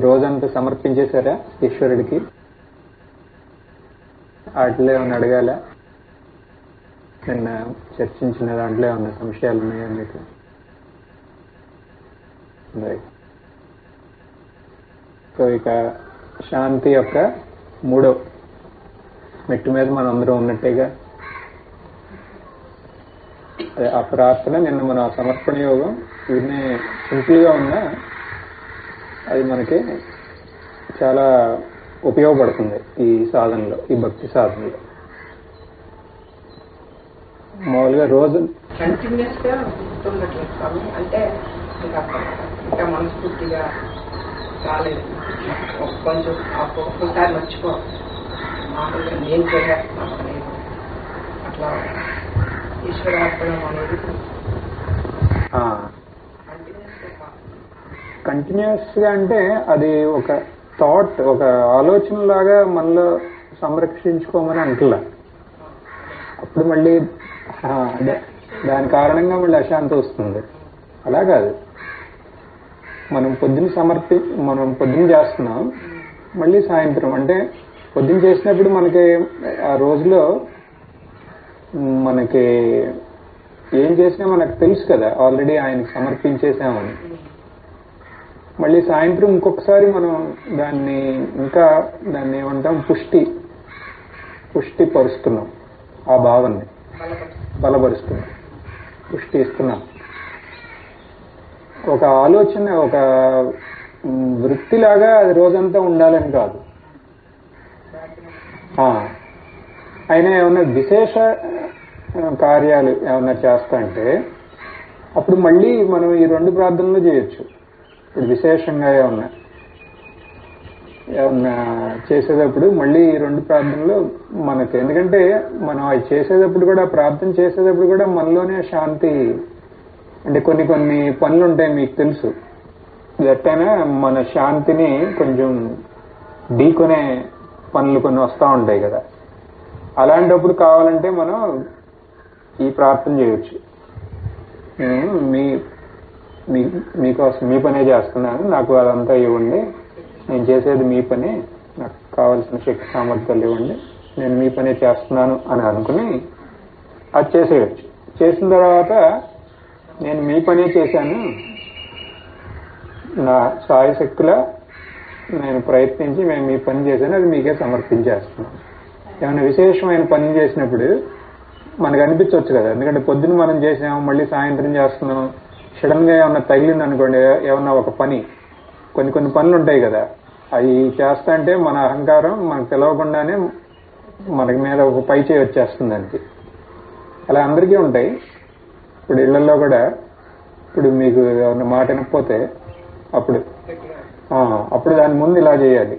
రోజంతా సమర్పించేశారా ఈశ్వరుడికి? వాటిలో ఏమైనా అడగాల? నిన్న చర్చించిన దాంట్లో ఏమైనా సంశయాలు ఉన్నాయా మీకు? సో ఇక శాంతి యొక్క 3వ మెట్టు మీద మనం అందరం ఉన్నట్టేగా. అదే ఆ ప్రార్థన, నిన్న మన సమర్పణ యోగం ఇవన్నీ సింపుల్ గా ఉన్నా అది మనకి చాలా ఉపయోగపడుతుంది ఈ సాధనలో, ఈ భక్తి సాధనలో. మామూలుగా రోజు కంటిన్యూస్ గా గుర్తుండట్లేదు స్వామి. అంటే ఇంకా మనస్ఫూర్తిగా రాలేదు. కొంచెం ఒక్కసారి మర్చిపో, మామూలుగా నేను చేసేస్తున్నాను అనేది అట్లా ఈశ్వరార్పణం అనేది కంటిన్యూస్ గా అంటే అది ఒక థాట్, ఒక ఆలోచన లాగా మనలో సంరక్షించుకోమని అంటలా. అప్పుడు మళ్ళీ అదే దాని కారణంగా మళ్ళీ అశాంతి వస్తుంది. అలా కాదు, మనం పొద్దున్న చేస్తున్నాం, మళ్ళీ సాయంత్రం అంటే పొద్దున్న చేసినప్పుడు మనకి ఆ రోజులో మనకి ఏం చేసినా మనకు తెలుసు కదా, ఆల్రెడీ ఆయనకి సమర్పించేసామని. మళ్ళీ సాయంత్రం ఇంకొకసారి మనం దాన్ని ఏమంటాం, పుష్టి పరుస్తున్నాం, ఆ భావాన్ని బలపరుస్తున్నాం, పుష్టి ఇస్తున్నాం. ఒక ఆలోచన, ఒక వృత్తిలాగా అది రోజంతా ఉండాలని కాదు. అయినా ఏమన్నా విశేష కార్యాలు ఏమన్నా చేస్తా అంటే అప్పుడు మళ్ళీ మనం ఈ 2 ప్రార్థనలు చేయొచ్చు. ఇప్పుడు విశేషంగా ఏమన్నా చేసేటప్పుడు మళ్ళీ ఈ 2 ప్రార్థనలు మనకి, ఎందుకంటే మనం అవి చేసేటప్పుడు కూడా, ప్రార్థన చేసేటప్పుడు కూడా మనలోనే శాంతి. అంటే కొన్ని పనులు ఉంటాయి, మీకు తెలుసు, ఎట్టయినా మన శాంతిని కొంచెం ఢీకొనే పనులు కొన్ని వస్తూ ఉంటాయి కదా. అలాంటప్పుడు కావాలంటే మనం ఈ ప్రార్థన చేయొచ్చు. నేను మీకోసం మీ పనే చేస్తున్నాను, నాకు అదంతా ఇవ్వండి, నేను చేసేది మీ పనే, నాకు కావాల్సిన శక్తి సామర్థ్యాలు ఇవ్వండి, నేను మీ పనే చేస్తున్నాను అని అనుకుని అది చేసేయచ్చు. చేసిన తర్వాత నేను మీ పనే చేశాను, నా సాయశక్తుల నేను ప్రయత్నించి మేము మీ పని చేశాను, అది మీకే సమర్పించేస్తున్నాను. ఏమైనా విశేషమైన పని చేసినప్పుడు మనకు అనిపించవచ్చు కదా, ఎందుకంటే పొద్దున్న మనం చేసాము, మళ్ళీ సాయంత్రం చేస్తున్నాం. సడన్ గా ఏమన్నా తగిలింది అనుకోండి, ఏమన్నా ఒక పని, కొన్ని పనులు ఉంటాయి కదా, అవి చేస్తా అంటే మన అహంకారం మనకు తెలవకుండానే మనకి మీద ఒక పై చేయి వచ్చేస్తుంది దానికి. అలా అందరికీ ఉంటాయి. ఇప్పుడు ఇళ్లలో కూడా, ఇప్పుడు మీకు ఏమన్నా మాట వినకపోతే అప్పుడు దాని ముందు ఇలా చేయాలి.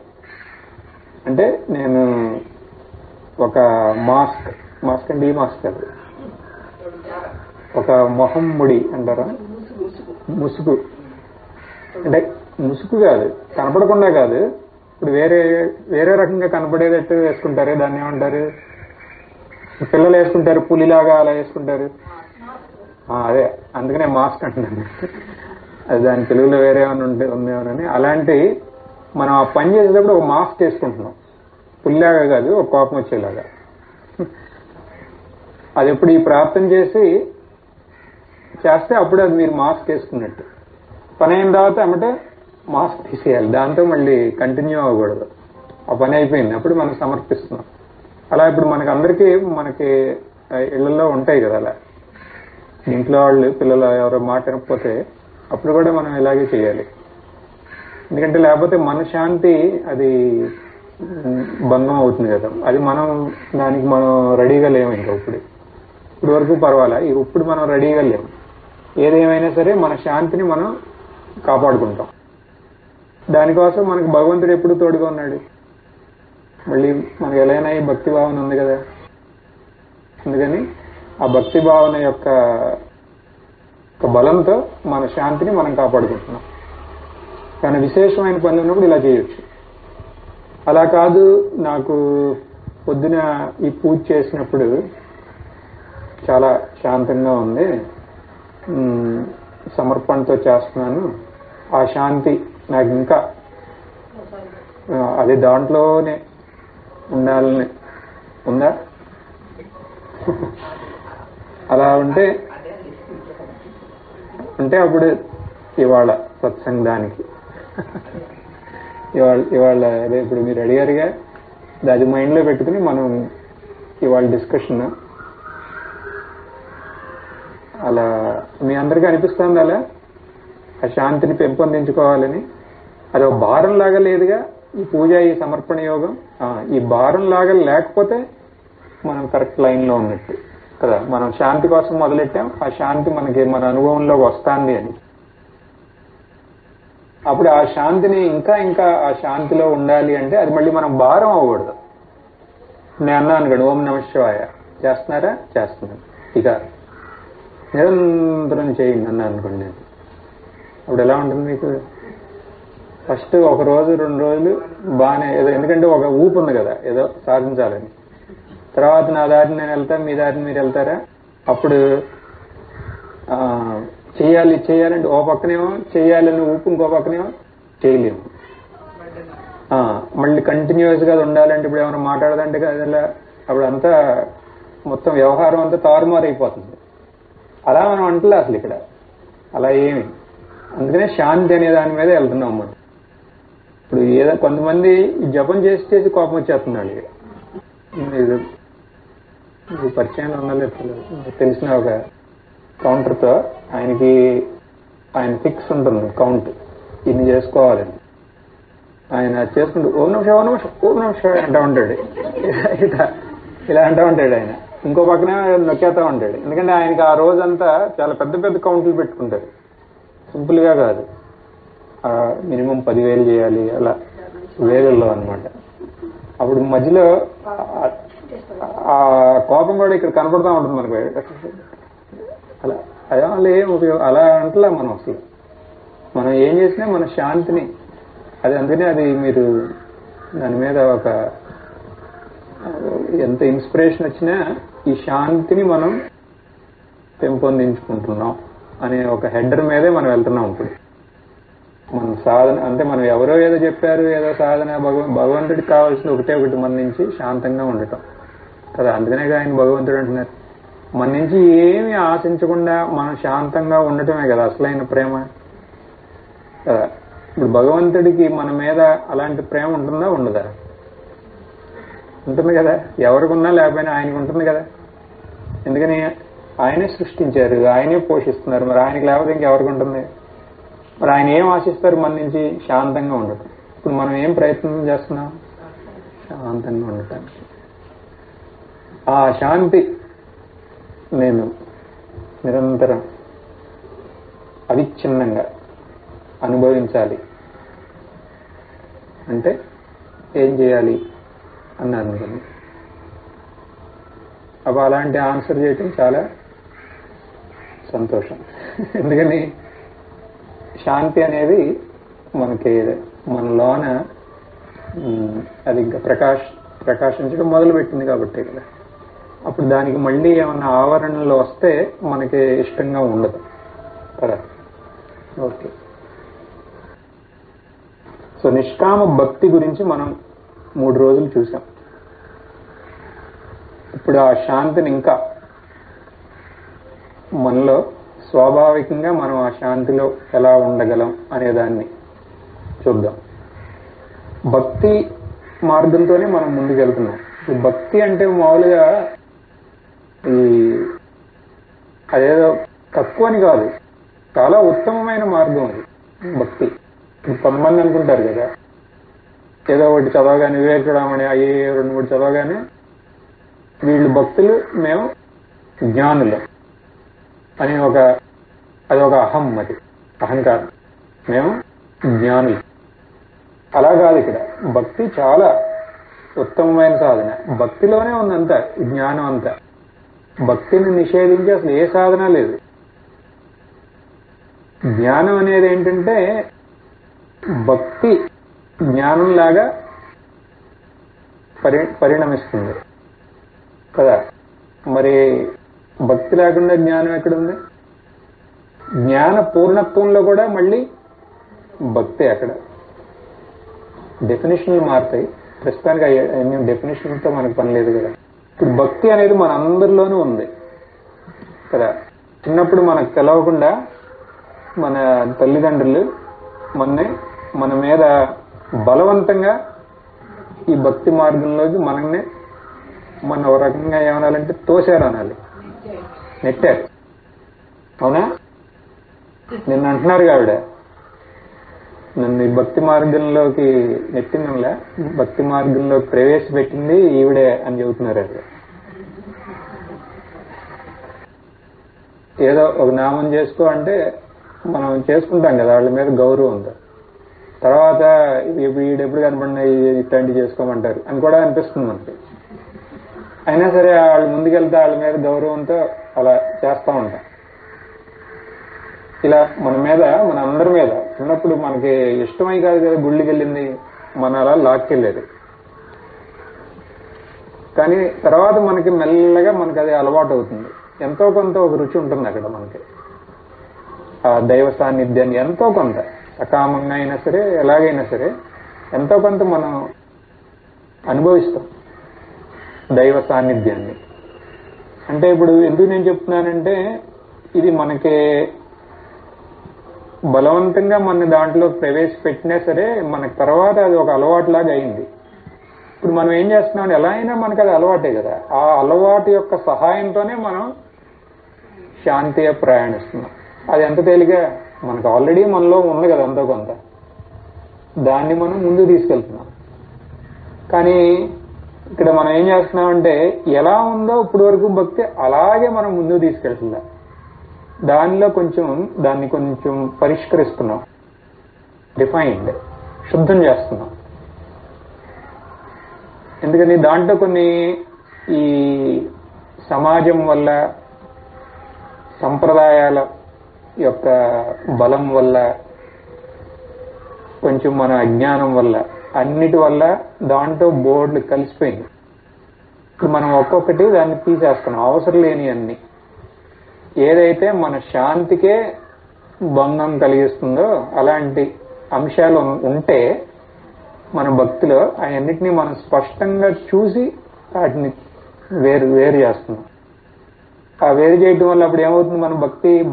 అంటే నేను ఒక మాస్క్ అంటే ఈ మాస్క్ కాదు, ఒక మొహం ముడి అంటారా, ముసుగు. అంటే ముసుగు కాదు, కనపడకుండా కాదు, ఇప్పుడు వేరే రకంగా కనపడేటట్టు వేసుకుంటారు, దాన్ని ఏమంటారు, పిల్లలు వేసుకుంటారు, పులిలాగా అలా వేసుకుంటారు. అదే, అందుకనే మాస్క్ అంటున్నాను. అది దాని తెలుగులో వేరే ఏమైనా ఉందేమోనని. అలాంటి మనం ఆ పని చేసేటప్పుడు ఒక మాస్క్ వేసుకుంటున్నాం, పులిలాగా కాదు, ఒక కోపం వచ్చేలాగా. అది ఎప్పుడు ఈ ప్రార్థన చేస్తే అప్పుడు అది మీరు మాస్క్ వేసుకున్నట్టు. పని అయిన తర్వాత ఏమంటే మాస్క్ తీసేయాలి, దాంతో మళ్ళీ కంటిన్యూ అవ్వకూడదు. ఆ పని అయిపోయింది, అప్పుడు మనం సమర్పిస్తున్నాం. అలా ఇప్పుడు మనకి ఇళ్లలో ఉంటాయి కదా, అలా ఇంట్లో వాళ్ళు పిల్లలు ఎవరో మాట వినకపోతే అప్పుడు కూడా మనం ఇలాగే చేయాలి. ఎందుకంటే లేకపోతే మన శాంతి అది భంగం అవుతుంది కదా. అది దానికి మనం రెడీగా లేము. ఇంకా ఇప్పుడు వరకు పర్వాలా, ఇప్పుడు మనం రెడీగా లేము. ఏదేమైనా సరే మన శాంతిని మనం కాపాడుకుంటాం. దానికోసం మనకు భగవంతుడు ఎప్పుడు తోడుగా ఉన్నాడు. మళ్ళీ మనకు ఎలా ఈ భక్తి భావన ఉంది కదా, అందుకని ఆ భక్తి భావన యొక్క బలంతో మన శాంతిని మనం కాపాడుకుంటున్నాం. కానీ విశేషమైన పనులు ఉన్నప్పుడు ఇలా చేయొచ్చు. అలా కాదు, నాకు పొద్దున ఈ పూజ చేసినప్పుడు చాలా శాంతంగా ఉంది, సమర్పణతో చేస్తున్నాను, ఆ శాంతి నాకు ఇంకా అది దాంట్లోనే ఉండాలని ఉందా? అలా ఉంటే అప్పుడు ఇవాళ సత్సంగానికి ఇవాళ అదే ఇప్పుడు మీరు అడిగారుగా, అది మైండ్లో పెట్టుకుని మనం ఇవాళ డిస్కషన్ అలా మీ అందరికీ అనిపిస్తుంది అలా ఆ శాంతిని పెంపొందించుకోవాలని. అది ఒక భారం లాగా లేదుగా ఈ పూజ, ఈ సమర్పణ యోగం. ఈ భారం లాగా లేకపోతే మనం కరెక్ట్ లైన్లో ఉన్నట్టు కదా. మనం శాంతి కోసం మొదలెట్టాం, ఆ శాంతి మనకి మన అనుభవంలోకి వస్తుంది అని. అప్పుడు ఆ శాంతిని ఇంకా ఆ శాంతిలో ఉండాలి అంటే అది మళ్ళీ మనం భారం అవ్వకూడదు. నేను అన్నాను కదా, ఓం నమః శివాయ చేస్తున్నారా? చేస్తున్నాను. ఇక నిరంతరం చేయండి అన్నాను అనుకోండి నేను. అప్పుడు ఎలా ఉంటుంది మీకు? ఫస్ట్ ఒక రోజు 2 రోజులు బాగానే ఏదో, ఎందుకంటే ఒక ఊపు ఉంది కదా ఏదో సాధించాలని. తర్వాత నా దారిని నేను వెళ్తాను, మీ దారిని మీరు వెళ్తారా? అప్పుడు చేయాలంటే ఓ పక్కనేమో చేయాలని ఊపు, ఇంకో పక్కనేమో చేయలేము. మళ్ళీ కంటిన్యూస్ గా ఉండాలంటే ఇప్పుడు ఏమైనా మాట్లాడదంటే కదా, అప్పుడు అంతా మొత్తం వ్యవహారం అంతా తారుమారైపోతుంది. అలా మనం అంటలే అసలు ఇక్కడ అలా ఏమి. అందుకనే శాంతి అనే దాని మీద వెళ్తున్నాం మనం. ఇప్పుడు ఏదో కొంతమంది జపం చేసి కోపం వచ్చేస్తున్నాడు. ఇది పరిచయం ఉండాలి. తెలిసిన ఒక కౌంటర్తో ఆయన ఫిక్స్ ఉంటుంది కౌంట్, ఇన్ని చేసుకోవాలని. ఆయన చేసుకుంటూ ఓం నమః శివాయ, ఓం నమః శివాయ అంటూ ఉంటాడు. ఇలా అంటూ ఉంటాడు ఆయన. ఇంకో పక్కన నొక్కేస్తూ ఉంటాడు. ఎందుకంటే ఆయనకి ఆ రోజంతా చాలా పెద్ద పెద్ద కౌంట్లు పెట్టుకుంటారు. సింపుల్ గా కాదు, మినిమం 10,000 చేయాలి, అలా వేలల్లో అనమాట. అప్పుడు మధ్యలో ఆ కోపం కూడా ఇక్కడ కనపడతా ఉంటుంది మనకు. అలా అదే ఏం ఉపయోగం. అలా అంటలా మనం అసలు. మనం ఏం చేసినా మన శాంతిని అందుకనే అది మీరు దాని మీద ఒక ఎంత ఇన్స్పిరేషన్ వచ్చినా ఈ శాంతిని మనం పెంపొందించుకుంటున్నాం అనే ఒక హెడర్ మీదే మనం వెళ్తున్నాం. ఇప్పుడు మన సాధన అంటే మనం ఎవరో ఏదో చెప్పారు, ఏదో సాధన, భగవంతుడికి కావాల్సింది ఒకటి మన నుంచి శాంతంగా ఉండటం కదా. అందుకనే ఆయన భగవంతుడు అంటున్నారు, మన నుంచి ఏమి ఆశించకుండా మనం శాంతంగా ఉండటమే కదా అసలైన ప్రేమ కదా. ఇప్పుడు భగవంతుడికి మన మీద అలాంటి ప్రేమ ఉంటుందా? ఉండదా? ఉంటుంది కదా. ఎవరికున్నా లేకపోయినా ఆయనకు ఉంటుంది కదా. ఎందుకని ఆయనే సృష్టించారు, ఆయనే పోషిస్తున్నారు. మరి ఆయనకి లేకపోతే ఇంకెవరికి ఉంటుంది? మరి ఆయన ఏం ఆశిస్తారు మన నుంచి? శాంతంగా ఉండటం. ఇప్పుడు మనం ఏం ప్రయత్నం చేస్తున్నాం? శాంతంగా ఉండటానికి. ఆ శాంతి నేను నిరంతరం అవిచ్ఛిన్నంగా అనుభవించాలి అంటే ఏం చేయాలి అన్నారు అనుకోండి. అప్పుడు అలాంటి ఆన్సర్ చేయటం చాలా సంతోషం. ఎందుకని శాంతి అనేది మనకి మనలోన అది ఇంకా ప్రకాశించడం మొదలుపెట్టింది కాబట్టి కదా. అప్పుడు దానికి మళ్ళీ ఏమన్నా ఆవరణలు వస్తే మనకి ఇష్టంగా ఉండదు కదా. ఓకే. సో నిష్కామ భక్తి గురించి మనం 3 రోజులు చూసాం. ఇప్పుడు ఆ శాంతిని ఇంకా మనలో స్వాభావికంగా మనం ఆ శాంతిలో ఎలా ఉండగలం అనేదాన్ని చూద్దాం. భక్తి మార్గంతోనే మనం ముందుకెళ్తున్నాం. భక్తి అంటే మామూలుగా అదేదో తక్కువ అని కాదు, చాలా ఉత్తమమైన మార్గం అది భక్తి. కొంతమంది అనుకుంటారు కదా, ఏదో ఒకటి చదవగానే వివేకరామని అయ్యే 2-3 చదవగానే వీళ్ళు భక్తులు, మేము జ్ఞానులు అని అది ఒక అహంకారం. మేము జ్ఞానులు. అలా కాదు. ఇక్కడ భక్తి చాలా ఉత్తమమైన సాధన. భక్తిలోనే ఉందంతా జ్ఞానం అంతా. భక్తిని నిషేధించి అసలు ఏ సాధన లేదు. జ్ఞానం అనేది ఏంటంటే భక్తి జ్ఞానంలాగా పరిణమిస్తుంది కదా. మరి భక్తి లేకుండా జ్ఞానం ఎక్కడుంది? జ్ఞాన పూర్ణత్వంలో కూడా మళ్ళీ భక్తి ఎక్కడ? డెఫినేషన్లు మారుతాయి. ప్రస్తుతానికి అన్ని డెఫినేషన్తో మనకు పని లేదు కదా. ఇప్పుడు భక్తి అనేది మన అందరిలోనూ ఉంది కదా. చిన్నప్పుడు మనకు తెలవకుండా మన తల్లిదండ్రులు మన మీద బలవంతంగా ఈ భక్తి మార్గంలోకి మనల్ని మన ఒక రకంగా ఏమనాలంటే తోశారు అనాలి, నెట్టారు. అవునా? నిన్న అంటున్నారు ఆవిడ, నన్ను ఈ భక్తి మార్గంలోకి నెట్టిందనిలే, భక్తి మార్గంలోకి ప్రవేశపెట్టింది ఈవిడే అని చెబుతున్నారు. అది ఏదో ఒక నామం చేసుకో అంటే మనం చేసుకుంటాం కదా, వాళ్ళ మీద గౌరవం ఉంది. తర్వాత వీడెప్పుడు కనపడినా ఇట్లాంటివి చేసుకోమంటారు అని కూడా అనిపిస్తుంది మనకి. అయినా సరే వాళ్ళు ముందుకెళ్తే వాళ్ళ మీద గౌరవంతో అలా చేస్తూ ఉంటాం. ఇలా మన అందరి మీద చిన్నప్పుడు మనకి ఇష్టమై కాదు కదా గుళ్ళకి వెళ్ళింది, మన అలా లాక్కెళ్ళేది. కానీ తర్వాత మనకి మెల్లగా మనకి అది అలవాటు అవుతుంది. ఎంతో కొంత ఒక రుచి ఉంటుంది అక్కడ మనకి. ఆ దైవ సాన్నిధ్యాన్ని ఎంతో కొంత సకామంగా అయినా సరే ఎలాగైనా సరే ఎంతో కొంత మనం అనుభవిస్తాం దైవ సాన్నిధ్యాన్ని. అంటే ఇప్పుడు ఎందుకు నేను చెప్తున్నానంటే, ఇది మనకి బలవంతంగా మన దాంట్లో ప్రవేశపెట్టినా సరే మనకు తర్వాత అది ఒక అలవాటులాగా అయింది. ఇప్పుడు మనం ఏం చేస్తున్నాం, ఎలా అయినా మనకు అది అలవాటే కదా. ఆ అలవాటు యొక్క సహాయంతోనే మనం శాంతిగా ప్రయాణిస్తున్నాం. అది ఎంత తేలిగా మనకు ఆల్రెడీ మనలో ఉంది కదా ఎంతో కొంత, దాన్ని మనం ముందుకు తీసుకెళ్తున్నాం. కానీ ఇక్కడ మనం ఏం చేస్తున్నామంటే, ఎలా ఉందో ఇప్పుడు వరకు భక్తి అలాగే మనం ముందుకు తీసుకెళ్తున్నాం. దాన్ని కొంచెం పరిష్కరిస్తున్నాం, డిఫైన్డ్, శుద్ధం చేస్తున్నాం. ఎందుకని దాంట్లో కొన్ని ఈ సమాజం వల్ల, సంప్రదాయాల యొక్క బలం వల్ల, కొంచెం మన అజ్ఞానం వల్ల, అన్నిటి వల్ల దాంట్లో బోర్డులు కలిసిపోయింది. ఇప్పుడు మనం ఒక్కొక్కటి దాన్ని తీసేస్తున్నాం, అవసరం లేని అన్ని. ఏదైతే మన శాంతికే భంగం కలిగిస్తుందో అలాంటి అంశాలు ఉంటే మన భక్తిలో అవన్నిటినీ మనం స్పష్టంగా చూసి వాటిని వేరు చేస్తున్నాం. ఆ వేరు చేయడం వల్ల అప్పుడు ఏమవుతుంది, మన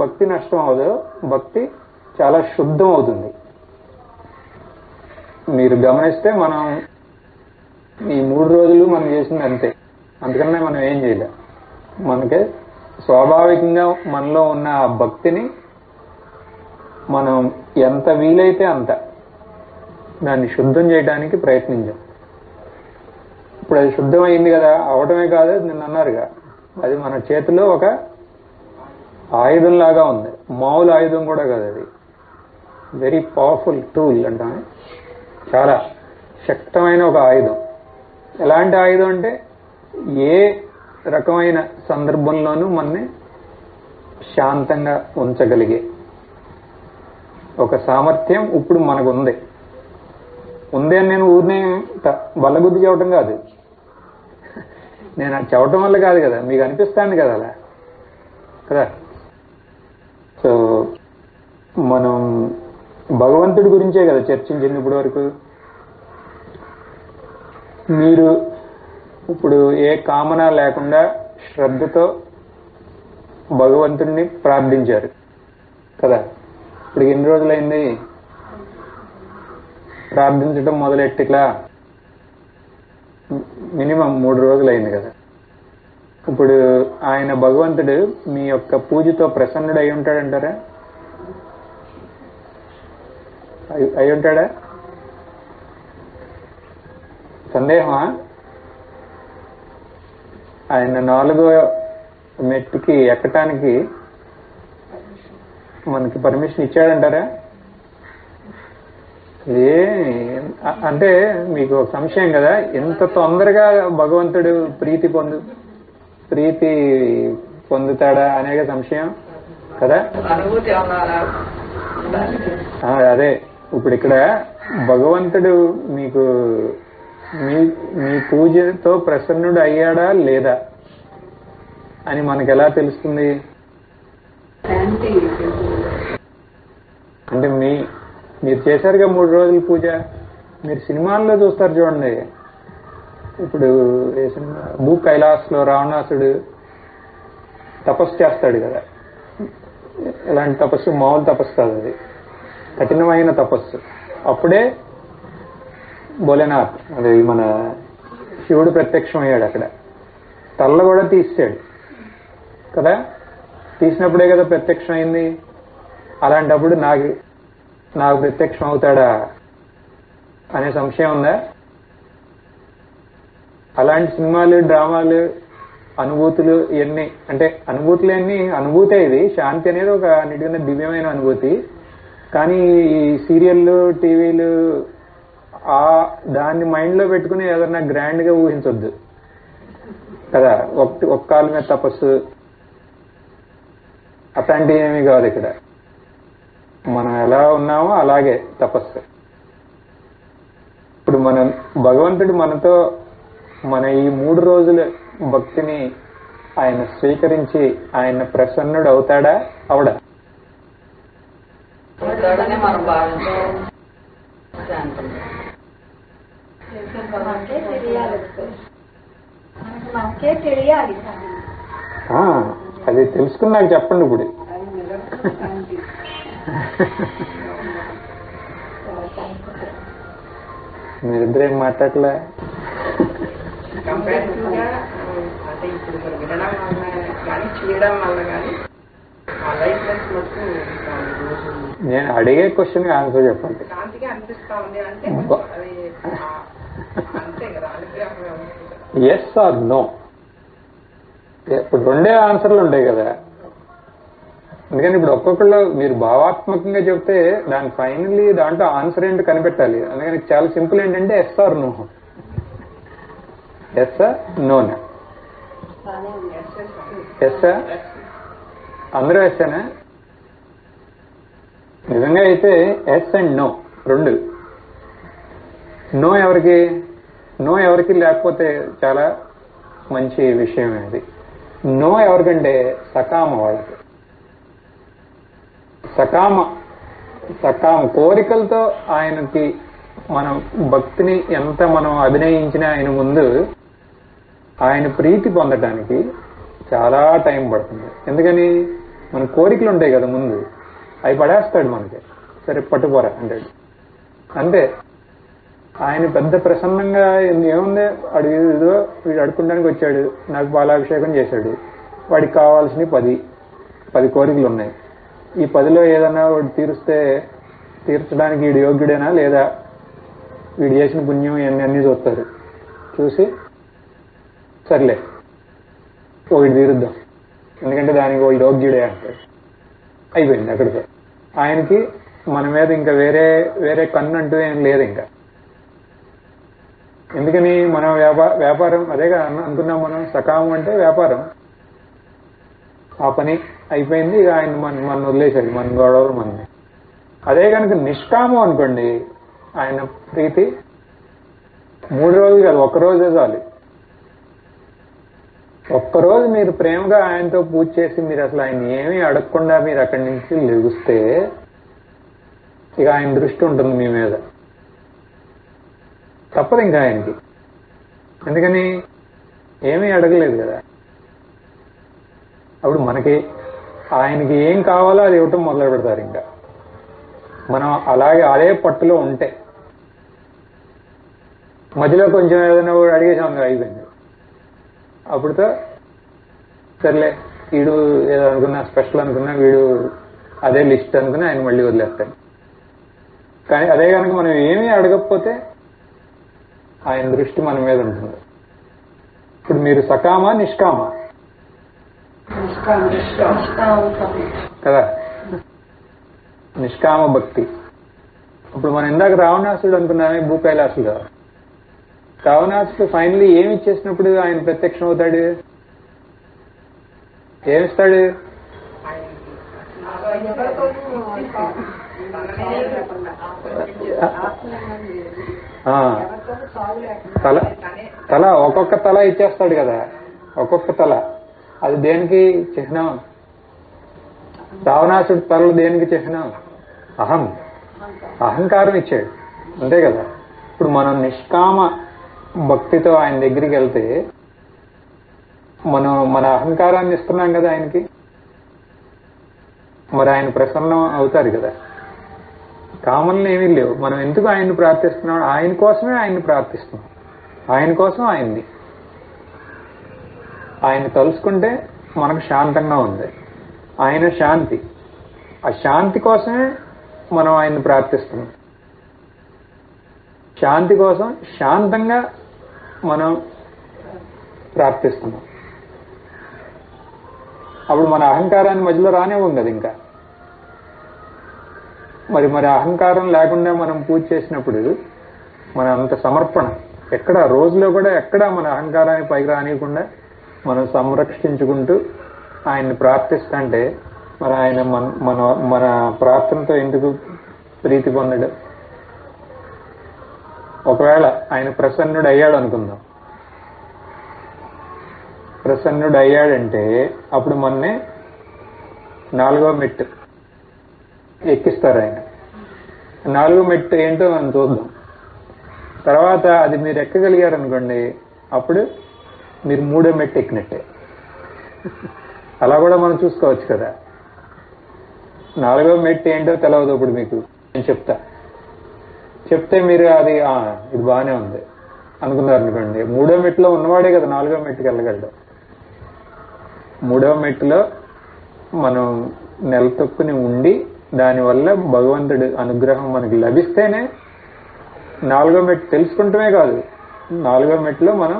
భక్తి నష్టం అవ్వదు, భక్తి చాలా శుద్ధం అవుతుంది. మీరు గమనిస్తే మనం ఈ 3 రోజులు మనం చేసింది అంతే, అందుకనే మనం ఏం చేయలే. మనకే స్వాభావికంగా మనలో ఉన్న ఆ భక్తిని మనం ఎంత వీలైతే అంత దాన్ని శుద్ధం చేయడానికి ప్రయత్నించాం. ఇప్పుడు అది శుద్ధమైంది కదా, అవటమే కాదు, నిన్న అన్నారుగా, అది మన చేతిలో ఒక ఆయుధంలాగా ఉంది. మామూలు ఆయుధం కూడా కాదు, అది వెరీ పవర్ఫుల్ టూల్ అంటాను. చాలా శక్తమైన ఒక ఆయుధం. ఎలాంటి ఆయుధం అంటే, ఏ రకమైన సందర్భంలోనూ మనని శాంతంగా ఉంచగలిగే ఒక సామర్థ్యం ఇప్పుడు మనకు ఉంది. అని నేను ఊరినే బల్లబుద్ధి చెప్పడం కాదు, నేను అది చెప్పడం వల్ల కాదు కదా, మీకు అనిపిస్తాను కదా అలా కదా. సో మనం భగవంతుడి గురించే కదా చర్చించింది ఇప్పటి వరకు. మీరు ఇప్పుడు ఏ కామన లేకుండా శ్రద్ధతో భగవంతుడిని ప్రార్థించారు కదా. ఇప్పుడు ఎన్ని రోజులైంది ప్రార్థించడం మొదలెట్టిట్లా? మినిమం 3 రోజులైంది కదా. ఇప్పుడు ఆయన భగవంతుడు మీ యొక్క పూజతో ప్రసన్నుడు అయి ఉంటాడంటారా? అయి ఉంటాడా? సందేహమా? ఆయన 4వ మెట్టుకి ఎక్కటానికి మనకి పర్మిషన్ ఇచ్చాడంటారా? అంటే మీకు ఒక సంశయం కదా, ఎంత తొందరగా భగవంతుడు ప్రీతి పొందుతాడా అనేక సంశయం కదా. అదే ఇప్పుడు ఇక్కడ భగవంతుడు మీకు మీ పూజతో ప్రసన్నుడు అయ్యాడా లేదా అని మనకు ఎలా తెలుస్తుంది? అంటే మీరు చేశారుగా 3 రోజుల పూజ, మీరు సినిమాల్లో చూస్తారు చూడండి, ఇప్పుడు ఏ సినిమా, భూ కైలాస్లో రావణాసుడు తపస్సు చేస్తాడు కదా. ఎలాంటి తపస్సు? మామూలు తపస్సు కాదు, అది కఠినమైన తపస్సు. అప్పుడే భోలేనాథ్, అది మన శివుడు ప్రత్యక్షం అయ్యాడు అక్కడ. తల్ల కూడా తీసాడు కదా, తీసినప్పుడే కదా ప్రత్యక్షం అయింది. అలాంటప్పుడు నాకు ప్రత్యక్షం అవుతాడా అనే సంశయం ఉందా? అలాంటి సినిమాలు, డ్రామాలు, అనుభూతులు ఇవన్నీ, అంటే అనుభూతులు అన్నీ అనుభూతే. ఇది శాంతి అనేది ఒక అన్నిటికన్నా దివ్యమైన అనుభూతి. కానీ ఈ సీరియళ్ళు, టీవీలు దాన్ని మైండ్ లో పెట్టుకుని ఏదన్నా గ్రాండ్ గా ఊహించొద్దు కదా. ఒక్క కాలు మీద తపస్సు అట్లాంటివి ఏమీ కాదు. ఇక్కడ మనం ఎలా ఉన్నామో అలాగే తపస్సు. ఇప్పుడు భగవంతుడు మనతో మన ఈ 3 రోజుల భక్తిని ఆయన స్వీకరించి ఆయన ప్రసన్నుడు అవుతాడా అవడా? అది తెలుసుకుని నాకు చెప్పండి ఇప్పుడు. మీరిద్దరేం మాట్లాడలే. కంపారిటివ్ గా అంటే ఇప్పుడు మనం వినడం వల్ల కానీ చేయడం వల్ల కానీ ఆ లైఫ్నెస్ మటుకు నేను అడిగే క్వశ్చన్ ఆన్సర్ చెప్పండి. శాంతిగా అనిపిస్తా ఉంది అంటే అది అంతే కదా, అనుగ్రహమే ఉంటుంది. ఎస్ ఆర్ నో, ఇప్పుడు 2 ఆన్సర్లు ఉంటాయి కదా. అందుకని ఇప్పుడు ఒక్కొక్కళ్ళు మీరు భావాత్మకంగా చెప్తే దాని ఫైనల్లీ దాంట్లో ఆన్సర్ ఏంటో కనిపెట్టాలి. అందుకని చాలా సింపుల్ ఏంటంటే ఎస్ ఆర్ నో. ఎస్ నోనా? ఎస్ అందరూ ఎస్సేనా? నిజంగా అయితే ఎస్ అండ్ నో 2. నో ఎవరికి లేకపోతే చాలా మంచి విషయం అది. నో ఎవరికంటే సకామ వాళ్ళకి. సకామ కోరికలతో ఆయనకి మనం భక్తిని ఎంత మనం అభినయించినా ఆయన ముందు ఆయన ప్రీతి పొందటానికి చాలా టైం పడుతుంది. ఎందుకని మన కోరికలు ఉంటాయి కదా ముందు, అవి పడేస్తాడు మనకి. సరే పట్టుకోరా అంటాడు అంతే. ఆయన పెద్ద ప్రసన్నంగా ఏముంది, ఇదో వీడు అడుక్కుంటానికి వచ్చాడు, నాకు పాలాభిషేకం చేశాడు, వాడికి కావాల్సినవి 10 కోరికలు ఉన్నాయి. ఈ 10లో ఏదన్నా వాడు తీర్చడానికి వీడు యోగ్యుడేనా లేదా, వీడు చేసిన పుణ్యం అన్ని చూస్తారు. చూసి సర్లే ఒకటి తీరుద్దాం, ఎందుకంటే దానికి వాడు యోగ్యుడే అంటాడు. అయిపోయింది అక్కడితో. ఆయనకి మన మీద ఇంకా వేరే కన్ను అంటూ ఏం లేదు ఇంకా. ఎందుకని మనం వ్యాపారం అదేగా అనుకున్నాం మనం. సకామం అంటే వ్యాపారం. ఆ పని అయిపోయింది, ఇక ఆయన మన వదిలేశాడు, మన గొడవలు మనని. అదే కనుక నిష్కామం అనుకోండి, ఆయన ప్రీతి 3 రోజులు కాదు, 1 రోజే చాలు. 1 రోజు మీరు ప్రేమగా ఆయనతో పూజ చేసి మీరు అసలు ఆయన ఏమీ అడగకుండా మీరు అక్కడి నుంచి లెగుస్తే ఇక ఆయన దృష్టి ఉంటుంది మీ మీద. తప్పదు ఇంకా ఆయనకి. ఎందుకని ఏమీ అడగలేదు కదా. అప్పుడు ఆయనకి ఏం కావాలో అది ఇవ్వటం మొదలు పెడతారు. ఇంకా మనం అలాగే అదే పట్టులో ఉంటే, మధ్యలో కొంచెం ఏదైనా అడిగేసాం అయిపోయింది. అప్పుడుతో సర్లే వీడు ఏదో అనుకున్నా, స్పెషల్ అనుకున్నా, వీడు అదే లిస్ట్ అనుకుని ఆయన మళ్ళీ వదిలేస్తాడు. కానీ అదే కనుక మనం ఏమీ అడగకపోతే ఆయన దృష్టి మన మీద ఉంటుంది. ఇప్పుడు మీరు సకామా నిష్కామా కదా? నిష్కామ భక్తి. ఇప్పుడు మనం ఇందాక రావణాసుడు అనుకున్నామే, భూకైలాసుడు. రావణాసుడు ఫైనలీ ఏమి ఇచ్చేసినప్పుడు ఆయన ప్రత్యక్షం అవుతాడు? ఏమిస్తాడు? తల ఒక్కొక్క తల ఇచ్చేస్తాడు కదా, ఒక్కొక్క తల. అది దేనికి చిహ్నం? రావణాసుడు తలలు దేనికి చిహ్నం? అహంకారం ఇచ్చాడు, అంతే కదా. ఇప్పుడు మనం నిష్కామ భక్తితో ఆయన దగ్గరికి వెళ్తే మనం మన అహంకారాన్ని ఇస్తున్నాం కదా ఆయనకి, మరి ఆయన ప్రసన్నం అవుతారు కదా. కామన్లు ఏమీ లేవు. మనం ఎందుకు ఆయన్ని ప్రార్థిస్తున్నాం? ఆయన కోసమే ఆయన్ని ప్రార్థిస్తున్నాం. ఆయన కోసం ఆయన్ని. ఆయన తలుసుకుంటే మనకు శాంతంగా ఉంది. ఆయన శాంతి. ఆ శాంతి కోసమే మనం ఆయన్ని ప్రార్థిస్తున్నాం. శాంతి కోసం శాంతంగా మనం ప్రార్థిస్తున్నాం. అప్పుడు మన అహంకారాన్ని మధ్యలో రానివ్వం కదా ఇంకా. మరి అహంకారం లేకుండా మనం పూజ చేసినప్పుడు మన అంత సమర్పణ ఎక్కడ రోజులో కూడా ఎక్కడ మన అహంకారాన్ని పైకి రానియకుండా మనం సంరక్షించుకుంటూ ఆయన్ని ప్రార్థిస్తుంటే మరి ఆయన మన ప్రార్థనతో ఎందుకు ప్రీతి పొందడు? ఒకవేళ ఆయన ప్రసన్నుడు అయ్యాడు అనుకుందాం. ప్రసన్నుడు అయ్యాడంటే అప్పుడు మొన్నే 4వ మెట్టు ఎక్కిస్తారు ఆయన. 4వ మెట్టు ఏంటో మనం చూద్దాం. తర్వాత అది మీరు ఎక్కగలిగారు అనుకోండి, అప్పుడు మీరు 3వ మెట్టు ఎక్కినట్టే. అలా కూడా మనం చూసుకోవచ్చు కదా. 4వ మెట్టు ఏంటో తెలవదు ఇప్పుడు మీకు. నేను చెప్తే మీరు అది ఇది బాగానే ఉంది అనుకున్నారు అనుకోండి. 3వ మెట్టులో ఉన్నవాడే కదా 4వ మెట్టుకి వెళ్ళగలడు. 3వ మెట్టులో మనం నెలతొక్కుని ఉండి దానివల్ల భగవంతుడి అనుగ్రహం మనకి లభిస్తేనే 4వ మెట్టు తెలుసుకుంటమే కాదు, 4వ మెట్టులో మనం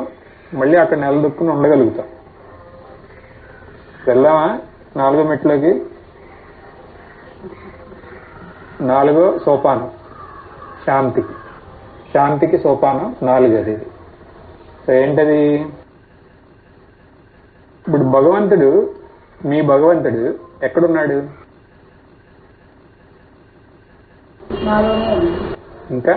మళ్ళీ అక్కడ నెలదొక్కుని ఉండగలుగుతాం. వెళ్దామా 4వ మెట్టులోకి? 4వ సోపానం శాంతికి సోపానం 4. సో ఏంటది? ఇప్పుడు మీ భగవంతుడు ఎక్కడున్నాడు? ఇంకా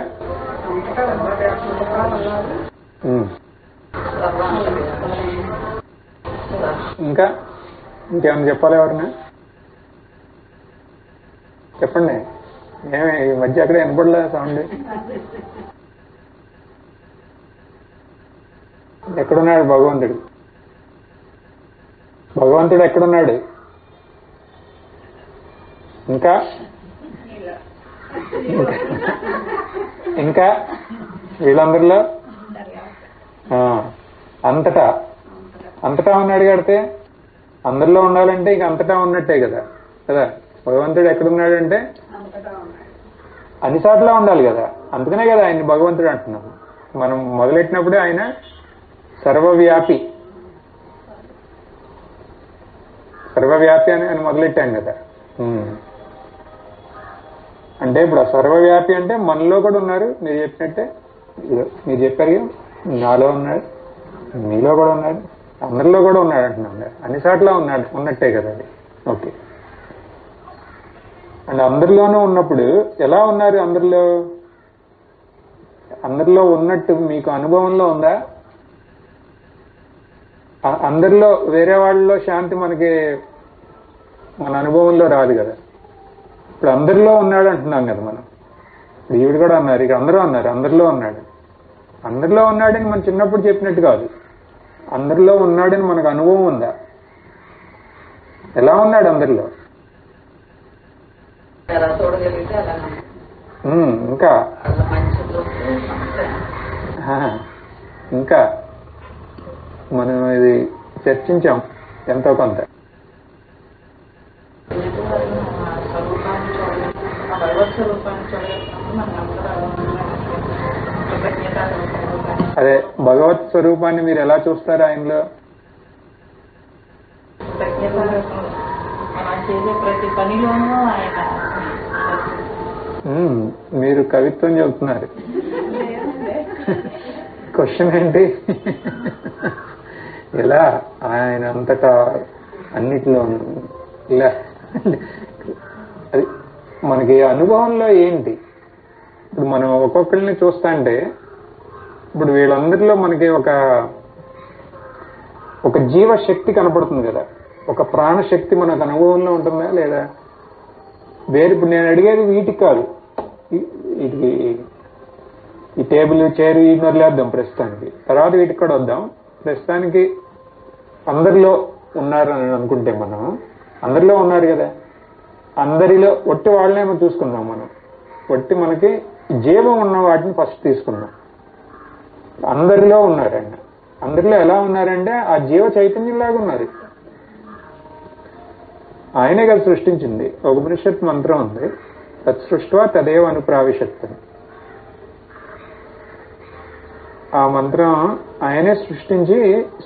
ఇంకేమైనా చెప్పాలి? ఎవరన్నా చెప్పండి. ఏమే ఈ మధ్య అక్కడ వినపడలే సౌండ్? ఎక్కడున్నాడు భగవంతుడు? ఎక్కడున్నాడు? ఇంకా వీళ్ళందరిలో అంతటా ఉన్నాడు. కడితే అందరిలో ఉండాలంటే ఇక అంతటా ఉన్నట్టే కదా. భగవంతుడు ఎక్కడున్నాడు అంటే అన్ని చోట్ల ఉండాలి కదా. అందుకనే కదా ఆయన్ని భగవంతుడు అంటున్నాం. మనం మొదలెట్టినప్పుడే ఆయన సర్వవ్యాపి అని మొదలెట్టాం కదా. అంటే ఇప్పుడు ఆ సర్వవ్యాపి అంటే మనలో కూడా ఉన్నారు. మీరు చెప్పినట్టే, మీరు చెప్పారు నాలో ఉన్నాడు, మీలో కూడా ఉన్నాడు, అందరిలో కూడా ఉన్నాడు అంటున్నాం. అన్ని చోట్ల ఉన్నట్టే కదా అది. ఓకే. అండ్ అందరిలోనూ ఉన్నప్పుడు ఎలా ఉన్నారు? అందరిలో ఉన్నట్టు మీకు అనుభవంలో ఉందా? అందరిలో వేరే వాళ్ళలో శాంతి మనకి మన అనుభవంలో రాదు కదా. ఇప్పుడు అందరిలో ఉన్నాడు అంటున్నాం కదా మనం. ఇప్పుడు ఈవిడ కూడా అన్నారు, ఇక అందరూ అన్నారు అందరిలో ఉన్నాడని మనం చిన్నప్పుడు చెప్పినట్టు కాదు. అందరిలో ఉన్నాడని మనకు అనుభవం ఉందా? ఎలా ఉన్నాడు అందరిలో? ఇంకా మనం ఇది చర్చించాం ఎంతో కొంత. అదే భగవత్ స్వరూపాన్ని మీరు ఎలా చూస్తారు ఆయనలో? మీరు కవిత్వం చెబుతున్నారు. క్వశ్చన్ ఏంటి? ఎలా ఆయన అంతటా అన్నిటిలో ఇలా అది మనకి అనుభవంలో ఏంటి? ఇప్పుడు మనం ఒక్కొక్కరిని చూస్తా అంటే ఇప్పుడు వీళ్ళందరిలో మనకి ఒక జీవశక్తి కనపడుతుంది కదా. ఒక ప్రాణశక్తి మనకు అనుభవంలో ఉంటుందా లేదా? వేరే ఇప్పుడు నేను అడిగేది వీటికి కాదు, వీటికి ఈ టేబుల్ చైర్ ఈ వదిలేద్దాం ప్రస్తుతానికి, తర్వాత వీటికి కూడా వద్దాం. ప్రస్తుతానికి అందరిలో ఉన్నారని అనుకుంటే మనం అందరిలో ఉన్నారు కదా, అందరిలో ఒట్టి వాళ్ళనే మనం చూసుకుందాం. మనం ఒట్టి మనకి జీవం ఉన్న వాటిని ఫస్ట్ తీసుకున్నాం. అందరిలో ఉన్నారండి. అందరిలో ఎలా ఉన్నారంటే ఆ జీవ చైతన్యంలాగా ఉన్నారు. ఆయనే కదా సృష్టించింది. ఒక ఉపనిషత్ మంత్రం ఉంది, తత్సృష్ట్వా తదేవ అనుప్రావిశత్. ఆ మంత్రం ఆయనే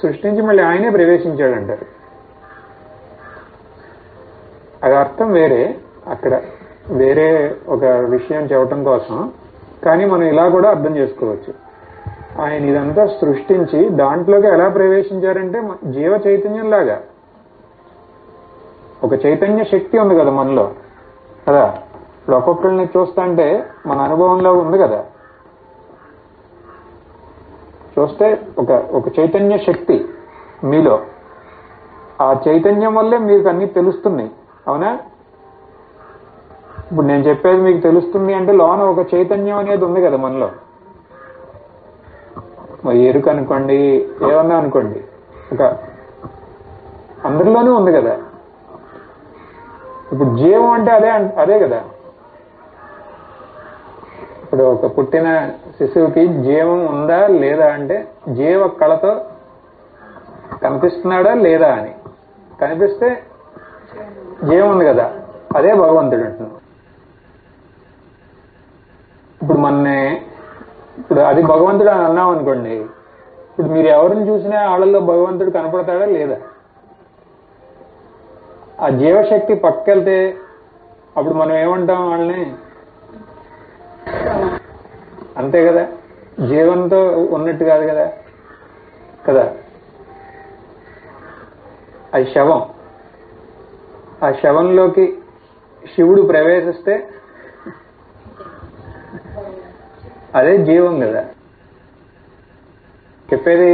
సృష్టించి మళ్ళీ ఆయనే ప్రవేశించాడంటారు. అది అర్థం వేరే, అక్కడ వేరే ఒక విషయం చెప్పటం కోసం. కానీ మనం ఇలా కూడా అర్థం చేసుకోవచ్చు. ఆయన ఇదంతా సృష్టించి దాంట్లోకి ఎలా ప్రవేశించారంటే జీవ చైతన్యం లాగా. ఒక చైతన్య శక్తి ఉంది కదా మనలో కదా. ఇప్పుడు ఒక్కొక్కరిని చూస్తా అంటే మన అనుభవంలో ఉంది కదా, చూస్తే ఒక చైతన్య శక్తి మీలో. ఆ చైతన్యం వల్లే మీకు అన్ని తెలుస్తున్నాయి, అవునా? ఇప్పుడు నేను చెప్పేది మీకు తెలుస్తుంది అంటే లోన ఒక చైతన్యం అనేది ఉంది కదా మనలో. ఎరుక అనుకోండి, ఏమన్నా అనుకోండి, ఒక అందరిలోనూ ఉంది కదా. ఇప్పుడు జీవం అంటే అదే కదా. ఇప్పుడు ఒక పుట్టిన శిశువుకి జీవం ఉందా లేదా అంటే జీవ కళతో కనిపిస్తున్నాడా లేదా అని. కనిపిస్తే జీవం ఉంది కదా, అదే భగవంతుడు అంటున్నాడు. ఇప్పుడు అది భగవంతుడు అని అన్నాం అనుకోండి, ఇప్పుడు మీరు ఎవరిని చూసినా వాళ్ళల్లో భగవంతుడు కనపడతాడా లేదా? ఆ జీవశక్తి పక్కెళ్తే అప్పుడు మనం ఏమంటాం వాళ్ళని? అంతే కదా, జీవంతో ఉన్నట్టు కాదు కదా కదా. అది శవం. ఆ శవంలోకి శివుడు ప్రవేశిస్తే అదే జీవం కదా. చెప్పేది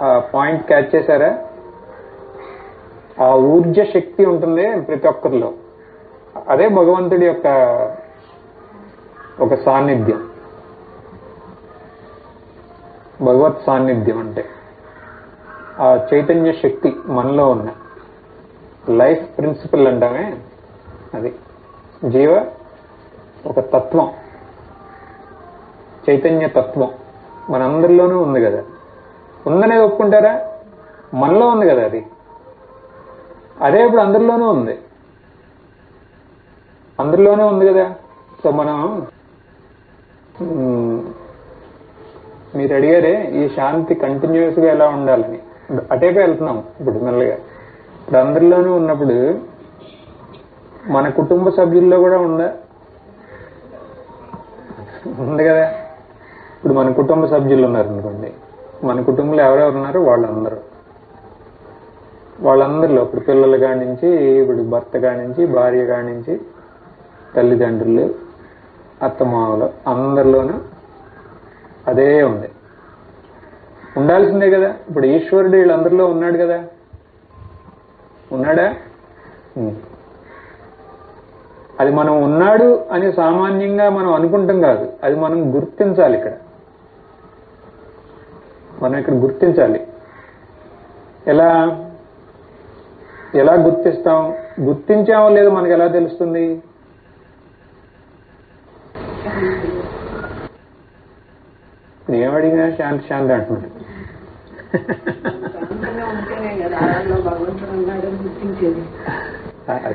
ఆ పాయింట్ క్యాచ్ చేశారా? ఆ ఊర్జ శక్తి ఉంటుంది ప్రతి ఒక్కరిలో, అదే భగవంతుడి యొక్క ఒక సాన్నిధ్యం. భగవత్ సాన్నిధ్యం అంటే ఆ చైతన్య శక్తి మనలో ఉన్న లైఫ్ ప్రిన్సిపల్ అంటామే, అది జీవ ఒక తత్వం, చైతన్య తత్వం మనందరిలోనూ ఉంది కదా. ఉందనేది ఒప్పుకుంటారా? మనలో ఉంది కదా అది. అదే ఇప్పుడు అందరిలోనూ ఉంది, అందరిలోనూ ఉంది కదా. సో మనం మీరు అడిగారే ఈ శాంతి కంటిన్యూస్ గా ఎలా ఉండాలని, అటేపే వెళ్తున్నాం ఇప్పుడు మెల్లగా. ఇప్పుడు అందరిలోనూ ఉన్నప్పుడు మన కుటుంబ సభ్యుల్లో కూడా ఉంది కదా. ఇప్పుడు మన కుటుంబ సభ్యులు ఉన్నారు అనుకోండి, మన కుటుంబంలో ఎవరెవరు ఉన్నారో వాళ్ళందరిలో ఇప్పుడు పిల్లల కానించి, ఇప్పుడు భర్త కానించి, భార్య కానించి, తల్లిదండ్రులు, అత్తమామలు, అందరిలోనూ అదే ఉంది. ఉండాల్సిందే కదా. ఇప్పుడు ఈశ్వరుడు వీళ్ళందరిలో ఉన్నాడు కదా, ఉన్నాడా? అది మనం ఉన్నాడు అని సామాన్యంగా మనం అనుకుంటాం కాదు, అది మనం గుర్తించాలి. మనం ఇక్కడ గుర్తించాలి. ఎలా గుర్తిస్తాం? గుర్తించామో లేదో మనకు ఎలా తెలుస్తుంది? ఏమడిగినా శాంతి శాంతి అంటున్నాడు.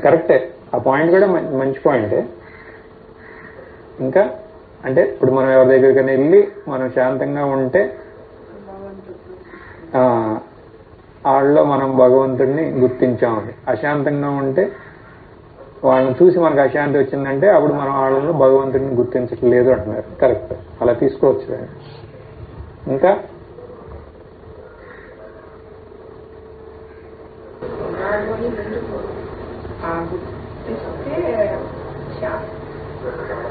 కరెక్టే, ఆ పాయింట్ కూడా మంచి పాయింటే. ఇంకా అంటే ఇప్పుడు మనం ఎవరి దగ్గరికైనా వెళ్ళి మనం శాంతంగా ఉంటే వాళ్ళలో మనం భగవంతుడిని గుర్తించామని. అశాంతంగా ఉంటే వాళ్ళని చూసి మనకు అశాంతి వచ్చిందంటే అప్పుడు మనం వాళ్ళలో భగవంతుడిని గుర్తించట్లేదు అంటున్నారు. కరెక్ట్, అలా తీసుకోవచ్చు. ఇంకా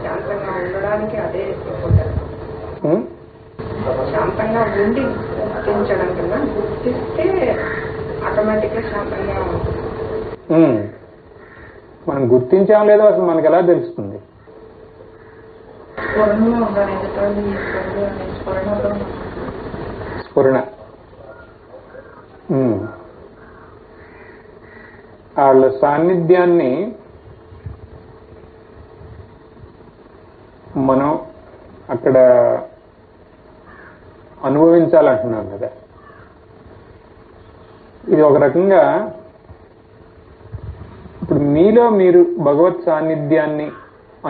శాంతంగా ఉండడానికి అదే శాంతంగా ఉండి గుర్తించడం కన్నా గుర్తిస్తే ఆటోమేటిక్ గా శాంతంగా ఉంటుంది. మనం గుర్తించాం లేదో అసలు మనకు ఎలా తెలుస్తుంది? స్ఫురణలో ఉండాలి ఎదుటి స్ఫురణలో స్ఫురణ. వాళ్ళ సాన్నిధ్యాన్ని మనం అక్కడ అనుభవించాలంటున్నాం కదా. ఇది ఒక రకంగా ఇప్పుడు మీలో మీరు భగవత్ సాన్నిధ్యాన్ని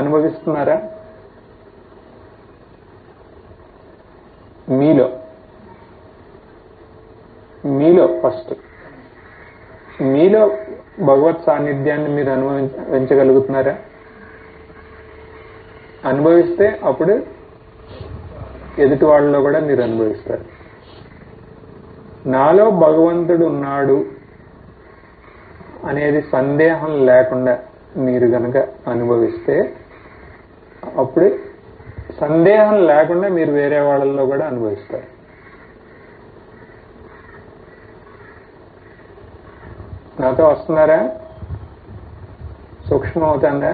అనుభవిస్తున్నారా? మీలో ఫస్ట్ మీలో భగవత్ సాన్నిధ్యాన్ని మీరు అనుభవించగలుగుతున్నారా? అనుభవిస్తే అప్పుడు ఎదుటి వాళ్ళలో కూడా మీరు అనుభవిస్తారు. నాలో భగవంతుడు ఉన్నాడు అనేది సందేహం లేకుండా మీరు గనక అనుభవిస్తే అప్పుడు సందేహం లేకుండా మీరు వేరే వాళ్ళల్లో కూడా అనుభవిస్తారు. నాతో వస్తున్నారా? సూక్ష్మం అవుతుందా?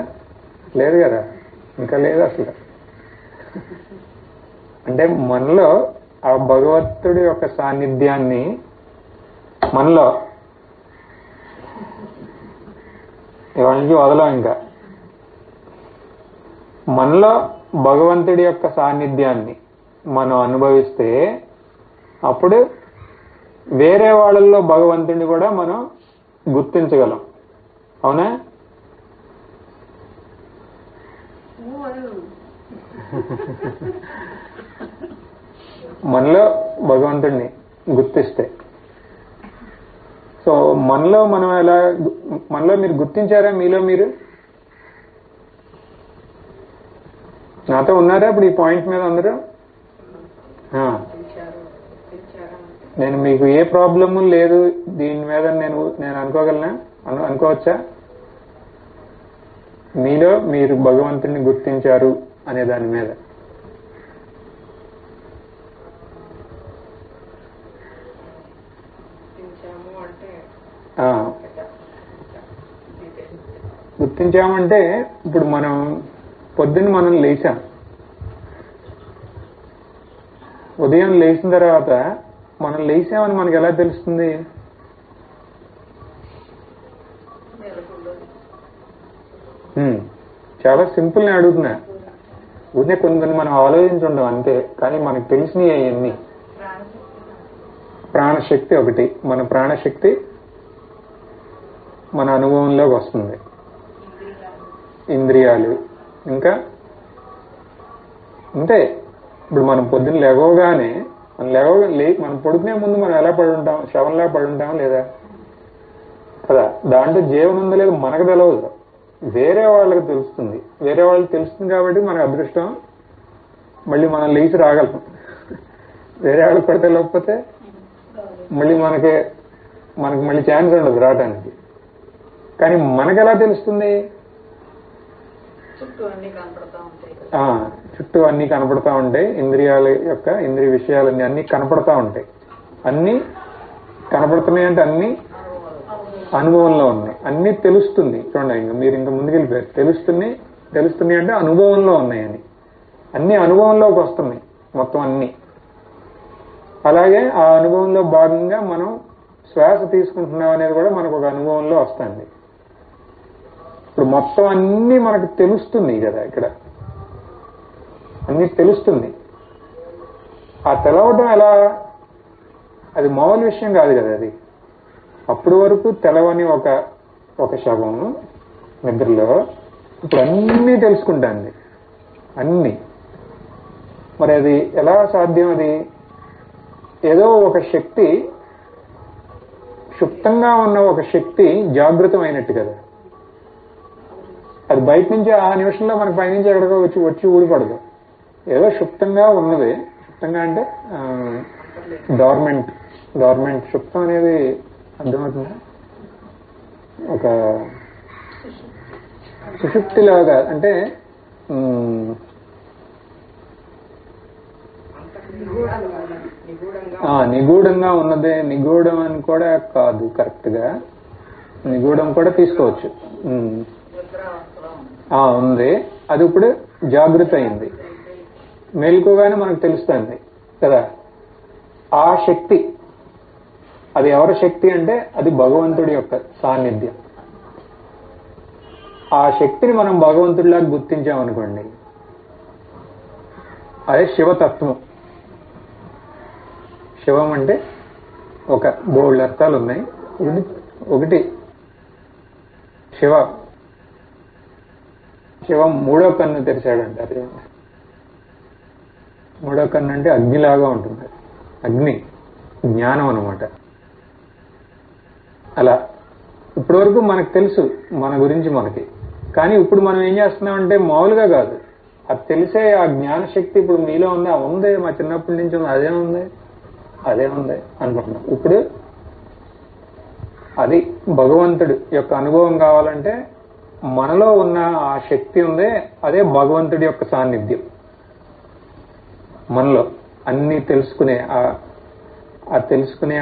లేదు కదా, ఇంకా లేదు అసలు. అంటే మనలో ఆ భగవంతుడి యొక్క సాన్నిధ్యాన్ని మనలో ఇవాళ నుంచి వదలం. ఇంకా మనలో భగవంతుడి యొక్క సాన్నిధ్యాన్ని మనం అనుభవిస్తే అప్పుడు వేరే వాళ్ళల్లో భగవంతుడిని కూడా మనం గుర్తించగలం. అవునా? మనలో భగవంతుడిని గుర్తిస్తే సో మనలో మనం ఎలా మనలో మీరు గుర్తించారా? మీలో మీరు నాతో ఉన్నారా ఇప్పుడు ఈ పాయింట్ మీద అందరూ? నేను మీకు ఏ ప్రాబ్లము లేదు దీని మీద నేను అనుకోగలనా? అనుకోవచ్చా? మీలో మీరు భగవంతుడిని గుర్తించారు అనే దాని మీద గుర్తించామంటే ఇప్పుడు మనం పొద్దున్న మనం లేచాం. ఉదయం లేచిన తర్వాత మనం లేచామని మనకు ఎలా తెలుస్తుంది? చాలా సింపుల్ నేను అడుగుతున్నా. ఊరికే కొన్ని మనం ఆలోచించుండం అంతే, కానీ మనకు తెలిసినవి అవన్నీ. ప్రాణశక్తి ఒకటి, మన ప్రాణశక్తి మన అనుభవంలోకి వస్తుంది. ఇంద్రియాలు ఇంకా అంతే. ఇప్పుడు మనం పొద్దున్న లేవగానే మనం పడుకునే ముందు మనం ఎలా పడి ఉంటాం? శవంలా పడి ఉంటాం లేదా కదా. దాంట్లో జీవనం ఉందో లేదో మనకు తెలియదు, వేరే వాళ్ళకి తెలుస్తుంది. వేరే వాళ్ళకి తెలుస్తుంది కాబట్టి మనకు అదృష్టం, మళ్ళీ మనం లేచి రాగలం. వేరే వాళ్ళకి పడితే లేకపోతే మళ్ళీ మనకి మళ్ళీ ఛాన్స్ ఉండదు రావడానికి. కానీ మనకు ఎలా తెలుస్తుంది? చుట్టూ అన్ని కనపడతా ఉంటాయి. ఇంద్రియాల యొక్క ఇంద్రియ విషయాలన్నీ అన్ని కనపడతా ఉంటాయి. అన్ని కనపడుతున్నాయి అంటే అన్ని అనుభవంలో ఉన్నాయి. అన్ని తెలుస్తుంది. చూడండి, మీరు ఇంకా ముందుకెళ్ళిపోయారు. తెలుస్తున్నాయి అంటే అనుభవంలో ఉన్నాయని. అన్ని అనుభవంలోకి వస్తున్నాయి మొత్తం అన్ని. అలాగే ఆ అనుభవంలో భాగంగా మనం శ్వాస తీసుకుంటున్నాం అనేది కూడా మనకు ఒక అనుభవంలో వస్తుంది. ఇప్పుడు మొత్తం అన్ని మనకు తెలుస్తుంది కదా. ఇక్కడ అన్ని తెలుస్తుంది. ఆ తెలవటం ఎలా? అది మామూలు విషయం కాదు కదా. అది అప్పటి వరకు తెలవని ఒక శవం నిద్రలో ఇప్పుడు అన్నీ తెలుసుకుంటాంది. అన్ని. మరి అది ఎలా సాధ్యం? అది ఏదో ఒక శక్తి, సుప్తంగా ఉన్న ఒక శక్తి జాగృతం అయినట్టు కదా. అది బయట నుంచి ఆ నిమిషంలో మనకి పైనుంచి ఎక్కడికో వచ్చి ఊడిపడదు. ఏదో సుప్తంగా ఉన్నది. సుప్తంగా అంటే గవర్నమెంట్ సుప్తం అనేది అర్థమవుతుందా? ఒక సుషుప్తిలాగా అంటే నిగూఢంగా ఉన్నదే. నిగూఢం అని కూడా కాదు కరెక్ట్ గా. నిగూఢం కూడా తీసుకోవచ్చు. ఉంది. అది ఇప్పుడు జాగృత అయింది. మేలుకోగానే మనకు తెలుస్తుంది కదా. ఆ శక్తి, అది ఎవరి శక్తి అంటే అది భగవంతుడి యొక్క సాన్నిధ్యం. ఆ శక్తిని మనం భగవంతుడిలాగా గుర్తించామనుకోండి, అదే శివతత్వం. శివం అంటే ఒక బోల్డ్ అర్థాలు ఉన్నాయి. ఒకటి శివం మూడో కన్ను తెరిచాడంటారు. మూడో కన్ను అంటే అగ్నిలాగా ఉంటుంది. అగ్ని జ్ఞానం అన్నమాట. అలా ఇప్పటి వరకు మనకు తెలుసు మన గురించి మనకి. కానీ ఇప్పుడు మనం ఏం చేస్తున్నామంటే మామూలుగా కాదు, అది తెలిసే ఆ జ్ఞానశక్తి ఇప్పుడు మీలో ఉంది. ఉంది, మా చిన్నప్పటి నుంచి ఉంది, అదే ఉంది అనుకుంటున్నాం. ఇప్పుడు అది భగవంతుడి యొక్క అనుభవం కావాలంటే మనలో ఉన్న ఆ శక్తి ఉందే, అదే భగవంతుడి యొక్క సాన్నిధ్యం. మనలో అన్ని తెలుసుకునే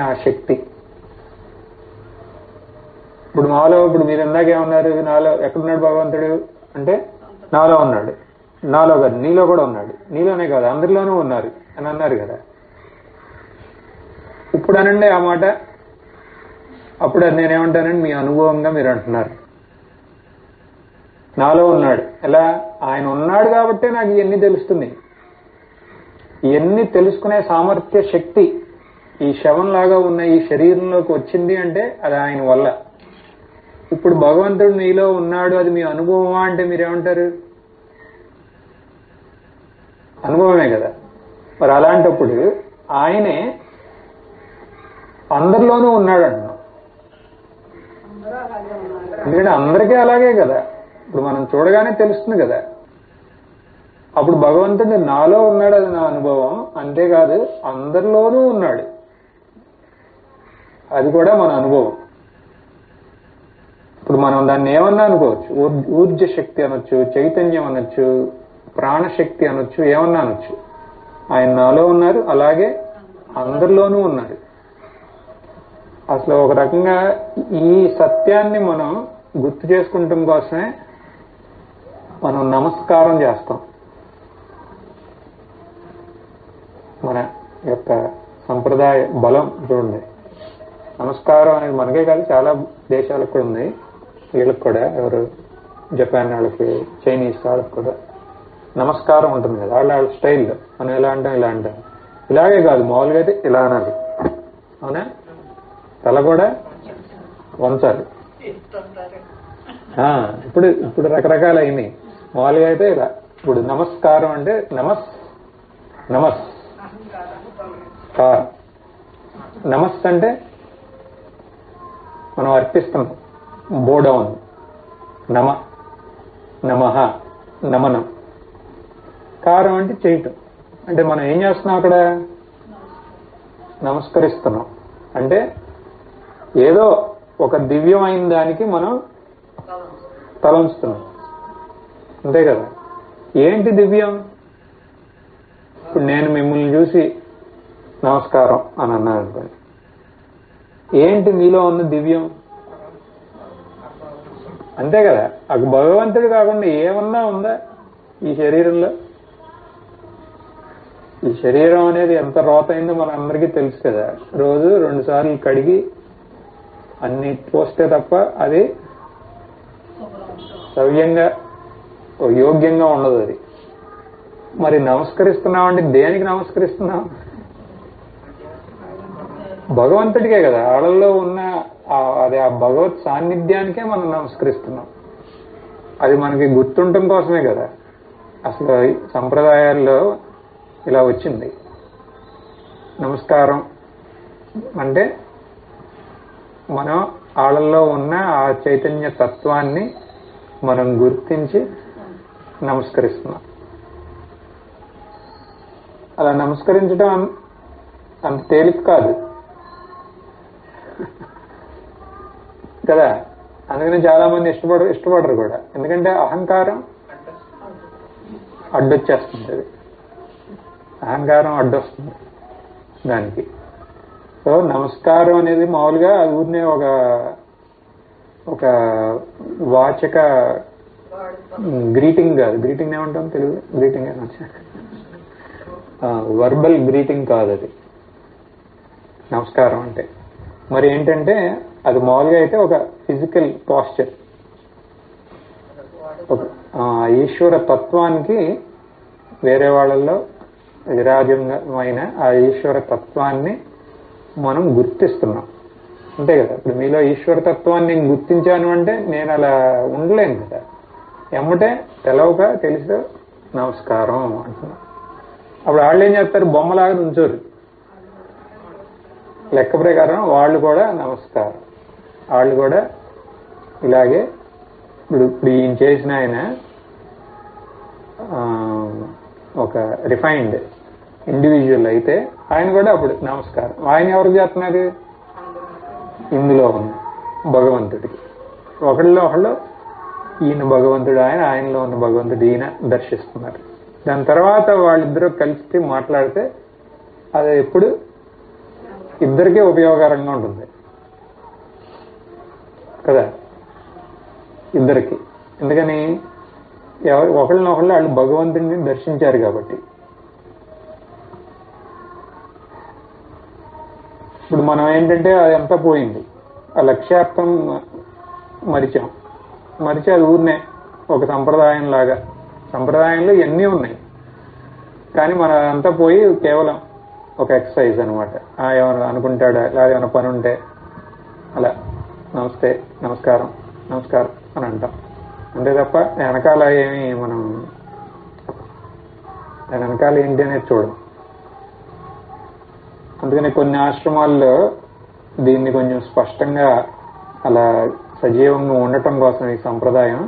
ఆ శక్తి. ఇప్పుడు ఇప్పుడు మీరు ఇందాకేమన్నారు, నాలో ఎక్కడున్నాడు భగవంతుడు అంటే నాలో ఉన్నాడు. నాలో కాదు, నీలో కూడా ఉన్నాడు. నీలోనే కాదు, అందరిలోనూ ఉన్నారు అని అన్నారు కదా. ఇప్పుడు అనండి ఆ మాట. అప్పుడు అది నేనేమంటానండి, మీ అనుభవంగా మీరు అంటున్నారు నాలో ఉన్నాడు. ఎలా? ఆయన ఉన్నాడు కాబట్టే నాకు ఇవన్నీ తెలుస్తుంది. ఇవన్నీ తెలుసుకునే సామర్థ్య శక్తి ఈ శవంలాగా ఉన్న ఈ శరీరంలోకి వచ్చింది అంటే అది ఆయన వల్ల. ఇప్పుడు భగవంతుడు నీలో ఉన్నాడు, అది మీ అనుభవమా అంటే మీరేమంటారు? అనుభవమే కదా. మరి అలాంటప్పుడు ఆయనే అందరిలోనూ ఉన్నాడు అంటున్నాం. ఎందుకంటే అందరికీ అలాగే కదా. ఇప్పుడు మనం చూడగానే తెలుస్తుంది కదా. అప్పుడు భగవంతుడు నాలో ఉన్నాడు, అది నా అనుభవం. అంతేకాదు అందరిలోనూ ఉన్నాడు, అది కూడా మన అనుభవం. ఇప్పుడు మనం దాన్ని ఏమన్నా అనుకోవచ్చు. ఊర్జ శక్తి అనొచ్చు, చైతన్యం అనొచ్చు, ప్రాణశక్తి అనొచ్చు, ఏమన్నా అనొచ్చు. ఆయన నాలో ఉన్నారు, అలాగే అందరిలోనూ ఉన్నారు. అసలు ఒక రకంగా ఈ సత్యాన్ని మనం గుర్తు చేసుకుంటాం కోసమే మనం నమస్కారం చేస్తాం. మన యొక్క సంప్రదాయ బలం చూడండి. నమస్కారం అనేది మనకే కాదు, చాలా దేశాలకు కూడా ఉంది. వీళ్ళకి కూడా, ఎవరు జపాన్ వాళ్ళకి, చైనీస్ వాళ్ళకి కూడా నమస్కారం ఉంటుంది కదా. వాళ్ళ స్టైల్లో మనం ఎలా అంటాం, ఇలా అంటాం. ఇలాగే కాదు, మామూలుగా అయితే ఇలా అనాలి. అవునా? తల కూడా వంచాలి. ఇప్పుడు రకరకాల అయినాయి. మామూలుగా అయితే ఇలా. ఇప్పుడు నమస్కారం అంటే నమస్కారం. నమస్ అంటే మనం అర్పిస్తున్నాం, బోడౌన్. నమః, నమనం. కారం అంటే చేయటం. అంటే మనం ఏం చేస్తున్నాం అక్కడ? నమస్కరిస్తున్నాం. అంటే ఏదో ఒక దివ్యమైన దానికి మనం తలంస్తున్నాం, అంతే కదా. ఏంటి దివ్యం? ఇప్పుడు నేను మిమ్మల్ని చూసి నమస్కారం అని అన్నాను అనుకోండి, ఏంటి మీలో ఉన్న దివ్యం? అంతే కదా. అది భగవంతుడు కాకుండా ఏమన్నా ఉందా ఈ శరీరంలో? ఈ శరీరం అనేది ఎంత రోత అయిందో మన అందరికీ తెలుసు కదా. రోజు 2 సార్లు కడిగి అన్ని పోస్తే తప్ప అది సవ్యంగా యోగ్యంగా ఉండదు. అది మరి నమస్కరిస్తున్నామంటే దేనికి నమస్కరిస్తున్నాం? భగవంతుడికే కదా. ఆళ్ళల్లో ఉన్న అది ఆ భగవత్ సాన్నిధ్యానికే మనం నమస్కరిస్తున్నాం. అది మనకి గుర్తుండటం కోసమే కదా. అసలు సంప్రదాయాల్లో ఇలా వచ్చింది. నమస్కారం అంటే మనం ఆళ్ళల్లో ఉన్న ఆ చైతన్య తత్వాన్ని మనం గుర్తించి నమస్కరిస్తున్నాం. అలా నమస్కరించడం అంత తేలిక కాదు కదా. అందుకని చాలా మంది ఇష్టపడరు కూడా. ఎందుకంటే అహంకారం అడ్డొచ్చేస్తుంది. అహంకారం అడ్డొస్తుంది దానికి. సో నమస్కారం అనేది మామూలుగా ఊరినే ఒక వాచక గ్రీటింగ్ కాదు. గ్రీటింగ్ ఏమంటాం తెలుగు? గ్రీటింగ్ వర్బల్ గ్రీటింగ్ కాదు అది నమస్కారం అంటే. మరి ఏంటంటే అది మామూలుగా అయితే ఒక ఫిజికల్ పాస్చర్, ఈశ్వర తత్వానికి వేరే వాళ్ళల్లో విరాజమైన ఆ ఈశ్వర తత్వాన్ని మనం గుర్తిస్తున్నాం అంతే కదా. ఇప్పుడు మీలో ఈశ్వర తత్వాన్ని నేను గుర్తించాను అంటే నేను అలా ఉండలేను కదా, ఎమ్మటే తెలవక తెలుసు నమస్కారం అంటున్నా. అప్పుడు వాళ్ళు ఏం చేస్తారు, బొమ్మలాగా నుంచోరు. లెక్క ప్రకారం వాళ్ళు కూడా నమస్కారం, వాళ్ళు కూడా ఇలాగే. ఇప్పుడు ఈయన చేసిన ఆయన ఒక రిఫైన్డ్ ఇండివిజువల్ అయితే ఆయన కూడా అప్పుడు నమస్కారం. ఆయన ఎవరికి చేస్తున్నారు, ఇందులో ఉన్న భగవంతుడికి. ఒకళ్ళలో ఒకళ్ళు ఈయన భగవంతుడు ఆయన, ఆయనలో ఉన్న భగవంతుడు ఈయన దర్శిస్తున్నారు. దాని తర్వాత వాళ్ళిద్దరూ కలిసి మాట్లాడితే అది ఎప్పుడు ఇద్దరికీ ఉపయోగకరంగా ఉంటుంది కదా, ఇద్దరికి. ఎందుకని ఒకళ్ళనొకళ్ళు వాళ్ళు భగవంతుడిని దర్శించారు కాబట్టి. ఇప్పుడు మనం ఏంటంటే అది అంతా పోయింది, ఆ లక్ష్యార్థం మరిచి అది ఊరినే ఒక సంప్రదాయం లాగా. సంప్రదాయంలో ఇవన్నీ ఉన్నాయి కానీ మన అంతా పోయి కేవలం ఒక ఎక్సర్సైజ్ అనమాట. ఏమైనా అనుకుంటాడా లేదా ఏమైనా పని ఉంటే అలా నమస్తే నమస్కారం నమస్కారం అని అంటాం అంతే తప్ప వెనకాల ఏమి మనం వెనకాల ఏంటి అనేది చూడం. అందుకని కొన్ని ఆశ్రమాల్లో దీన్ని కొంచెం స్పష్టంగా అలా సజీవంగా ఉండటం కోసం ఈ సంప్రదాయం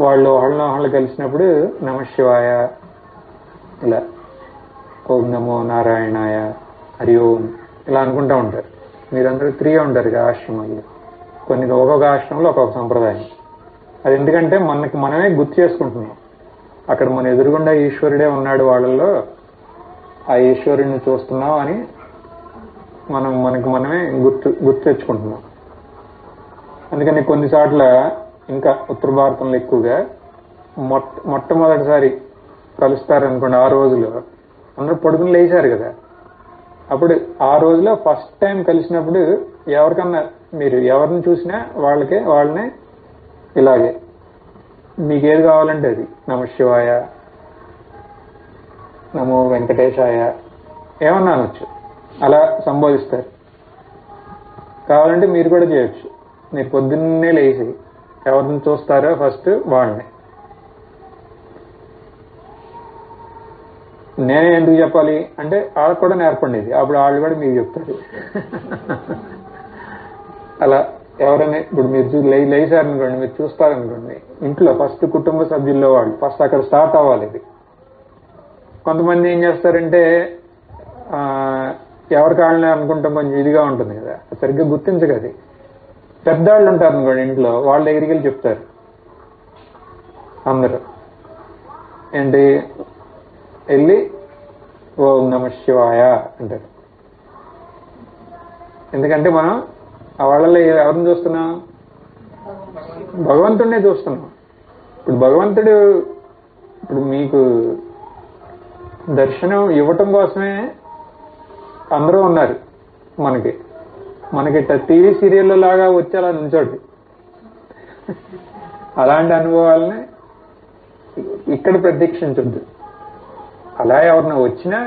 వాళ్ళు ఒకళ్ళు కలిసినప్పుడు నమశివాయ ఇలా, ఓం నమో నారాయణాయ, హరి ఓం ఇలా అనుకుంటూ ఉంటారు. మీరందరూ 3 ఉంటారు ఆశ్రమాల్లో, కొన్ని ఒక్కొక్క ఆశ్రమంలో ఒక్కొక్క సంప్రదాయం. అది ఎందుకంటే మనకి మనమే గుర్తు చేసుకుంటున్నాం, అక్కడ మన ఎదురుగుండా ఈశ్వరుడే ఉన్నాడు, వాళ్ళల్లో ఆ ఈశ్వరుడిని చూస్తున్నాం అని మనకి మనమే గుర్తు తెచ్చుకుంటున్నాం. అందుకని కొన్నిసార్లు ఇంకా ఉత్తర భారతంలో ఎక్కువగా మొట్టమొదటిసారి కలుస్తారనుకోండి, ఆ రోజులో అందరూ పడుకుని లేచారు కదా, అప్పుడు ఆ రోజులో ఫస్ట్ టైం కలిసినప్పుడు ఎవరికన్నా మీరు ఎవరిని చూసినా వాళ్ళనే ఇలాగే మీకు ఏది కావాలంటే అది నమశివాయ, నమో వెంకటేశాయ ఏమన్నా అనొచ్చు, అలా సంబోధిస్తారు. కావాలంటే మీరు కూడా చేయొచ్చు. మీరు పొద్దున్నే లేచి ఎవరిని చూస్తారో ఫస్ట్ వాళ్ళని. నేనే ఎందుకు చెప్పాలి అంటే వాళ్ళకు కూడా నేర్పండి, అప్పుడు వాళ్ళు కూడా మీకు చెప్తారు. అలా ఎవరైనా ఇప్పుడు మీరు లేచారనుకోండి, మీరు చూస్తారనుకోండి, ఇంట్లో ఫస్ట్ కుటుంబ సభ్యుల్లో వాళ్ళు ఫస్ట్ అక్కడ స్టార్ట్ అవ్వాలి ఇది. కొంతమంది ఏం చేస్తారంటే ఎవరి కాళ్ళని అనుకుంటాం కొంచెం ఇదిగా ఉంటుంది కదా, సరిగ్గా గుర్తించదు. అది పెద్దవాళ్ళు ఉంటారు అనుకోండి ఇంట్లో, వాళ్ళ దగ్గరికి వెళ్ళి చెప్తారు అందరూ. ఏంటి వెళ్ళి ఓం నమ శివాయ అంటారు. ఎందుకంటే మనం ఆ వాళ్ళలో ఎవరిని చూస్తున్నాం, భగవంతుడినే చూస్తున్నాం. ఇప్పుడు భగవంతుడు ఇప్పుడు మీకు దర్శనం ఇవ్వటం కోసమే అందరూ ఉన్నారు. మనకి టీవీ సీరియల్ లాగా వచ్చి అలా నుంచోటి అలాంటి అనుభవాలని ఇక్కడ ప్రతీక్షించొద్దు. అలా ఎవరిన వచ్చినా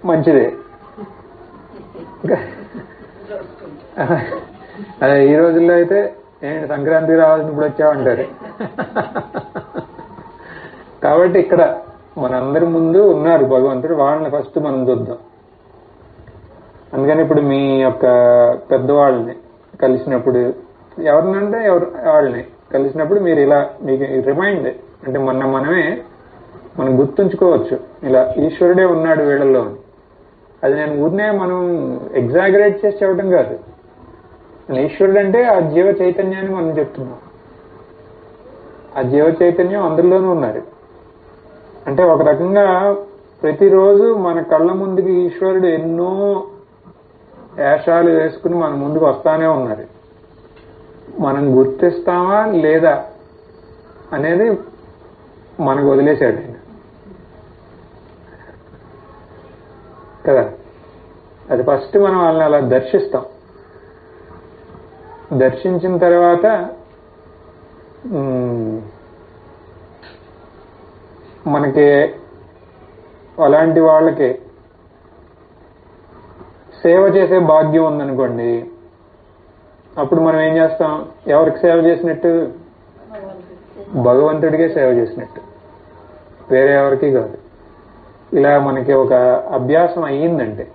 మంచిదే. అదే ఈ రోజుల్లో అయితే ఏంటి సంక్రాంతి రావాల్సినప్పుడు వచ్చామంటారు. కాబట్టి ఇక్కడ మనందరి ముందు ఉన్నారు భగవంతుడు, వాళ్ళని ఫస్ట్ మనం చూద్దాం. అందుకని ఇప్పుడు మీ యొక్క పెద్దవాళ్ళని కలిసినప్పుడు ఎవరినంటే వాళ్ళని కలిసినప్పుడు మీరు ఇలా మీకు రిమైండ్ అంటే మనం గుర్తుంచుకోవచ్చు, ఇలా ఈశ్వరుడే ఉన్నాడు వీళ్ళల్లో. అది నేను ఊరినే మనం ఎగ్జాగరేట్ చేసి చెప్పడం కాదు. ఈశ్వరుడు అంటే ఆ జీవ చైతన్యాన్ని మనం చెప్తున్నాం. ఆ జీవ చైతన్యం అందరిలోనూ ఉన్నారు. అంటే ఒక రకంగా ప్రతిరోజు మన కళ్ళ ముందుకి ఈశ్వరుడు ఎన్నో వేషాలు వేసుకుని మన ముందుకు వస్తానే ఉన్నారు. మనం గుర్తిస్తామా లేదా అనేది మనకు వదిలేశాడు ఆయన. కదా. అది ఫస్ట్ మనం వాళ్ళని అలా దర్శిస్తాం. దర్శించిన తర్వాత మనకి అలాంటి వాళ్ళకి సేవ చేసే భాగ్యం ఉందనుకోండి, అప్పుడు మనం ఏం చేస్తాం? ఎవరికి సేవ చేసినట్టు? భగవంతుడికే సేవ చేసినట్టు, వేరే ఎవరికి కాదు. ఇలా మనకి ఒక అభ్యాసం అయ్యిందంటే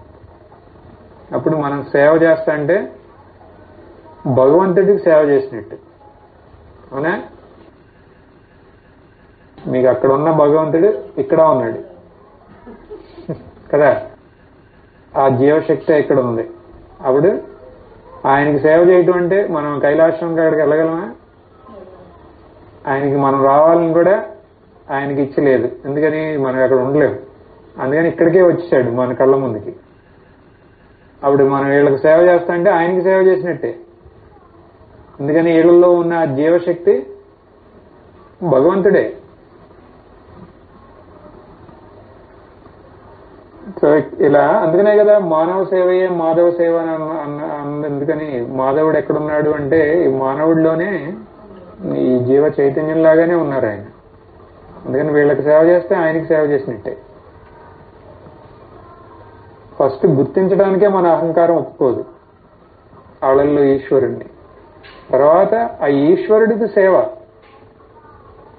అప్పుడు మనం సేవ చేస్తా అంటే భగవంతుడికి సేవ చేసినట్టు. అవునా? మీకు అక్కడ ఉన్న భగవంతుడు ఇక్కడ ఉన్నాడు కదా. ఆ జీవశక్తి ఇక్కడ ఉంది. అప్పుడు ఆయనకి సేవ చేయటం అంటే మనం కైలాసం కాడికి వెళ్ళగలమా? ఆయనకి మనం రావాలని కూడా ఆయనకి ఇచ్చలేదు. ఎందుకని? మనం అక్కడ ఉండలేము. అందుకని ఇక్కడికే వచ్చాడు మన కళ్ళ ముందుకి. అప్పుడు మనం వీళ్ళకి సేవ చేస్తా అంటే ఆయనకి సేవ చేసినట్టే. ఎందుకని వీళ్ళల్లో ఉన్న జీవశక్తి భగవంతుడే. సో ఇలా అందుకనే కదా మానవ సేవయే మాధవ సేవ ఎందుకని మాధవుడు ఎక్కడున్నాడు అంటే ఈ మానవుడిలోనే ఈ జీవ చైతన్యం లాగానే ఉన్నారు ఆయన. అందుకని వీళ్ళకి సేవ చేస్తే ఆయనకి సేవ చేసినట్టే. ఫస్ట్ గుర్తించడానికే మన అహంకారం ఒప్పుకోదు వాళ్ళల్లో ఈశ్వరుణ్ణి. తర్వాత ఆ ఈశ్వరుడికి సేవ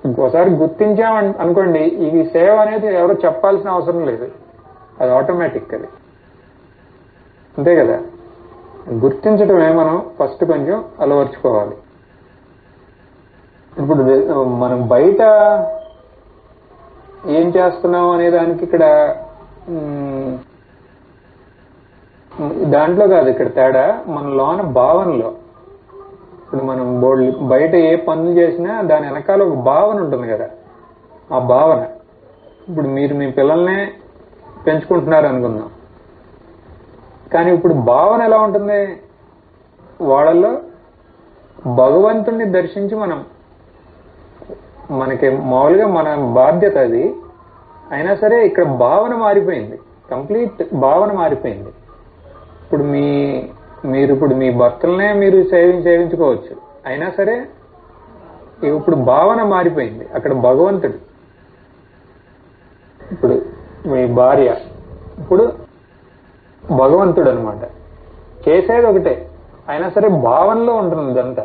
ఇంకోసారి గుర్తించాం అనుకోండి, ఈ సేవ అనేది ఎవరో చెప్పాల్సిన అవసరం లేదు, అది ఆటోమేటిక్. అది అంతే కదా. గుర్తించడమే మనం ఫస్ట్ కొంచెం అలవర్చుకోవాలి. ఇప్పుడు మనం బయట ఏం చేస్తున్నాం అనే దానికి ఇక్కడ దాంట్లో కాదు ఇక్కడ తేడా, మన లోన భావనలో. ఇప్పుడు మనం బయట ఏ పనులు చేసినా దాని వెనకాల ఒక భావన ఉంటుంది కదా. ఆ భావన, ఇప్పుడు మీరు మీ పిల్లల్నే పెంచుకుంటున్నారు అనుకుందాం, కానీ ఇప్పుడు భావన ఎలా ఉంటుంది? వాళ్ళల్లో భగవంతుణ్ణి దర్శించి మనకి మామూలుగా మన బాధ్యత అది. అయినా సరే ఇక్కడ భావన మారిపోయింది, కంప్లీట్ భావన మారిపోయింది. ఇప్పుడు ఇప్పుడు మీ భర్తలనే మీరు సేవించుకోవచ్చు, అయినా సరే ఇప్పుడు భావన మారిపోయింది. అక్కడ భగవంతుడు, ఇప్పుడు మీ భార్య ఇప్పుడు భగవంతుడు అనమాట. చేసేది ఒకటే, అయినా సరే భావనలో ఉంటుంది ఇదంతా.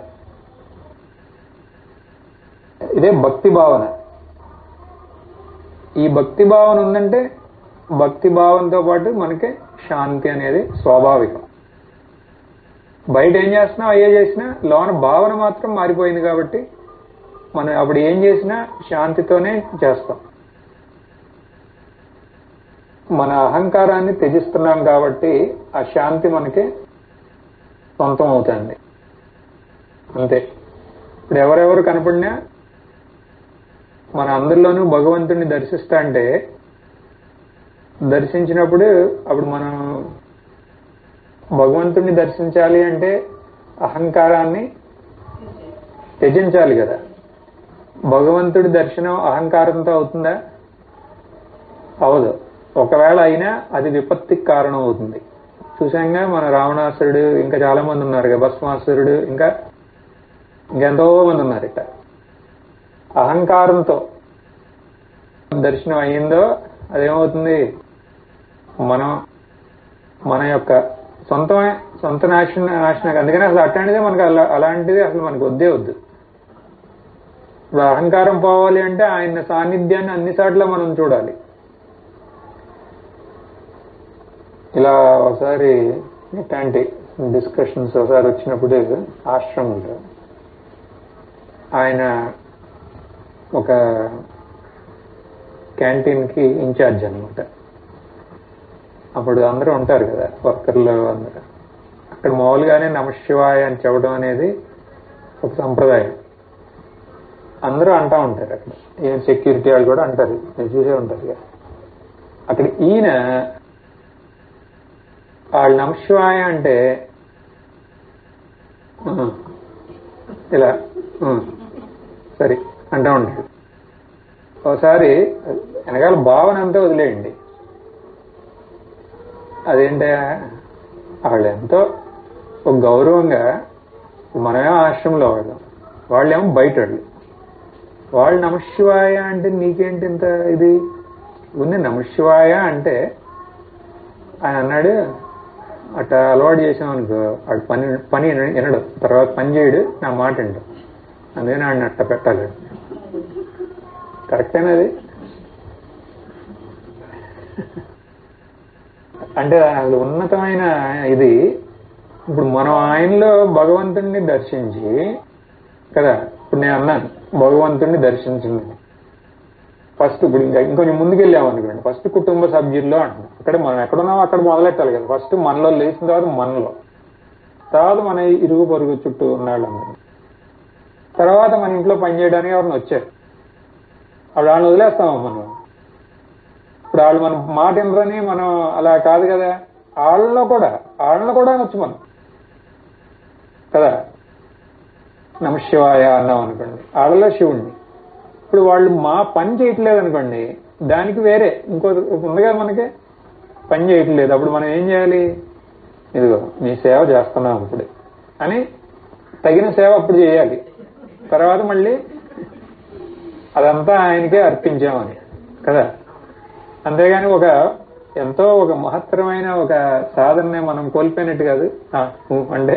ఇదే భక్తి భావన. ఈ భక్తి భావన ఉందంటే భక్తి భావంతో పాటు మనకి శాంతి అనేది స్వాభావికం. బయట ఏం చేసినా అయ్యే చేసినా లోన భావన మాత్రం మారిపోయింది కాబట్టి మనం అప్పుడు ఏం చేసినా శాంతితోనే చేస్తాం. మన అహంకారాన్ని త్యజిస్తున్నాం కాబట్టి ఆ శాంతి మనకి సొంతం అవుతుంది. అంతే. ఇప్పుడు ఎవరెవరు కనపడినా మన అందరిలోనూ భగవంతుడిని దర్శిస్తా అంటే దర్శించినప్పుడు అప్పుడు మనం భగవంతుడిని దర్శించాలి అంటే అహంకారాన్ని త్యజించాలి కదా. భగవంతుడి దర్శనం అహంకారంతో అవుతుందా? అవదు. ఒకవేళ అయినా అది విపత్తికి కారణం అవుతుంది. చూసాంగా మన రావణాసురుడు, ఇంకా చాలా మంది ఉన్నారు కదా, భస్మాసురుడు, ఇంకెంతో మంది ఉన్నారు. ఇట్లా అహంకారంతో దర్శనం అయ్యిందో అదేమవుతుంది? మన యొక్క సొంత నాశనం. అందుకని అసలు అట్లాంటిదే మనకు అలాంటిది అసలు మనకు వద్దే వద్దు. ఇప్పుడు అహంకారం పోవాలి అంటే ఆయన సాన్నిధ్యాన్ని అన్నిసార్లు మనం చూడాలి. ఇలా ఒకసారి ఇట్లాంటి డిస్కషన్స్ ఒకసారి వచ్చినప్పుడు ఆశ్రమంలో ఆయన ఒక క్యాంటీన్కి ఇన్ఛార్జ్ అనమాట. అప్పుడు అందరూ ఉంటారు కదా వర్కర్లు అందరూ. అక్కడ మామూలుగానే నమశివాయ అని చెప్పడం అనేది ఒక సంప్రదాయం. అందరూ అంటా ఉంటారు. అక్కడ ఈయన సెక్యూరిటీ వాళ్ళు కూడా అంటారు, మీరు చూసే ఉంటారు కదా. అక్కడ ఈయన వాళ్ళు నమశివాయ అంటే ఇలా సరే అంటూ ఉంటాడు. ఒకసారి వెనకాల భావన అంతా వదిలేయండి. అదేంటే వాళ్ళు ఎంతో ఒక గౌరవంగా, మనమేమో ఆశ్రమంలో వాళ్ళేమో బయట వాళ్ళు నమశివాయ అంటే నీకేంటి ఇంత ఇది ఉంది? నమశివాయ అంటే ఆయన అన్నాడు, అట్లా అలవాటు చేసామనుకో వాడు పని వినడు, తర్వాత పని చేయడు, నా మాట వినడు. అందుకని వాడిని అట్ట పెట్టాలి. కరెక్టేనది. అంటే అది ఉన్నతమైన ఇది. ఇప్పుడు మనం ఆయనలో భగవంతుడిని దర్శించి కదా, ఇప్పుడు నేను అన్నాను భగవంతుడిని దర్శించండి. ఫస్ట్ ఇప్పుడు ఇంకొంచెం ముందుకెళ్ళామనుకోండి, ఫస్ట్ కుటుంబ సభ్యుల్లో అంటున్నాం. అక్కడ మనం ఎక్కడున్నామో అక్కడ మొదలెట్టాలి కదా. ఫస్ట్ మనలో లేచిన తర్వాత మనలో, తర్వాత మన ఇరుగు పొరుగు చుట్టూ ఉన్నాళ్ళందరూ, తర్వాత మన ఇంట్లో పనిచేయడానికి ఎవరిని వచ్చారు, అప్పుడు వాళ్ళని వదిలేస్తామా మనం? ఇప్పుడు వాళ్ళు మన మాట వినరని మనం అలా కాదు కదా. వాళ్ళలో కూడా వచ్చు మనం కదా. నమశివాయ అన్నాం అనుకోండి, వాళ్ళలో శివుణ్ణి. ఇప్పుడు వాళ్ళు మా పని చేయట్లేదు అనుకోండి, దానికి వేరే ఇంకో ఉంది కదా, మనకి పని చేయట్లేదు. అప్పుడు మనం ఏం చేయాలి? ఇదిగో నీ సేవ చేస్తున్నాం ఇప్పుడు అని తగిన సేవ అప్పుడు చేయాలి. తర్వాత మళ్ళీ అదంతా ఆయనకే అర్పించామని కదా. అంతేగాని ఎంతో ఒక మహత్తరమైన ఒక సాధననే మనం కోల్పోయినట్టు కాదు. అంటే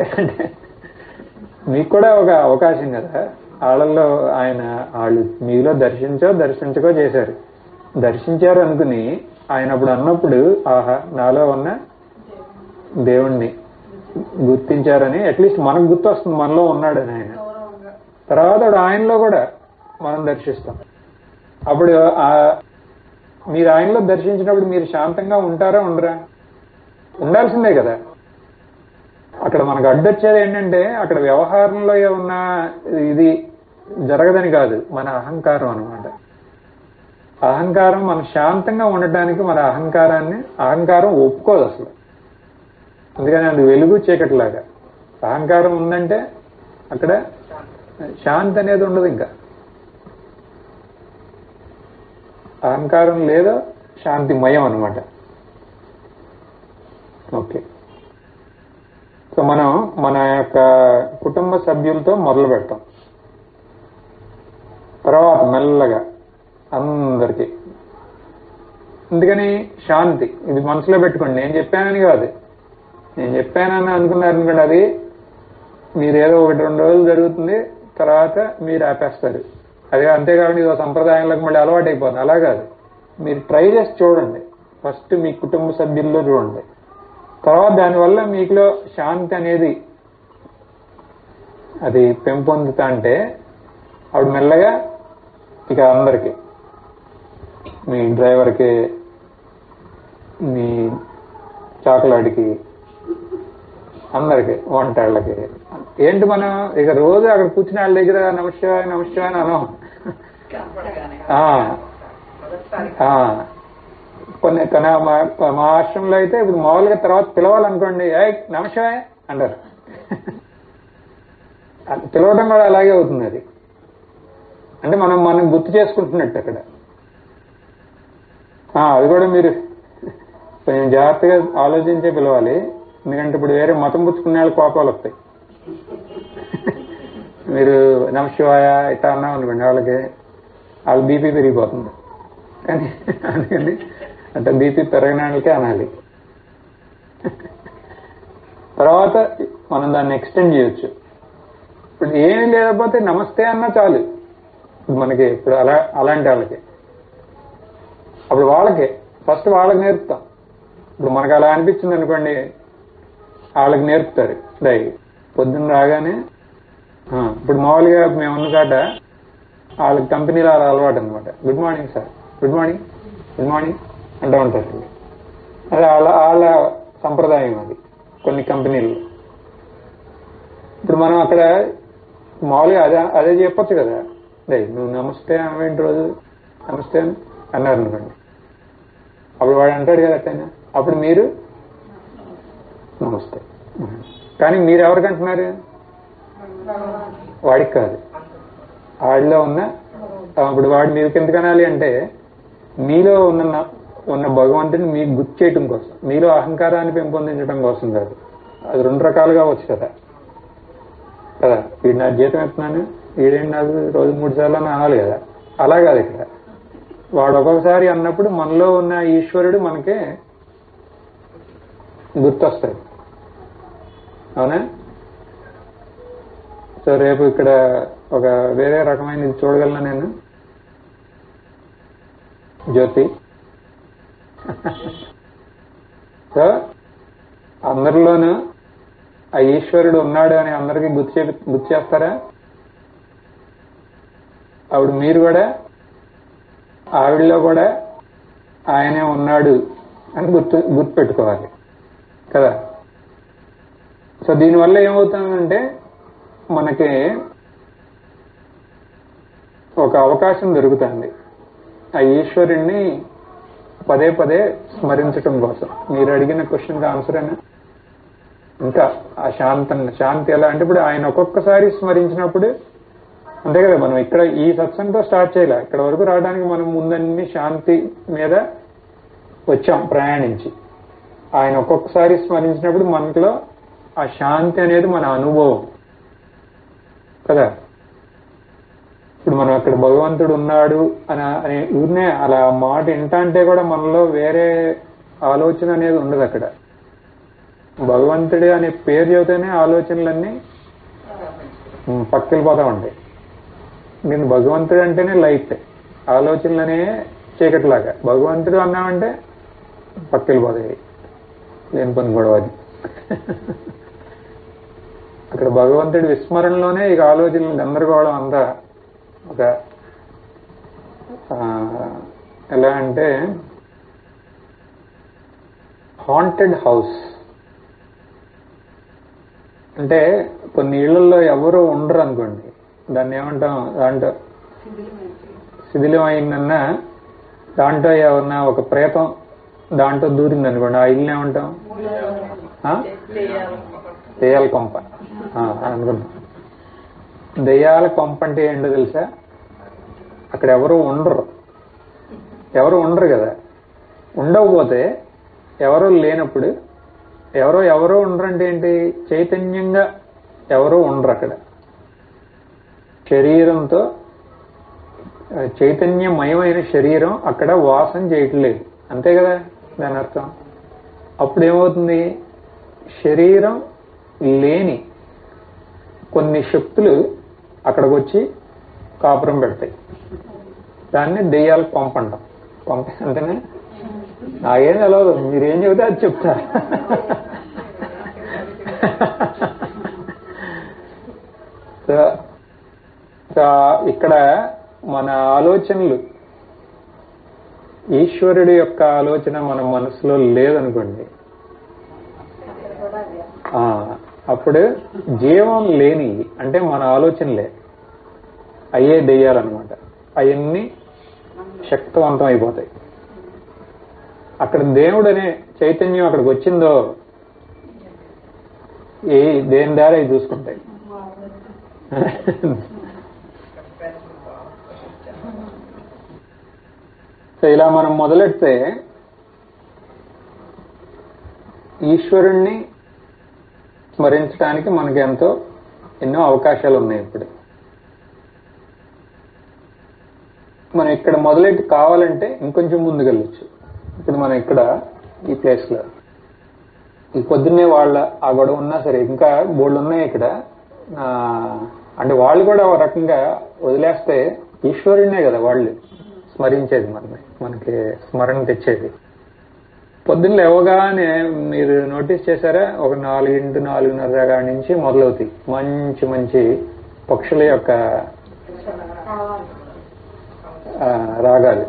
మీకు కూడా ఒక అవకాశం కదా. వాళ్ళల్లో వాళ్ళు మీలో దర్శించకో చేశారు. దర్శించారు అనుకుని ఆయన అప్పుడు అన్నప్పుడు ఆహా నాలో ఉన్న దేవుణ్ణి గుర్తించారని అట్లీస్ట్ మనకు గుర్తు వస్తుంది, మనలో ఉన్నాడని ఆయన. తర్వాత ఆయనలో కూడా మనం దర్శిస్తాం. అప్పుడు మీరు ఆయనలో దర్శించినప్పుడు మీరు శాంతంగా ఉంటారా ఉండరా? ఉండాల్సిందే కదా. అక్కడ మనకు అడ్డొచ్చేది ఏంటంటే అక్కడ వ్యవహారంలో ఉన్న ఇది జరగదని కాదు, మన అహంకారం అన్నమాట. అహంకారం మనం శాంతంగా ఉండటానికి మన అహంకారం ఒప్పుకోదు అసలు. అందుకని అది వెలుగు చీకటిలాగా. అహంకారం ఉందంటే అక్కడ శాంతి అనేది ఉండదు. ఇంకా అహంకారం లేదా శాంతిమయం అన్నమాట. ఓకే, సో మనం మన యొక్క కుటుంబ సభ్యులతో మొదలు పెడతాం. తర్వాత మెల్లగా అందరికీ. అందుకని శాంతి ఇది మనసులో పెట్టుకోండి. నేను చెప్పానని కాదు, నేను చెప్పానని అనుకున్నారనుకోండి, అది మీరేదో 1-2 రోజులు జరుగుతుంది, తర్వాత మీరు ఆపేస్తారు. అదే అంతేకాకుండా ఇది సంప్రదాయంలోకి మళ్ళీ అలవాటు అయిపోతుంది. అలా కాదు, మీరు ట్రై చేసి చూడండి. ఫస్ట్ మీ కుటుంబ సభ్యుల్లో చూడండి, తర్వాత దానివల్ల మీకులో శాంతి అనేది అది పెంపొందుతా అంటే అప్పుడు మెల్లగా ఇక అందరికీ, మీ డ్రైవర్కి, మీ చాకలాడికి, అందరికి, వంటాళ్ళకి. ఏంటి మనం ఇక రోజు అక్కడ కూర్చుని వాళ్ళ దగ్గర నమస్కారం అని అనం. కొన్ని మా ఆశ్రమంలో అయితే ఇప్పుడు మామూలుగా తర్వాత పిలవాలనుకోండి, నమస్కారం అంటారు. పిలవడం కూడా అలాగే అవుతుంది. అది అంటే మనం గుర్తు చేసుకుంటున్నట్టు అక్కడ. అది కూడా మీరు కొంచెం జాగ్రత్తగా ఆలోచించే పిలవాలి. ఎందుకంటే ఇప్పుడు వేరే మతం పుచ్చుకునే వాళ్ళు కోపాలు వస్తాయి. మీరు నమశివాయ ఇట్లా అన్నాం అనుకోండి, వాళ్ళ బీపీ పెరిగిపోతుంది. కానీ అందుకని అంటే బీపీ పెరగడానికే అనాలి. తర్వాత మనం దాన్ని ఎక్స్టెండ్ చేయొచ్చు. ఇప్పుడు ఏమీ లేకపోతే నమస్తే అన్నా చాలు మనకి. ఇప్పుడు అలాంటి వాళ్ళకి అప్పుడు ఫస్ట్ వాళ్ళకి నేర్పుతాం. ఇప్పుడు మనకు అలా అనిపించింది అనుకోండి, వాళ్ళకి నేర్పుతారు. పొద్దున్న రాగానే ఇప్పుడు మామూలుగా మేము ఉన్న కాట వాళ్ళకి కంపెనీలో అలా అలవాటు అనమాట. Good morning sir, good morning, good morning అంటూ ఉంటారు. అది వాళ్ళ సంప్రదాయం అది కొన్ని కంపెనీల్లో. ఇప్పుడు మనం అక్కడ మామూలుగా అదే చెప్పొచ్చు కదా. నువ్వు నమస్తే అవేంటి రోజు నమస్తే అన్నారు అనుకోండి, అప్పుడు వాడు అంటాడు కదా అట్టయినా, అప్పుడు మీరు నమస్తే. కానీ మీరు ఎవరికి అంటున్నారు? వాడికి కాదు, వాడిలో ఉన్న. ఇప్పుడు వాడు మీకు ఎందుకు అనాలి అంటే మీలో ఉన్న ఉన్న భగవంతుని మీకు గుర్తు చేయటం కోసం, మీలో అహంకారాన్ని పెంపొందించడం కోసం కాదు. అది 2 రకాలుగా వచ్చు కదా. వీడు నా జీతం ఎత్తున్నాను, వీడేంటి నాకు రోజు 3 సార్లు అని అనాలి కదా. అలా కాదు ఇక్కడ. వాడు ఒక్కొక్కసారి అన్నప్పుడు మనలో ఉన్న ఈశ్వరుడు మనకే గుర్తొస్తాడు. అవునా? సో రేపు ఇక్కడ ఒక వేరే రకమైన ఇది చూడగలను నేను. జ్యోతి. సో అందరిలోనూ ఆ ఈశ్వరుడు ఉన్నాడు అని అందరికీ గుర్తు చేస్తారా? అప్పుడు మీరు కూడా ఆవిడలో కూడా ఆయనే ఉన్నాడు అని గుర్తు పెట్టుకోవాలి కదా. సో దీనివల్ల ఏమవుతుందంటే మనకి ఒక అవకాశం దొరుకుతుంది ఆ ఈశ్వరుణ్ణి పదే పదే స్మరించటం కోసం. మీరు అడిగిన క్వశ్చన్కి ఆన్సర్ అయినా ఇంకా ఆ శాంతి ఎలా అంటే, ఇప్పుడు ఆయన ఒక్కొక్కసారి స్మరించినప్పుడు అంతే కదా. మనం ఇక్కడ ఈ సత్సంగంతో స్టార్ట్ చేయలే, ఇక్కడ వరకు రావడానికి మనం ముందన్ని శాంతి మీద వచ్చాం ప్రయాణించి. ఆయన ఒక్కొక్కసారి స్మరించినప్పుడు మనలో ఆ శాంతి అనేది మన అనుభవం కదా. ఇప్పుడు మనం అక్కడ భగవంతుడు ఉన్నాడు అని ఊరినే అలా మాట వింటా కూడా మనలో వేరే ఆలోచన అనేది ఉండదు. అక్కడ భగవంతుడు అనే పేరు చెబితేనే ఆలోచనలన్నీ పక్కకెళ్ళిపోతా ఉంటాయి. నేను భగవంతుడు అంటేనే లైట్, ఆలోచనలనే చీకటిలాగా. భగవంతుడు అన్నామంటే పక్కకెళ్ళిపోతాయి, లేని పని గొడవ అది. అక్కడ భగవంతుడి విస్మరణలోనే ఇక ఆలోచనలు గందరగోళం అంతా. ఒక ఎలా అంటే హాంటెడ్ హౌస్ అంటే కొన్ని ఇళ్లలో ఎవరు ఉండరు అనుకోండి, దాన్ని ఏమంటాం, దాంట్లో శిథిలం అయిందన్నా దాంట్లో ఏమన్నా ఒక ప్రేతం దాంట్లో దూరింది అనుకోండి, ఆ ఇల్లు ఏమంటాం, దెయ్యాల కొంప అనుకుంటాం. దెయ్యాల కొంప అంటే ఏంటో తెలుసా? అక్కడ ఎవరు ఉండరు కదా. ఉండకపోతే ఎవరో లేనప్పుడు ఎవరో ఉండరంటే ఏంటి? చైతన్యంగా ఎవరో ఉండరు అక్కడ. శరీరంతో చైతన్యమయమైన శరీరం అక్కడ వాసన చేయట్లేదు, అంతే కదా దాని అర్థం. అప్పుడు ఏమవుతుంది? శరీరం లేని కొన్ని శక్తులు అక్కడికి వచ్చి కాపురం పెడతాయి. దాన్ని దెయ్యాల కొంప అంటాం. కొంప అంటేనే నాకేం తెలవదు, మీరేం చెబితే అది చెప్తా. ఇక్కడ మన ఆలోచనలు, ఈశ్వరుడి యొక్క ఆలోచన మన మనసులో లేదనుకోండి, అప్పుడు జీవం లేని అంటే మన ఆలోచనలే అయ్యే దెయ్యాలన్నమాట. అవన్నీ శక్తివంతం అయిపోతాయి. అక్కడ దేవుడు అనే చైతన్యం అక్కడికి వచ్చిందో దేని దారి అవి చూసుకుంటాయి. సో ఇలా మనం మొదలెడితే ఈశ్వరుణ్ణి స్మరించడానికి మనకి ఎన్నో అవకాశాలు ఉన్నాయి. ఇప్పుడు మనం ఇక్కడ మొదలెట్టి కావాలంటే ఇంకొంచెం ముందుకెళ్ళొచ్చు. ఇప్పుడు మనం ఇక్కడ ఈ ప్లేస్ లో ఈ పొద్దున్నే వాళ్ళ ఆ గొడవ ఉన్నా సరే ఇంకా బోర్డు ఉన్నాయి ఇక్కడ. అంటే వాళ్ళు కూడా ఒక రకంగా వదిలేస్తే ఈశ్వరుడినే కదా వాళ్ళు స్మరించేది, మనకి స్మరణ తెచ్చేది. పొద్దున్న లేవగానే మీరు నోటీస్ చేశారా, ఒక 4-4:30 నుంచి మొదలవుతాయి మంచి మంచి పక్షుల యొక్క రాగాలు.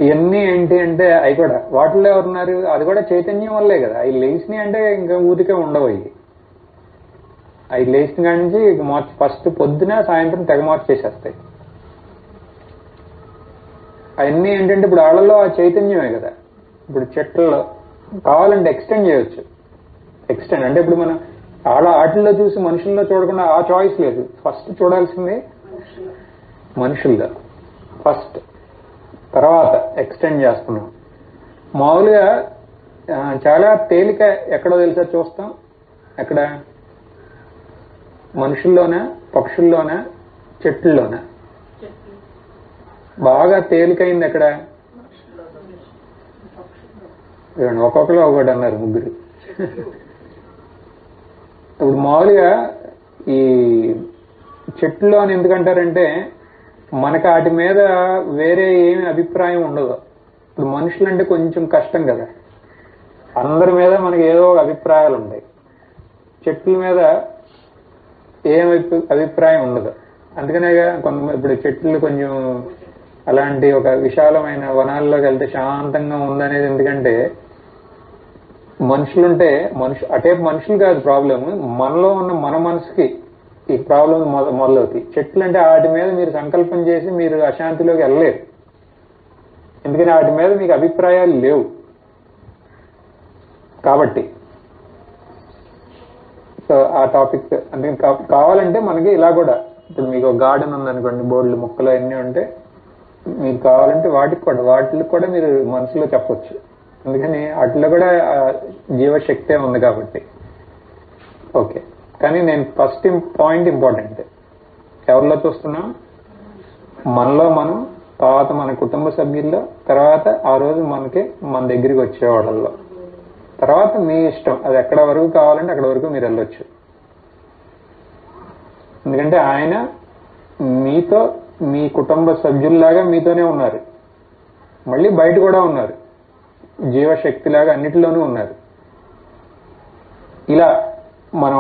ఇవన్నీ ఏంటి అంటే అవి కూడా వాటిల్లో ఎవరున్నారు? అది కూడా చైతన్యం వల్లే కదా. అవి లేచినాయి అంటే ఇంకా ఊరికే ఉండవు. అవి లేచిన కాడి నుంచి ఫస్ట్ పొద్దున సాయంత్రం తెగ మార్చేసేస్తాయి. అవన్నీ ఏంటంటే ఇప్పుడు ఆళ్ళలో ఆ చైతన్యమే కదా. ఇప్పుడు చెట్లలో కావాలంటే ఎక్స్టెండ్ చేయొచ్చు. ఎక్స్టెండ్ అంటే ఇప్పుడు మనం ఆటల్లో చూసి మనుషుల్లో చూడకుండా ఆ చాయిస్ లేదు. ఫస్ట్ చూడాల్సింది మనుషుల్లో. ఫస్ట్ తర్వాత ఎక్స్టెండ్ చేస్తున్నాం. మామూలుగా చాలా తేలిక ఎక్కడో తెలుసా చూస్తాం? ఎక్కడ? మనుషుల్లోనా, పక్షుల్లోనా, చెట్లలోనా? బాగా తేలికైంది ఎక్కడ? ఒక్కొక్కరు ఒకటి అన్నారు, ముగ్గురు. ఇప్పుడు మామూలుగా ఈ చెట్లు అని ఎందుకంటారంటే మనకు వాటి మీద వేరే ఏమి అభిప్రాయం ఉండదు. ఇప్పుడు మనుషులంటే కొంచెం కష్టం కదా, అందరి మీద మనకి ఏదో ఒక అభిప్రాయాలు ఉంటాయి. చెట్ల మీద ఏం అభిప్రాయం ఉండదు. అందుకనే ఇప్పుడు చెట్లు కొంచెం అలాంటి ఒక విశాలమైన వనాల్లోకి వెళ్తే శాంతంగా ఉందనేది. ఎందుకంటే మనుషులుంటే అటే మనుషులు కాదు ప్రాబ్లం, మనలో ఉన్న మన మనసుకి ఈ ప్రాబ్లం మొదలవుతాయి. చెట్లు అంటే వాటి మీద మీరు సంకల్పం చేసి మీరు అశాంతిలోకి వెళ్ళలేరు. ఎందుకని వాటి మీద మీకు అభిప్రాయాలు లేవు కాబట్టి. సో ఆ టాపిక్ అందుకని కావాలంటే మనకి ఇలా కూడా, ఇప్పుడు మీకు గార్డెన్ ఉందనుకోండి, బోర్డులు మొక్కలు అన్నీ ఉంటే మీకు కావాలంటే వాటికి కూడా మీరు మనసులో చెప్పొచ్చు. అందుకని వాటిలో కూడా జీవశక్తే ఉంది కాబట్టి. ఓకే, కానీ నేను ఫస్ట్ పాయింట్ ఇంపార్టెంట్. ఎవరిలో చూస్తున్నాం? మనలో మనం, తర్వాత మన కుటుంబ సభ్యుల్లో, తర్వాత ఆ రోజు మన దగ్గరికి వచ్చేవాళ్ళల్లో, తర్వాత మీ ఇష్టం. అది ఎక్కడ వరకు కావాలంటే అక్కడ వరకు మీరు వెళ్ళొచ్చు. ఎందుకంటే ఆయన మీతో, మీ కుటుంబ సభ్యుల్లాగా మీతోనే ఉన్నారు, మళ్ళీ బయట కూడా ఉన్నారు, జీవశక్తిలాగా అన్నిటిలోనూ ఉన్నారు. ఇలా మనం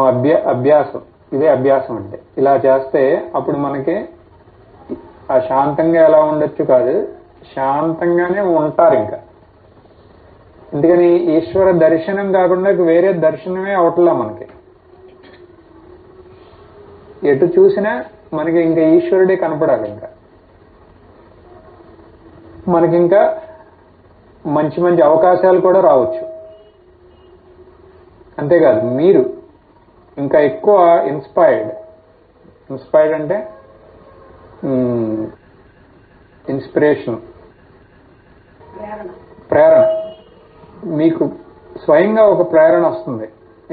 అభ్యాసం, ఇదే అభ్యాసం అంటే. ఇలా చేస్తే అప్పుడు మనకి ఆ శాంతంగా ఎలా ఉండొచ్చు కాదు, శాంతంగానే ఉంటారు. ఇంకా ఎందుకని ఈశ్వర దర్శనం కాకుండా వేరే దర్శనమే అవట్లా మనకి. ఎటు చూసినా మనకి ఇంకా ఈశ్వరుడే కనపడాలి. ఇంకా మనకింకా మంచి మంచి అవకాశాలు కూడా రావచ్చు. అంతేకాదు, మీరు ఇంకా ఎక్కువ ఇన్స్పైర్డ్ అంటే ఇన్స్పిరేషన్, ప్రేరణ. మీకు స్వయంగా ఒక ప్రేరణ వస్తుంది.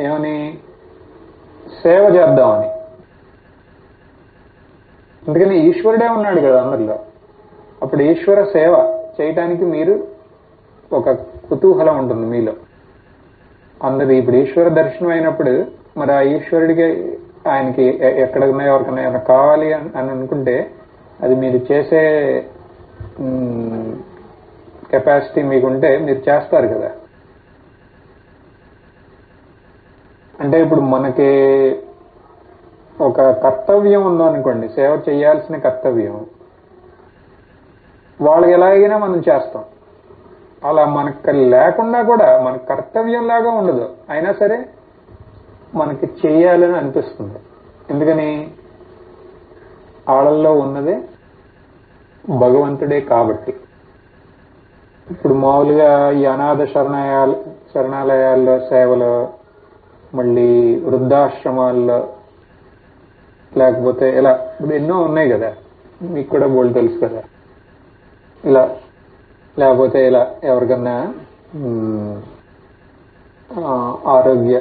ఏమని? సేవ చేద్దామని. అందుకని ఈశ్వరుడే ఉన్నాడు కదా అందరిలో. అప్పుడు ఈశ్వర సేవ చేయటానికి మీరు ఒక కుతూహలం ఉంటుంది మీలో. అందరి ఇప్పుడు ఈశ్వర దర్శనం అయినప్పుడు మరి ఆ ఈశ్వరుడికి, ఆయనకి ఎక్కడన్నా ఎవరికన్నా ఏమైనా కావాలి అని అనుకుంటే అది మీరు చేసే కెపాసిటీ మీకుంటే మీరు చేస్తారు కదా. అంటే ఇప్పుడు మనకి ఒక కర్తవ్యం ఉందనుకోండి, సేవ చేయాల్సిన కర్తవ్యం, వాళ్ళకి ఎలాగైనా మనం చేస్తాం. అలా మనకు లేకుండా కూడా మన కర్తవ్యంలాగా ఉండదు, అయినా సరే మనకి చెయ్యాలని అనిపిస్తుంది. ఎందుకని? ఆళ్ళల్లో ఉన్నదే భగవంతుడే కాబట్టి. ఇప్పుడు మామూలుగా ఈ అనాథ శరణాలయాల్లో సేవలు, మళ్ళీ వృద్ధాశ్రమాల్లో, లేకపోతే ఇలా ఇప్పుడు ఎన్నో ఉన్నాయి కదా, మీకు కూడా బోల్డ్ తెలుసు కదా. ఇలా లేకపోతే ఇలా ఎవరికన్నా ఆరోగ్య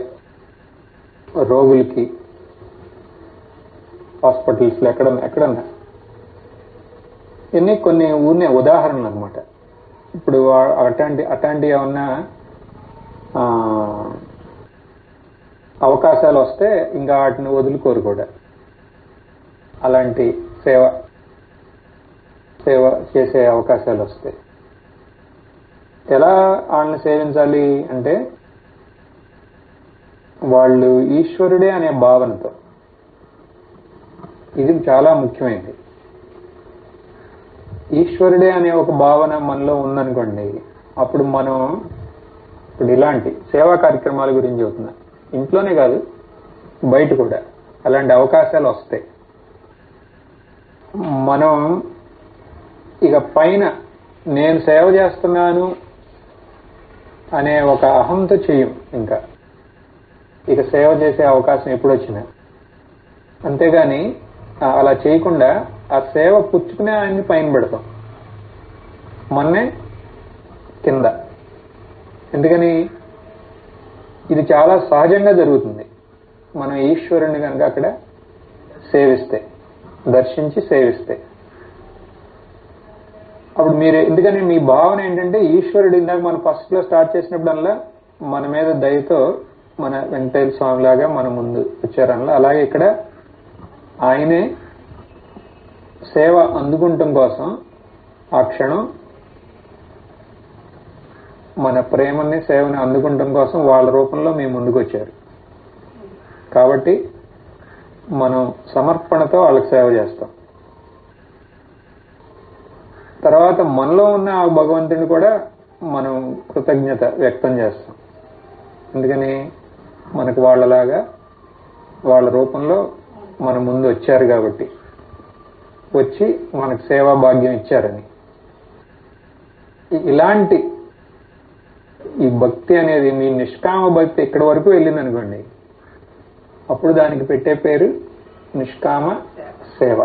రోగులకి హాస్పిటల్స్లో ఎక్కడన్నా ఇన్ని కొన్ని ఊరినే ఉదాహరణలు అనమాట. ఇప్పుడు అట్లాంటి ఏమన్నా అవకాశాలు వస్తే ఇంకా వాటిని వదులుకోరు కూడా. అలాంటి సేవ చేసే అవకాశాలు వస్తాయి. ఎలా వాళ్ళని సేవించాలి అంటే వాళ్ళు ఈశ్వరుడే అనే భావనతో. ఇది చాలా ముఖ్యమైనది. ఈశ్వరుడే అనే ఒక భావన మనలో ఉందనుకోండి, అప్పుడు మనం ఇప్పుడు ఇలాంటి సేవా కార్యక్రమాల గురించి చెబుతున్నా, ఇంట్లోనే కాదు బయట కూడా అలాంటి అవకాశాలు వస్తాయి. మనం ఇక పైన నేను సేవ చేస్తున్నాను అనే ఒక అహంతో చెయ్యం. ఇంకా ఇక సేవ చేసే అవకాశం ఎప్పుడు వచ్చినా. అంతేగాని అలా చేయకుండా ఆ సేవ పుచ్చుకునే ఆయన్ని పైన పెడతాం. మన్నే కింద. ఎందుకని? ఇది చాలా సహజంగా జరుగుతుంది. మనం ఈశ్వరుణ్ణి కనుక అక్కడ సేవిస్తే, దర్శించి సేవిస్తే, అప్పుడు మీరు ఎందుకని మీ భావన ఏంటంటే ఈశ్వరుడు ఇందాక మనం ఫస్ట్ లో స్టార్ట్ చేసినప్పుడల్లా మన మీద దయతో మన వెంకటేశ్వర స్వామి లాగా మన ముందు వచ్చారనలా, అలాగే ఇక్కడ ఆయనే సేవ అందుకుంటం కోసం ఆ క్షణం మన ప్రేమని సేవని అందుకుంటం కోసం వాళ్ళ రూపంలో మీ ముందుకు వచ్చారు. కాబట్టి మనం సమర్పణతో వాళ్ళకి సేవ చేస్తాం. తర్వాత మనలో ఉన్న ఆ భగవంతుని కూడా మనం కృతజ్ఞత వ్యక్తం చేస్తాం. ఎందుకని? మనకు వాళ్ళలాగా వాళ్ళ రూపంలో మన ముందు వచ్చారు కాబట్టి, వచ్చి మనకు సేవా భాగ్యం ఇచ్చారని. ఇలాంటి ఈ భక్తి అనేది మీ నిష్కామ భక్తి ఇక్కడి వరకు వెళ్ళింది అనుకోండి, అప్పుడు దానికి పెట్టే పేరు నిష్కామ సేవ.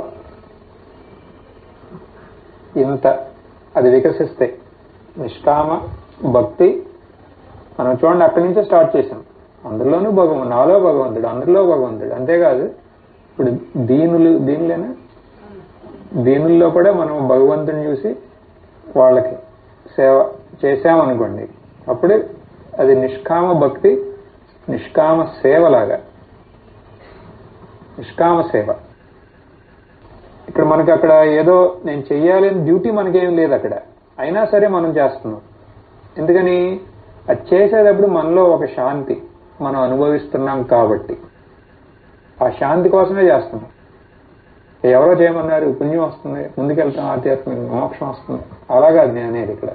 ఇంత అది వికసిస్తే నిష్కామ భక్తి మనం చూడండి అక్కడి నుంచే స్టార్ట్ చేసాం. అందులోనూ భగవంతుడు, నాలో భగవంతుడు, అందరిలో భగవంతుడు. అంతేకాదు ఇప్పుడు దీనులేనా, దీనుల్లో కూడా మనం భగవంతుని చూసి వాళ్ళకి సేవ చేశామనుకోండి, అప్పుడే అది నిష్కామ భక్తి, నిష్కామ సేవలాగా. నిష్కామ సేవ ఇక్కడ మనకి అక్కడ ఏదో నేను చెయ్యాలి అని డ్యూటీ మనకేం లేదు అక్కడ, అయినా సరే మనం చేస్తున్నాం. ఎందుకని? అది చేసేటప్పుడు మనలో ఒక శాంతి మనం అనుభవిస్తున్నాం కాబట్టి ఆ శాంతి కోసమే చేస్తున్నాం. ఎవరో చేయమన్నారు పుణ్యం వస్తుంది, ముందుకెళ్తాం, ఆధ్యాత్మిక మోక్షం వస్తుంది, అలాగాదు నేను అనేది. ఇక్కడ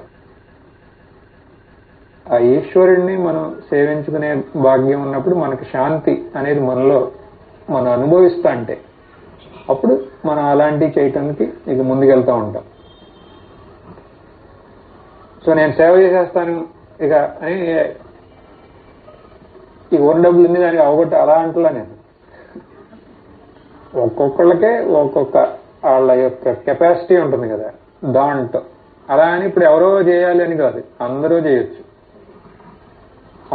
ఆ ఈశ్వరుణ్ణి మనం సేవించుకునే భాగ్యం ఉన్నప్పుడు మనకు శాంతి అనేది మనలో మనం అనుభవిస్తా అంటే అప్పుడు మనం అలాంటివి చేయటానికి ఇక ముందుకెళ్తూ ఉంటాం. సో నేను సేవ చేసేస్తాను ఇక అని ఈ ఓన్ డబ్బులన్నీ దానికి అవగొట్టి అలా అంటున్నా నేను. ఒక్కొక్కళ్ళకే ఒక్కొక్క వాళ్ళ యొక్క కెపాసిటీ ఉంటుంది కదా దాంట్లో. అలా అని ఇప్పుడు ఎవరో చేయాలి అని కాదు, అందరూ చేయొచ్చు,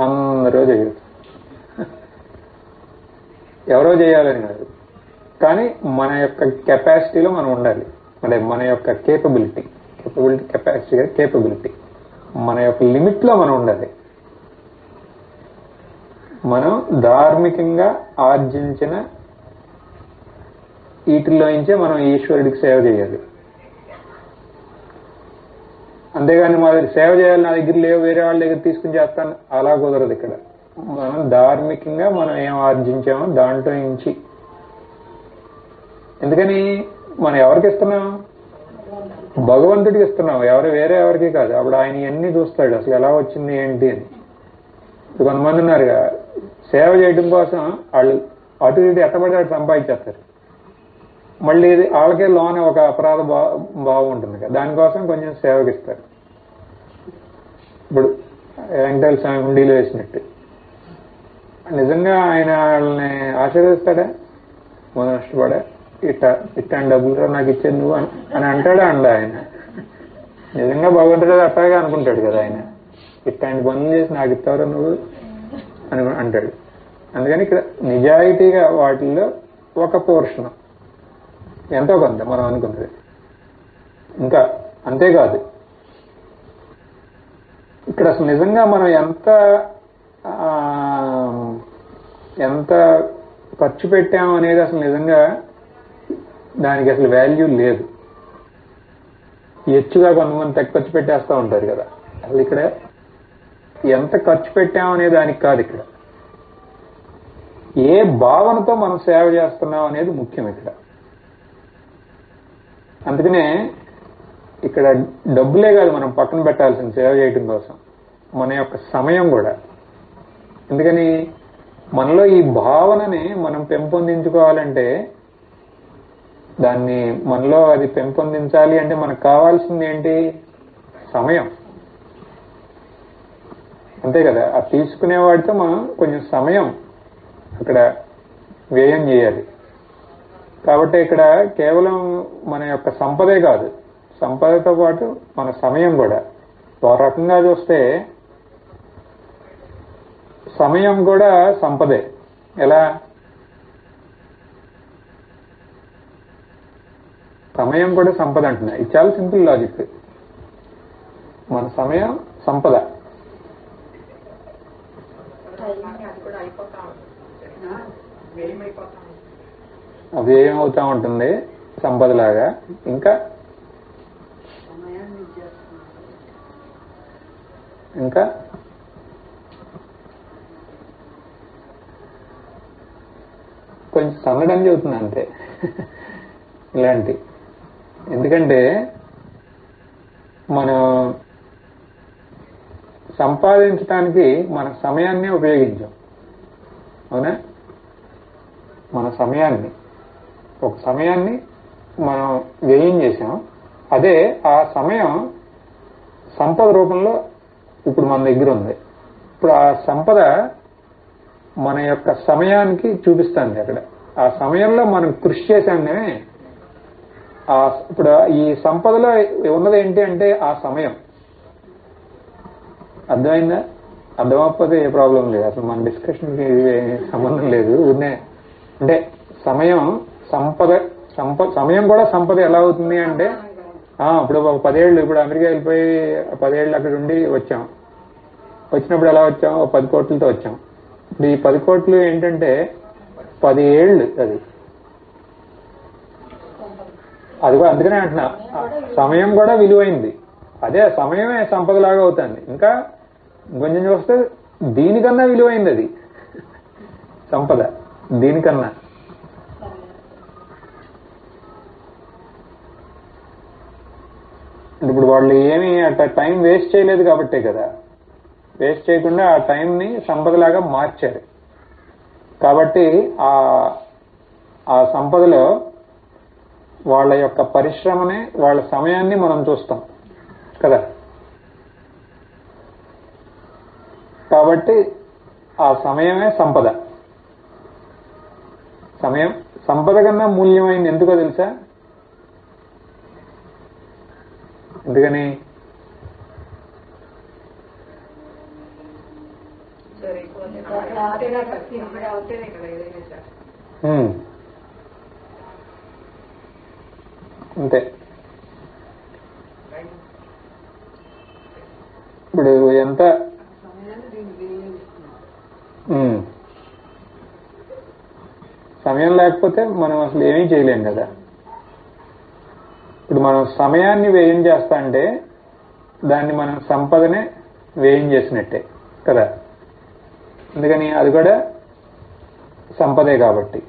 అందరూ చేయొచ్చు. ఎవరో చేయాలని కాదు, కానీ మన యొక్క కెపాసిటీలో మనం ఉండాలి. అంటే మన యొక్క కేపబిలిటీ మన యొక్క లిమిట్లో మనం ఉండాలి. మనం ధార్మికంగా ఆర్జించిన వీటిల్లోంచే మనం ఈశ్వరుడికి సేవ చేయాలి. అంతేగాని మా దగ్గర సేవ చేయాలి, నా దగ్గర లేవు, వేరే వాళ్ళ దగ్గర తీసుకుని చేస్తాను, అలా కుదరదు. ఇక్కడ మనం ధార్మికంగా మనం ఏం ఆర్జించామో దాంట్లో నుంచి. ఎందుకని మనం ఎవరికి ఇస్తున్నాం? భగవంతుడికి ఇస్తున్నాం, వేరే ఎవరికి కాదు. అప్పుడు ఆయన ఇవన్నీ చూస్తాడు, అసలు ఎలా వచ్చింది ఏంటి అని. కొంతమంది ఉన్నారుగా సేవ చేయడం కోసం వాళ్ళు అటు ఇటు ఎట్టబడి అటు సంపాదించేస్తారు. మళ్ళీ ఇది వాళ్ళకే లోన ఒక అపరాధ భావం ఉంటుంది కదా, దానికోసం కొంచెం సేవకిస్తారు. ఇప్పుడు వెంకటేశ్వర స్వామి హుండీలో వేసినట్టు నిజంగా ఆయన వాళ్ళని ఆశీర్వదిస్తాడా? మొదలు నష్టపడా, ఇట్టాంటి డబ్బులు నాకు ఇచ్చేది నువ్వు అని అంటాడా? ఆయన నిజంగా భగవంతుడు అట్టాగా అనుకుంటాడు కదా. ఆయన ఇట్లాంటి పనులు చేసి నాకు ఇస్తావురా నువ్వు అని అంటాడు. అందుకని ఇక్కడ నిజాయితీగా వాటిల్లో ఒక పోర్షన్ ఎంతో కొంత మనం అనుకున్నది. ఇంకా అంతేకాదు, ఇక్కడ అసలు నిజంగా మనం ఎంత ఖర్చు పెట్టాము అనేది అసలు నిజంగా దానికి అసలు వాల్యూ లేదు. హెచ్చుగా కొంతమంది తెగ ఖర్చు పెట్టేస్తూ ఉంటారు కదా. అసలు ఇక్కడ ఎంత ఖర్చు పెట్టాము అనే దానికి కాదు, ఇక్కడ ఏ భావనతో మనం సేవ చేస్తున్నాం అనేది ముఖ్యం ఇక్కడ. అందుకనే ఇక్కడ డబ్బులే కాదు మనం పక్కన పెట్టాల్సిన సేవ చేయడం కోసం, మన యొక్క సమయం కూడా. ఎందుకని మనలో ఈ భావనని మనం పెంపొందించుకోవాలంటే, దాన్ని మనలో అది పెంపొందించాలి అంటే మనకు కావాల్సింది ఏంటి? సమయం. అంతే కదా. అది తీసుకునేవాడితో మనం కొంచెం సమయం అక్కడ వ్యయం చేయాలి. కాబట్టి ఇక్కడ కేవలం మన యొక్క సంపదే కాదు, సంపదతో పాటు మన సమయం కూడా. ఒక రకంగా చూస్తే సమయం కూడా సంపదే. ఎలా? సమయం కూడా సంపద అంటున్నా. ఇది చాలా సింపుల్ లాజిక్. మన సమయం సంపద. అది కూడా అయిపోతా ఉంటుంది, వ్యయమైపోతా ఉంటుంది. అది ఏమవుతా ఉంటుంది సంపదలాగా. ఇంకా ఇంకా కొంచెం సన్నడని చెబుతున్నా అంతే ఇలాంటి. ఎందుకంటే మనం సంపాదించడానికి మన సమయాన్ని ఉపయోగించాం. అవునా? మన సమయాన్ని, ఒక సమయాన్ని మనం వ్యయం చేసాం. అదే ఆ సమయం సంపద రూపంలో ఇప్పుడు మన దగ్గర ఉంది. ఇప్పుడు ఆ సంపద మన యొక్క సమయానికి చూపిస్తుంది. అక్కడ ఆ సమయంలో మనం కృషి చేశామే. ఇప్పుడు ఈ సంపదలో ఉన్నది ఏంటి అంటే ఆ సమయం. అర్థమైందా? అర్థమకపోతే ఏ ప్రాబ్లం లేదు. అసలు మన డిస్కషన్కి సంబంధం లేదు. అంటే సమయం సంపద. సమయం కూడా సంపద ఎలా అవుతుంది అంటే, ఇప్పుడు ఒక 10 ఏళ్ళు, ఇప్పుడు అమెరికా వెళ్ళిపోయి 10 ఏళ్ళు అక్కడ ఉండి వచ్చాం. వచ్చినప్పుడు ఎలా వచ్చాం? 10 కోట్లతో వచ్చాం. ఇప్పుడు ఈ 10 కోట్లు ఏంటంటే 10 ఏళ్ళు అది కూడా. అందుకనే అంటున్నా, సమయం కూడా విలువైంది. అదే సమయమే సంపదలాగా అవుతుంది. ఇంకా కొంచెం చూస్తే దీనికన్నా విలువైంది అది సంపద, దీనికన్నా. ఇప్పుడు వాళ్ళు ఏమి అట్లా టైం వేస్ట్ చేయలేదు కాబట్టే కదా. వేస్ట్ చేయకుండా ఆ టైంని సంపదలాగా మార్చారు. కాబట్టి ఆ సంపదలో వాళ్ళ యొక్క పరిశ్రమనే, వాళ్ళ సమయాన్ని మనం చూస్తాం కదా. కాబట్టి ఆ సమయమే సంపద. సమయం సంపద కన్నా మూల్యమైంది. ఎందుకో తెలుసా? ఎందుకని? అంతే. ఇప్పుడు ఎంత సమయం లేకపోతే మనం అసలు ఏమీ చేయలేం కదా. ఇప్పుడు మనం సమయాన్ని వ్యయం చేస్తా అంటే దాన్ని మనం సంపదనే వ్యయం చేసినట్టే కదా. అందుకని అది కూడా సంపదే కాబట్టి.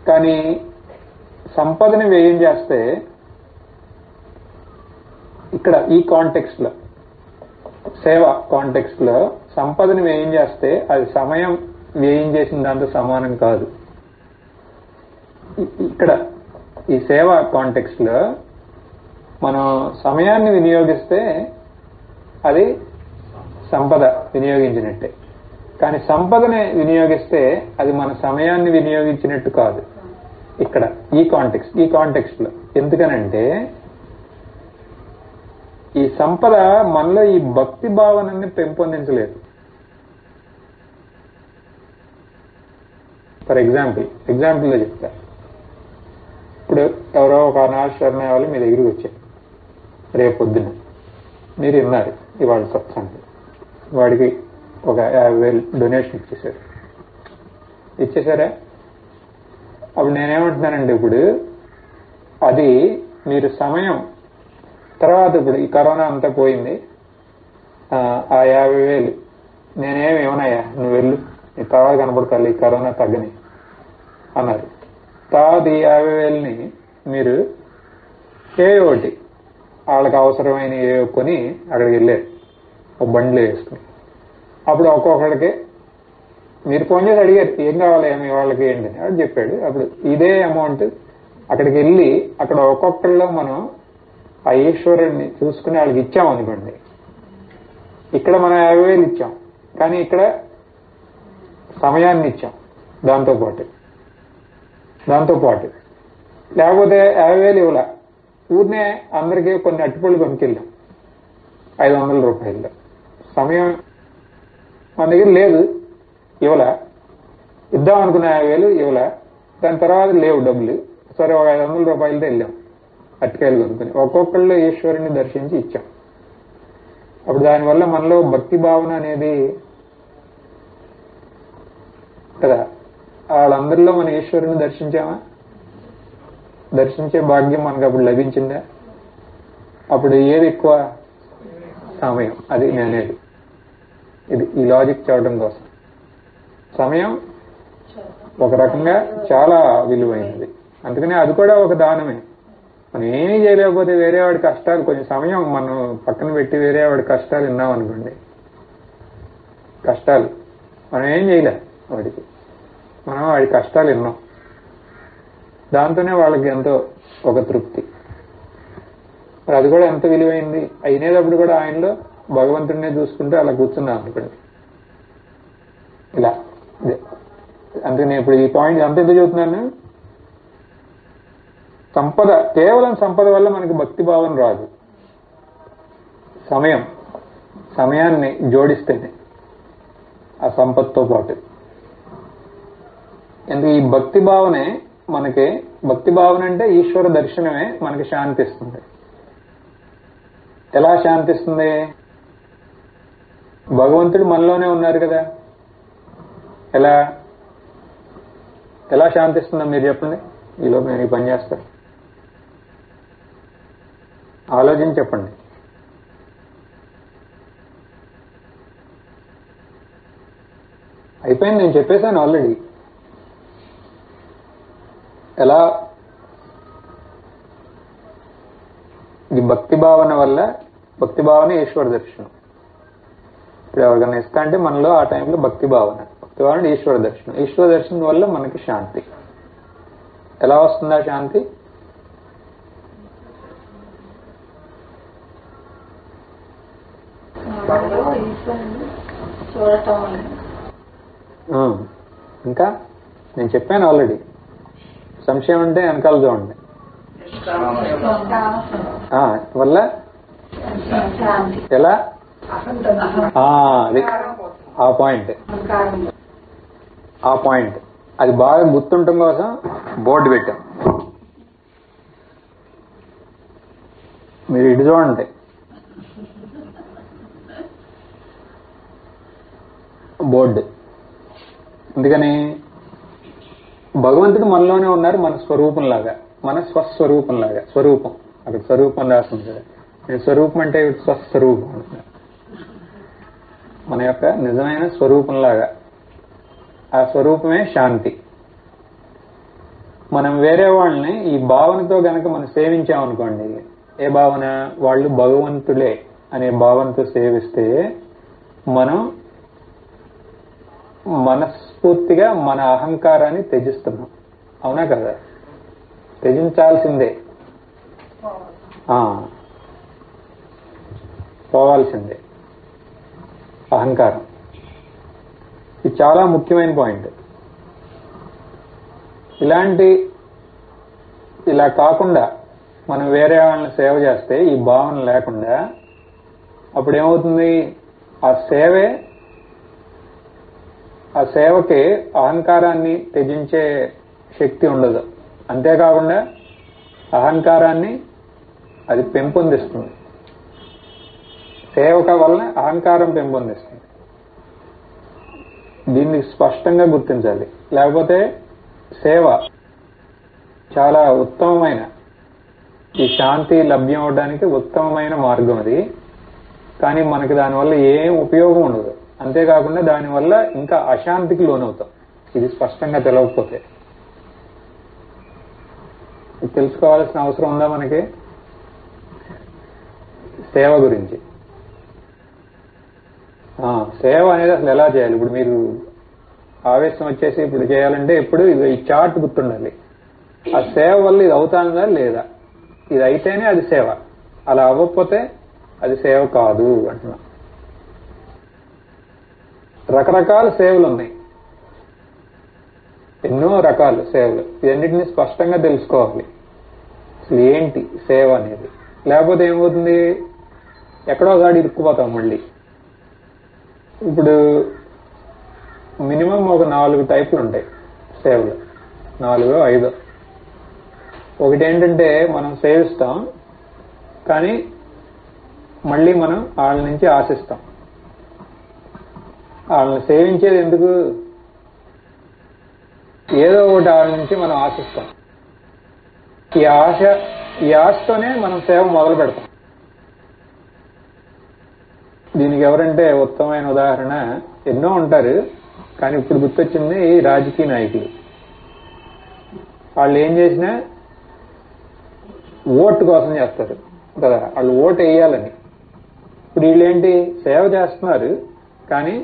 కానీ సంపదని వ్యయం చేస్తే ఇక్కడ ఈ కాంటెక్స్ట్ లో, సేవ కాంటెక్స్ట్ లో సంపదని వ్యయం చేస్తే అది సమయం వ్యయం చేసిన దాంతో సమానం కాదు. ఇక్కడ ఈ సేవ కాంటెక్స్ట్ లో మనం సమయాన్ని వినియోగిస్తే అది సంపద వినియోగించినట్టే. కానీ సంపదని వినియోగిస్తే అది మన సమయాన్ని వినియోగించినట్టు కాదు. ఇక్కడ ఈ కాంటెక్స్ట్ లో. ఎందుకనంటే ఈ సంపద మనలో ఈ భక్తి భావనని పెంపొందించలేదు. ఫర్ ఎగ్జాంపుల్లో చెప్తా. ఇప్పుడు ఎవరో ఒక అనాథాశ్రమ వాళ్ళు మీ దగ్గరికి వచ్చారు రేపు పొద్దున్న. మీరు విన్నారు ఇవాళ సత్సంగం. వాడికి ఒక 50,000 డొనేషన్ ఇచ్చేసారా? అప్పుడు నేనేమంటున్నానండి, ఇప్పుడు అది మీరు సమయం తర్వాత, ఇప్పుడు ఈ కరోనా అంతా పోయింది, ఆ 50,000 నేనేమి ఇవ్వనయ్యా, నువ్వు వెళ్ళు, నీ తర్వాత కనపడతాను, ఈ కరోనా తగ్గని అన్నారు. తర్వాత ఈ 50,000ని మీరు ఒకటి వాళ్ళకి అవసరమైన కొని అక్కడికి వెళ్ళారు, ఒక బండిలో వేసుకుని. అప్పుడు ఒక్కొక్కడికి మీరు ఫోన్ చేసి అడిగారు ఏం కావాలి మీ వాళ్ళకి ఏంటని. వాడు చెప్పాడు. అప్పుడు ఇదే అమౌంట్ అక్కడికి వెళ్ళి అక్కడ ఒక్కొక్కరిలో మనం ఆ ఈశ్వరుణ్ణి చూసుకుని వాళ్ళకి ఇచ్చామనుకోండి. ఇక్కడ మనం 50,000 ఇచ్చాం, కానీ ఇక్కడ సమయాన్ని ఇచ్చాం. దాంతో పాటు లేకపోతే 50,000 ఇవ్వలే, ఊరినే అందరికీ కొన్ని అట్టుపళ్ళు కొనుక్కెళ్ళాం 500 రూపాయలు. సమయం మన దగ్గర లేదు, ఇవ్వలే. ఇద్దాం అనుకున్న 50,000 ఇవ్వలే. దాని తర్వాత లేవు డబ్బులు. సరే ఒక 500 రూపాయలతో వెళ్ళాం అరటికాయలు కొనుక్కుని. ఒక్కొక్కళ్ళు ఈశ్వరుని దర్శించి ఇచ్చాం. అప్పుడు దానివల్ల మనలో భక్తి భావన అనేది కదా, వాళ్ళందరిలో మన ఈశ్వరుని దర్శించామా? దర్శించే భాగ్యం మనకు అప్పుడు లభించిందా? అప్పుడు ఏది ఎక్కువ? సమయం. అది నేనేది. ఇది ఈ లాజిక్ చూడడం కోసం సమయం ఒక రకంగా చాలా విలువైనది. అందుకని అది కూడా ఒక దానమే. మనం ఏమీ చేయలేకపోతే వేరే వాడి కష్టాలు, కొంచెం సమయం మనం పక్కన పెట్టి వేరే వాడి కష్టాలు విన్నాం అనుకోండి, కష్టాలు మనం ఏం చేయలేం వాడికి, మనం వాడి కష్టాలు విన్నాం, దాంతోనే వాళ్ళకి ఎంతో ఒక తృప్తి. మరి అది కూడా ఎంత విలువైంది. అయినేటప్పుడు కూడా ఆయనలో భగవంతుడినే చూసుకుంటూ అలా కూర్చున్నాం అనుకోండి ఇలా. అందుకే నేను ఇప్పుడు ఈ పాయింట్ అంత ఎందుకు చెబుతున్నాను, సంపద, కేవలం సంపద వల్ల మనకి భక్తి భావన రాదు. సమయాన్ని జోడిస్తేనే ఆ సంపత్తో పాటు. ఎందుకు ఈ భక్తి భావనే మనకి, భక్తి భావన అంటే ఈశ్వర దర్శనమే మనకి శాంతిస్తుంది. ఎలా శాంతిస్తుంది? భగవంతుడు మనలోనే ఉన్నారు కదా, ఎలా శాంతిస్తుందో మీరు చెప్పండి. ఈలోపు నేను ఈ పని చేస్తాను, ఆలోచించి చెప్పండి. అయిపోయింది, నేను చెప్పేశాను ఆల్రెడీ. ఎలా? ఈ భక్తి భావన వల్ల, భక్తి భావన ఈశ్వర దర్శనం. ఇప్పుడు ఎవరికైనా ఇస్తా అంటే మనలో ఆ టైంలో భక్తి భావన ఈశ్వర దర్శనం. ఈశ్వర దర్శనం వల్ల మనకి శాంతి. ఎలా వస్తుందా శాంతి? ఇంకా నేను చెప్పాను ఆల్రెడీ, సంశయం ఉంటే వెనకాల చూడండి. వల్ల ఎలా? అది ఆ పాయింట్ అది బాగా గుర్తుండటం కోసం బోర్డు పెట్టాం. మీరు ఇటు చూడండి, బోర్డు. ఎందుకని? భగవంతుడు మనలోనే ఉన్నారు, మన స్వరూపంలాగా, మన స్వస్వరూపంలాగా. స్వరూపం, అక్కడ స్వరూపం రాస్తుంది కదా. నేను స్వరూపం అంటే స్వస్వరూపం అంటున్నా, మన యొక్క నిజమైన స్వరూపంలాగా. ఆ స్వరూపమే శాంతి. మనం వేరే వాళ్ళని ఈ భావనతో గనక మనం సేవించామనుకోండి, ఏ భావన? వాళ్ళు భగవంతులే అనే భావనతో సేవిస్తే మనం మనస్ఫూర్తిగా మన అహంకారాన్ని త్యజిస్తున్నాం. అవునా కదా? త్యజించాల్సిందే, పోవాల్సిందే అహంకారం. ఇది చాలా ముఖ్యమైన పాయింట్. ఇలా కాకుండా మనం వేరే వాళ్ళని సేవ చేస్తే, ఈ భావన లేకుండా, అప్పుడు ఏమవుతుంది? ఆ సేవకి అహంకారాన్ని త్యజించే శక్తి ఉండదు. అంతేకాకుండా అహంకారాన్ని అది పెంపొందిస్తుంది. సేవక వలన అహంకారం పెంపొందిస్తుంది. దీన్ని స్పష్టంగా గుర్తించాలి. లేకపోతే సేవ చాలా ఉత్తమమైన, ఈ శాంతి లభ్యం అవడానికి ఉత్తమమైన మార్గం అది. కానీ మనకి దానివల్ల ఏం ఉపయోగం ఉండదు. అంతేకాకుండా దానివల్ల ఇంకా అశాంతికి లోనవుతాం. ఇది స్పష్టంగా తెలియకపోతే. ఇది తెలుసుకోవాల్సిన అవసరం ఉందా మనకి సేవ గురించి? సేవ అనేది అసలు ఎలా చేయాలి? ఇప్పుడు మీరు ఆవేశం వచ్చేసి ఇప్పుడు చేయాలంటే ఎప్పుడు ఈ చార్ట్ గుర్తుండాలి. ఆ సేవ వల్ల ఇది అవుతుందా లేదా? ఇది అయితేనే అది సేవ, అలా అవ్వకపోతే అది సేవ కాదు అంటున్నా. రకరకాల సేవలు ఉన్నాయి, ఎన్నో రకాల సేవలు. ఇవన్నిటిని స్పష్టంగా తెలుసుకోవాలి. అసలు ఏంటి సేవ అనేది. లేకపోతే ఏమవుతుంది, ఎక్కడో ఒకటి ఇరుక్కుపోతాం మళ్ళీ. ఇప్పుడు మినిమం ఒక 4 టైపులు ఉంటాయి సేవలు, 4 5. ఒకటి ఏంటంటే మనం సేవిస్తాం కానీ మళ్ళీ మనం వాళ్ళ నుంచి ఆశిస్తాం. వాళ్ళని సేవించేది ఎందుకు, ఏదో ఒకటి వాళ్ళ నుంచి మనం ఆశిస్తాం. ఈ ఆశతోనే మనం సేవ మొదలు పెడతాం. దీనికి ఎవరంటే ఉత్తమమైన ఉదాహరణ ఎన్నో ఉంటారు, కానీ ఇప్పుడు గుర్తొచ్చింది ఈ రాజకీయ నాయకులు. వాళ్ళు ఏం చేసినా ఓటు కోసం చేస్తారు కదా, వాళ్ళు ఓటు వేయాలని. ఇప్పుడు వీళ్ళేంటి, సేవ చేస్తున్నారు కానీ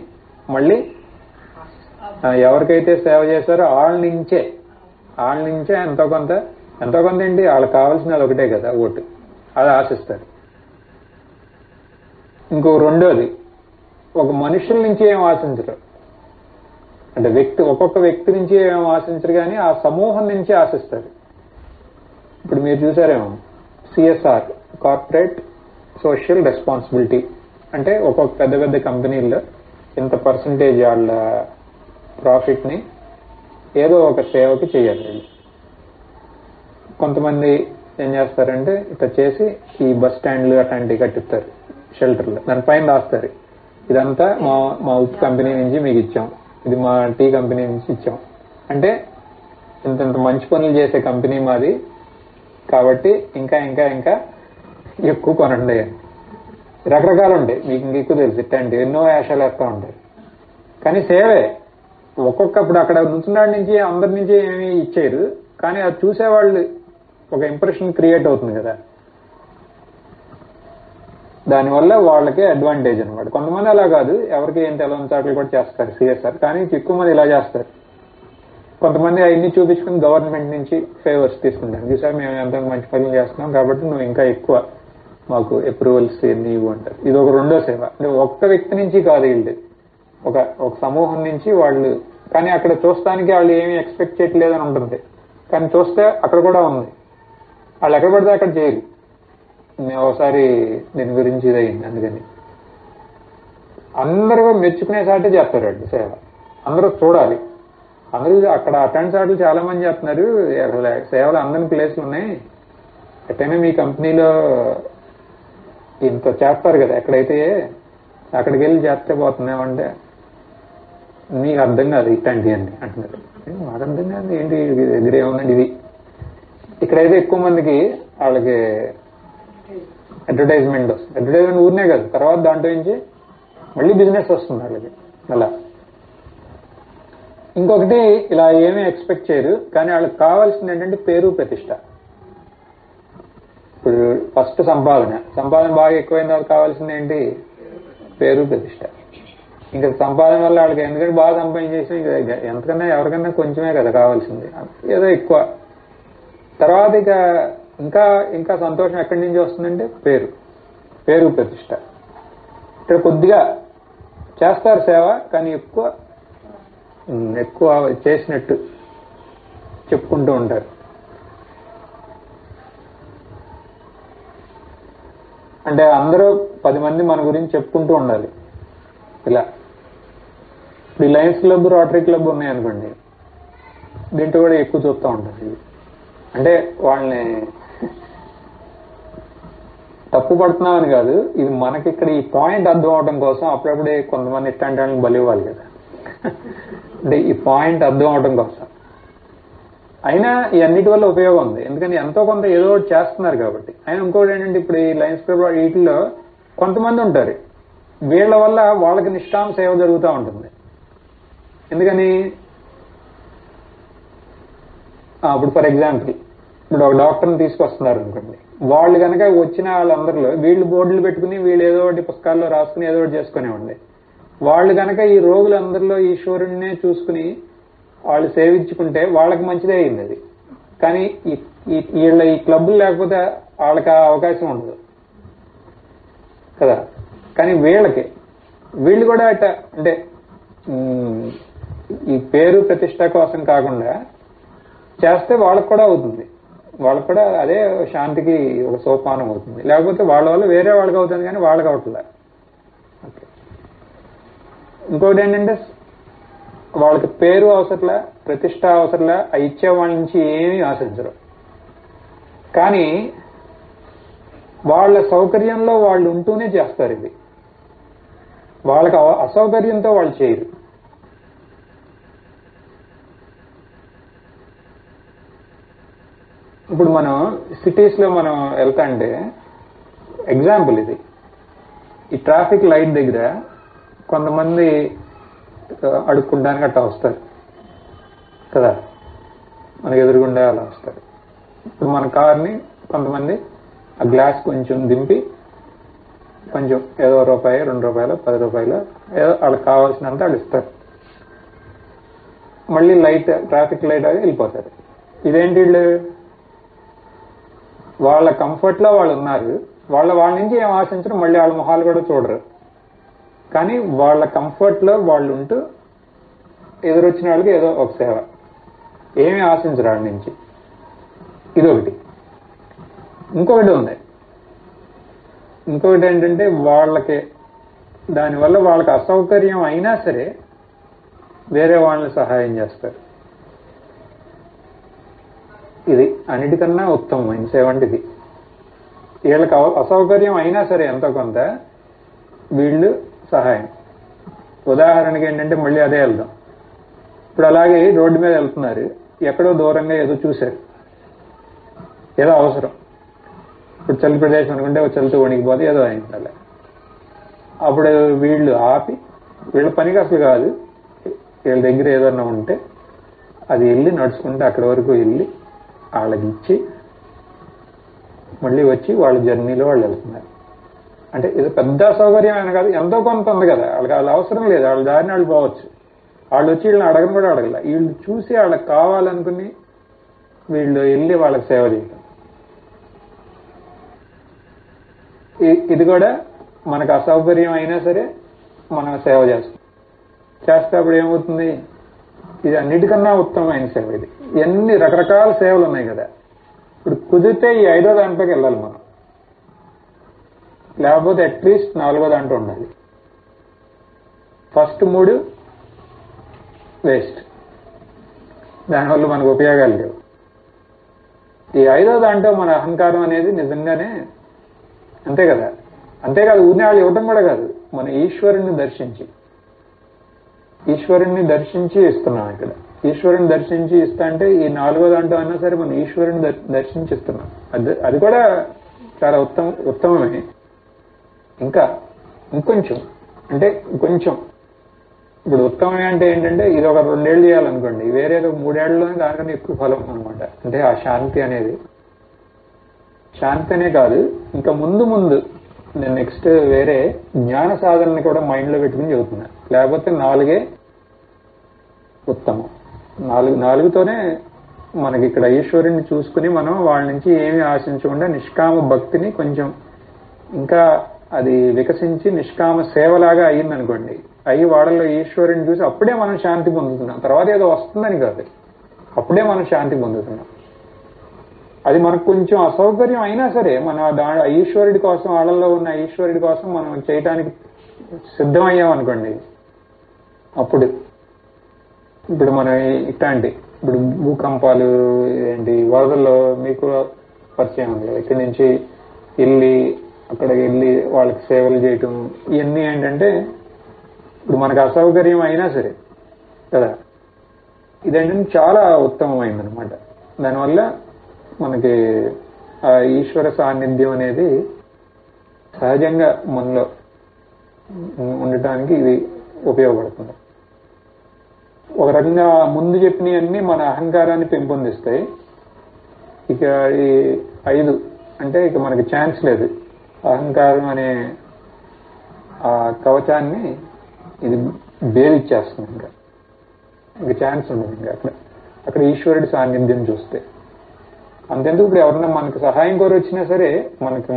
మళ్ళీ ఎవరికైతే సేవ చేస్తారో వాళ్ళ నుంచే ఎంతో కొంత ఏంటి, వాళ్ళకి కావాల్సినది ఒకటే కదా, ఓటు. అది ఆశిస్తారు. ఇంకో రెండోది, ఒక మనుషుల నుంచి ఏం ఆశించరు, అంటే ఒక్కొక్క వ్యక్తి నుంచి ఏం ఆశించరు కానీ ఆ సమూహం నుంచి ఆశిస్తారు. ఇప్పుడు మీరు చూసారేమో CSR, కార్పొరేట్ సోషల్ రెస్పాన్సిబిలిటీ, అంటే ఒక్కొక్క పెద్ద పెద్ద కంపెనీల్లో ఇంత పర్సంటేజ్ వాళ్ళ ప్రాఫిట్ ని ఏదో ఒక సేవకి చేయాలి. కొంతమంది ఏం చేస్తారంటే ఇట్లా చేసి ఈ బస్ స్టాండ్లు అట్లాంటివి కట్టిస్తారు, షెల్టర్లు, దానిపైన రాస్తారు ఇదంతా మా ఉప్పు కంపెనీ నుంచి మీకు ఇచ్చాం, ఇది మా టీ కంపెనీ నుంచి ఇచ్చాం, అంటే ఇంత మంచి పనులు చేసే కంపెనీ మాది కాబట్టి ఇంకా ఇంకా ఇంకా ఎక్కువ కొనండి. రకరకాలు ఉంటాయి, మీకు ఇంకెక్కువ తెలుసు, ఇట్లాంటి ఎన్నో వేషాలు వేస్తూ ఉంటాయి. కానీ సేవే ఒక్కొక్కప్పుడు అక్కడ నుంచున్నాడి నుంచి అందరి నుంచి ఏమీ ఇచ్చేరు, కానీ అది చూసేవాళ్ళు ఒక ఇంప్రెషన్ క్రియేట్ అవుతుంది కదా, దానివల్ల వాళ్ళకే అడ్వాంటేజ్ అనమాట. కొంతమంది అలా కాదు, ఎవరికి ఏం తెలవని చాట్లు కూడా చేస్తారు CSR, కానీ ఎక్కువ మంది ఇలా చేస్తారు. కొంతమంది అవన్నీ చూపించుకుని గవర్నమెంట్ నుంచి ఫేవర్స్ తీసుకుంటారు. చూసారు మేము ఎంత మంచి పనులు చేస్తున్నాం కాబట్టి నువ్వు ఇంకా ఎక్కువ మాకు అప్రూవల్స్ ఎన్ని ఇవ్వు అంటారు. ఇది ఒక రెండో సేవ. అంటే ఒక్క వ్యక్తి నుంచి కాదు, వీళ్ళు ఒక సమూహం నుంచి వాళ్ళు. కానీ అక్కడ చూస్తానికి వాళ్ళు ఏమీ ఎక్స్పెక్ట్ చేయట్లేదని ఉంటుంది, కానీ చూస్తే అక్కడ కూడా ఉంది. వాళ్ళు ఎక్కడ పడితే అక్కడ చేయరు. మేము ఒకసారి దీని గురించి ఇదయింది, అందుకని అందరూ మెచ్చుకునే సాటే చేస్తారు వాళ్ళు సేవ. అందరూ చూడాలి, అందరూ అక్కడ అటెండ్ సాట్లు చాలా మంది చేస్తున్నారు, సేవలు అందని ప్లేస్లు ఉన్నాయి. ఎట్టయినా మీ కంపెనీలో ఇంత చేస్తారు కదా, ఎక్కడైతే అక్కడికి వెళ్ళి చేస్తే పోతున్నామంటే నీకు అర్థం కాదు ఇట్లాంటివి అని అంటున్నారు. మాకు అర్థం కాదు ఏంటి దగ్గర ఏముందండి ఇది. ఇక్కడైతే ఎక్కువ మందికి వాళ్ళకి అడ్వర్టైజ్మెంట్ వస్తుంది. అడ్వర్టైజ్మెంట్ ఊరినే కాదు, తర్వాత దాంట్లో నుంచి మళ్ళీ బిజినెస్ వస్తుంది వాళ్ళకి. అలా ఇంకొకటి, ఇలా ఏమీ ఎక్స్పెక్ట్ చేయరు, కానీ వాళ్ళకి కావాల్సింది ఏంటంటే పేరు ప్రతిష్ట. ఇప్పుడు ఫస్ట్ సంపాదన బాగా ఎక్కువైన వాళ్ళకి కావాల్సింది ఏంటి, పేరు ప్రతిష్ట. ఇంకా సంపాదన వల్ల వాళ్ళకి ఎందుకంటే బాగా సంపాదించేసి ఇంకా ఎంతకన్నా ఎవరికన్నా కొంచెమే కదా కావాల్సింది, ఏదో ఎక్కువ. తర్వాత ఇంకా ఇంకా సంతోషం ఎక్కడి నుంచి వస్తుందంటే పేరు ప్రతిష్ట. ఇక్కడ కొద్దిగా చేస్తారు సేవ, కానీ ఎక్కువ చేసినట్టు చెప్పుకుంటూ ఉంటారు. అంటే అందరూ 10 మంది మన గురించి చెప్పుకుంటూ ఉండాలి. ఇలా ఇప్పుడు ఈ లయన్స్ క్లబ్, రోటరీ క్లబ్ ఉన్నాయనుకోండి, దీంట్లో కూడా ఎక్కువ చూస్తూ ఉంటారు. అంటే వాళ్ళని తప్పు పడుతున్నామని కాదు, ఇది మనకి ఇక్కడ ఈ పాయింట్ అర్థం అవడం కోసం అప్పుడప్పుడే కొంతమంది ఇట్లాంటి వాళ్ళని బలి ఇవ్వాలి కదా. అంటే ఈ పాయింట్ అర్థం అవడం కోసం అయినా ఈ అన్నిటి వల్ల ఉపయోగం ఉంది, ఎందుకంటే ఎంతో కొంత ఏదో ఒకటి చేస్తున్నారు కాబట్టి. అయినా ఇంకోటి ఏంటంటే ఇప్పుడు ఈ లయన్స్ క్లబ్ వీటిలో కొంతమంది ఉంటారు, వీళ్ళ వల్ల వాళ్ళకి నిష్కామ సేవ జరుగుతూ ఉంటుంది. ఎందుకని, ఇప్పుడు ఫర్ ఎగ్జాంపుల్ ఇప్పుడు ఒక డాక్టర్ని తీసుకొస్తున్నారు అనుకోండి, వాళ్ళు కనుక వచ్చిన వాళ్ళందరిలో వీళ్ళు బోర్డులు పెట్టుకుని వీళ్ళు ఏదో ఒకటి పుస్తకాల్లో రాసుకుని ఏదో ఒకటి చేసుకునేవాడి. వాళ్ళు కనుక ఈ రోగులందరిలో ఈశ్వరుణ్ణే చూసుకుని వాళ్ళు సేవించుకుంటే వాళ్ళకి మంచిదే అయింది అది. కానీ వీళ్ళ ఈ క్లబ్బులు లేకపోతే వాళ్ళకి ఆ అవకాశం ఉండదు కదా. కానీ వీళ్ళు కూడా అంటే ఈ పేరు ప్రతిష్ట కోసం కాకుండా చేస్తే వాళ్ళకు కూడా అవుతుంది. వాళ్ళకు కూడా అదే శాంతికి ఒక సోపానం అవుతుంది. లేకపోతే వాళ్ళ వల్ల వేరే వాళ్ళకి అవుతుంది కానీ వాళ్ళకి అవట్లే. ఓకే. ఇంకోటి ఏంటంటే వాళ్ళకి పేరు అవసరంలే, ప్రతిష్ట అవసరంలే, ఇచ్చే వాళ్ళ నుంచి ఏమీ ఆశించరు. కానీ వాళ్ళ సౌకర్యంలో వాళ్ళు ఉంటూనే చేస్తారు. ఇది వాళ్ళకి అసౌకర్యంతో వాళ్ళు చేయరు. ఇప్పుడు మనం సిటీస్ లో మనం వెళ్తాంటే ఎగ్జాంపుల్ ఇది, ఈ ట్రాఫిక్ లైట్ దగ్గర కొంతమంది అడుక్కుంటానికి అట్లా వస్తారు కదా, మనకి ఎదురుగుండా అలా వస్తారు. ఇప్పుడు మన కార్ని కొంతమంది ఆ గ్లాస్ కొంచెం దింపి కొంచెం ఏదో రూపాయి, 2 రూపాయలు, 10 రూపాయలు ఏదో వాళ్ళకి కావాల్సినంత వాళ్ళు ఇస్తారు. మళ్ళీ లైట్, ట్రాఫిక్ లైట్ అది వెళ్ళిపోతారు. ఇదేంటి, వీళ్ళు వాళ్ళ కంఫర్ట్ లో వాళ్ళు ఉన్నారు. వాళ్ళ నుంచి ఏం ఆశించరు, మళ్ళీ వాళ్ళ మొహాలు కూడా చూడరు. కానీ వాళ్ళ కంఫర్ట్ లో వాళ్ళు ఉంటూ ఎదురొచ్చిన వాళ్ళకి ఏదో ఒక సేవ, ఏమీ ఆశించరు వాళ్ళ నుంచి. ఇదొకటి. ఇంకొకటి ఉంది. ఇంకొకటి ఏంటంటే వాళ్ళకి దానివల్ల వాళ్ళకి అసౌకర్యం అయినా సరే వేరే వాళ్ళని సహాయం చేస్తారు. ఇది అన్నిటికన్నా ఉత్తమమైన సేవ అంటే ఇది. వీళ్ళకి అసౌకర్యం అయినా సరే ఎంతో కొంత వీళ్ళు సహాయం. ఉదాహరణకి ఏంటంటే మళ్ళీ అదే వెళ్దాం. ఇప్పుడు అలాగే రోడ్డు మీద వెళ్తున్నారు, ఎక్కడో దూరంగా ఏదో చూశారు, ఏదో అవసరం. ఇప్పుడు చలి ప్రదేశం అనుకుంటే చలితో వణికిపోతే ఏదో అయింది. అప్పుడు వీళ్ళు ఆపి, వీళ్ళ పనికి అసలు కాదు, వీళ్ళ దగ్గర ఏదన్నా ఉంటే అది వెళ్ళి నడుచుకుంటే అక్కడి వరకు వెళ్ళి వాళ్ళకి ఇచ్చి మళ్ళీ వచ్చి వాళ్ళ జర్నీలో వాళ్ళు వెళ్తున్నారు. అంటే ఇది పెద్ద సౌకర్యం అయినా కాదు, ఎంతో కొంత ఉంది కదా వాళ్ళకి. వాళ్ళ అవసరం లేదు, వాళ్ళ దారిని వాళ్ళు పోవచ్చు. వాళ్ళు వచ్చి వీళ్ళని అడగని కూడా అడగల. వీళ్ళు చూసి వాళ్ళకి కావాలనుకుని వీళ్ళు వెళ్ళి వాళ్ళకి సేవ చేయడం. ఇది కూడా మనకు అసౌకర్యం అయినా సరే మనం సేవ చేస్తాం. చేస్తే అప్పుడు ఏమవుతుంది, ఇది అన్నిటికన్నా ఉత్తమమైన సేవ. ఇది ఎన్ని రకరకాల సేవలు ఉన్నాయి కదా. ఇప్పుడు కుదిరితే ఈ 5వ దాంట్లోకి వెళ్ళాలి మనం, లేకపోతే అట్లీస్ట్ 4వ దాంట్లో ఉండాలి. ఫస్ట్ 3 వేస్ట్, దానివల్ల మనకు ఉపయోగాలు లేవు. ఈ 5వ దాంట్లో మన అహంకారం అనేది నిజంగానే అంతే కదా. అంతేకాదు, ఊరినే వాళ్ళు ఇవ్వటం కూడా కాదు, మన ఈశ్వరుణ్ణి దర్శించి ఇస్తున్నాం. ఇక్కడ ఈశ్వరుని దర్శించి ఇస్తా అంటే ఈ 4వ దాంట్లో అయినా సరే మనం ఈశ్వరుని దర్శించి ఇస్తున్నాం. అది కూడా చాలా ఉత్తమమే. ఇంకా ఇంకొంచెం అంటే కొంచెం, ఇప్పుడు ఉత్తమమే అంటే ఏంటంటే ఇది ఒక 2 ఏళ్ళు చేయాలనుకోండి, వేరే 3 ఏళ్లలోనే దానికన్నా ఎక్కువ ఫలం అనమాట. అంటే ఆ శాంతి అనేది, శాంతి అనే కాదు, ఇంకా ముందు నేను నెక్స్ట్ వేరే జ్ఞాన సాధనని కూడా మైండ్ లో పెట్టుకుని చెబుతున్నా. లేకపోతే 4 ఉత్తమం. 4తోనే మనకి ఇక్కడ ఈశ్వరుని చూసుకుని మనం వాళ్ళ నుంచి ఏమి ఆశించకుండా నిష్కామ భక్తిని కొంచెం ఇంకా అది వికసించి నిష్కామ సేవలాగా అయ్యిందనుకోండి, అయ్యి వాళ్ళలో ఈశ్వరుని చూసి అప్పుడే మనం శాంతి పొందుతున్నాం. తర్వాత ఏదో వస్తుందని కాదు, అప్పుడే మనం శాంతి పొందుతున్నాం. అది మనకు కొంచెం అసౌకర్యం అయినా సరే మన ఈశ్వరుడి కోసం, వాళ్ళల్లో ఉన్న ఈశ్వరుడి కోసం మనం చేయటానికి సిద్ధమయ్యాం అనుకోండి, అప్పుడు ఇప్పుడు మనం ఇట్లాంటి ఇప్పుడు భూకంపాలు ఏంటి వరదల్లో మీకు పరిచయం ఉంది. ఇక్కడి నుంచి వెళ్ళి అక్కడికి వెళ్ళి వాళ్ళకి సేవలు చేయటం, ఇవన్నీ ఏంటంటే ఇప్పుడు మనకు అసౌకర్యం అయినా సరే కదా, ఇదేంటంటే చాలా ఉత్తమమైంది అనమాట. దానివల్ల మనకి ఆ ఈశ్వర సాన్నిధ్యం అనేది సహజంగా మనలో ఉండటానికి ఇది ఉపయోగపడుతుంది. ఒక రకంగా ముందు చెప్పినవన్నీ మన అహంకారాన్ని పెంపొందిస్తాయి. ఇక ఈ 5 అంటే ఇక మనకి ఛాన్స్ లేదు. అహంకారం అనే ఆ కవచాన్ని ఇది భేదిచ్చేస్తుంది. ఇంకా ఛాన్స్ ఉండదు. ఇంకా అక్కడ ఈశ్వరుడి సాన్నిధ్యం చూస్తే అంతెందుకు, ఇప్పుడు ఎవరన్నా మనకు సహాయం కోరి వచ్చినా సరే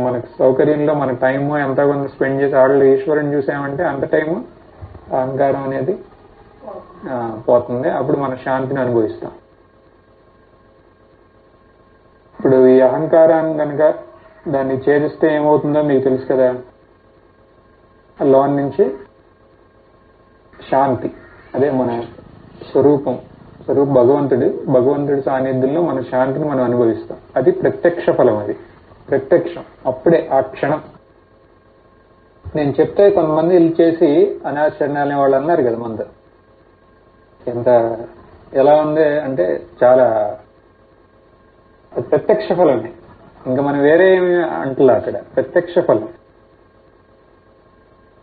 మనకి సౌకర్యంలో మన టైము ఎంత కొంత స్పెండ్ చేసి వాళ్ళు ఈశ్వరుని చూసామంటే అంత టైము అహంకారం అనేది పోతుంది. అప్పుడు మన శాంతిని అనుభవిస్తాం. ఇప్పుడు ఈ అహంకారాన్ని కనుక దాన్ని ఛేదిస్తే ఏమవుతుందో మీకు తెలుసు కదా. లోన్ నుంచి శాంతి, అదే మన స్వరూపం భగవంతుడి సాన్నిధ్యంలో మన శాంతిని మనం అనుభవిస్తాం. అది ప్రత్యక్ష ఫలం. అది ప్రత్యక్షం. అప్పుడే ఆ క్షణం. నేను చెప్తే కొంతమంది ఇల్లు చేసి అనాచరణాలనే వాళ్ళు అన్నారు కదా మందు. ఎంత ఎలా ఉంది అంటే చాలా ప్రత్యక్ష ఫలమే. ఇంకా మనం వేరే ఏమి అంటలా అక్కడ. ప్రత్యక్ష ఫలం.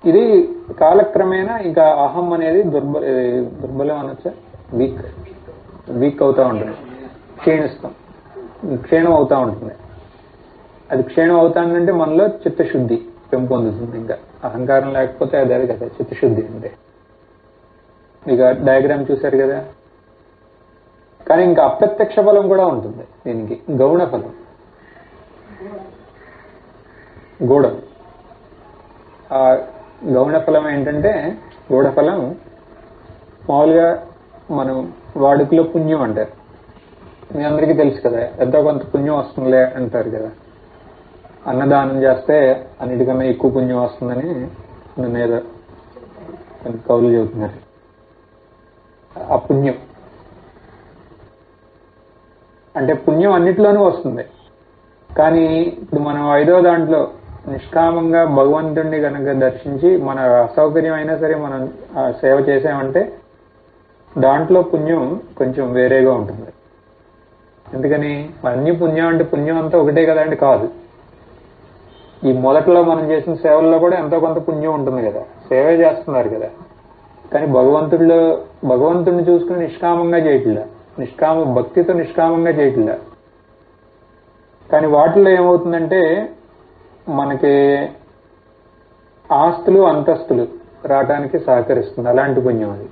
ఇది కాలక్రమేణా ఇంకా అహం అనేది దుర్బలం అనొచ్చా, వీక్ అవుతా ఉంటుంది, క్షీణం అవుతా ఉంటుంది. అది క్షీణం అవుతానంటే మనలో చిత్తశుద్ధి పెంపొందుతుంది. ఇంకా అహంకారం లేకపోతే అదే కదా చిత్తశుద్ధి అంటే. ఇక డయాగ్రామ్ చూశారు కదా. కానీ ఇంకా అప్రత్యక్ష ఫలం కూడా ఉంటుంది దీనికి. గౌణ ఫలం, గూఢం. ఆ గౌణ ఫలం ఏంటంటే, గూఢ ఫలం మామూలుగా మనం వాడుకలో పుణ్యం అంటారు. మీ అందరికీ తెలుసు కదా, ఎంతో కొంత పుణ్యం వస్తుందిలే అంటారు కదా. అన్నదానం చేస్తే అన్నిటికన్నా ఎక్కువ పుణ్యం వస్తుందని నన్ను ఏదో కవులు చెబుతున్నారు. ఆ పుణ్యం అంటే పుణ్యం అన్నిట్లోనూ వస్తుంది. కానీ ఇప్పుడు మనం 5వ దాంట్లో నిష్కామంగా భగవంతుడిని కనుక దర్శించి మన అసౌకర్యం అయినా సరే మనం సేవ చేసామంటే దాంట్లో పుణ్యం కొంచెం వేరేగా ఉంటుంది. ఎందుకని అన్ని పుణ్యం అంటే పుణ్యం అంతా ఒకటే కదా అంటే కాదు. ఈ మొదట్లో మనం చేసిన సేవల్లో కూడా ఎంతో కొంత పుణ్యం ఉంటుంది కదా, సేవే చేస్తున్నారు కదా. కానీ భగవంతుడిని చూసుకుని నిష్కామంగా చేయట్లా, భక్తితో నిష్కామంగా చేయట్లా. కానీ వాటిల్లో ఏమవుతుందంటే మనకి ఆస్తులు అంతస్తులు రావడానికి సహకరిస్తుంది, అలాంటి పుణ్యం అది.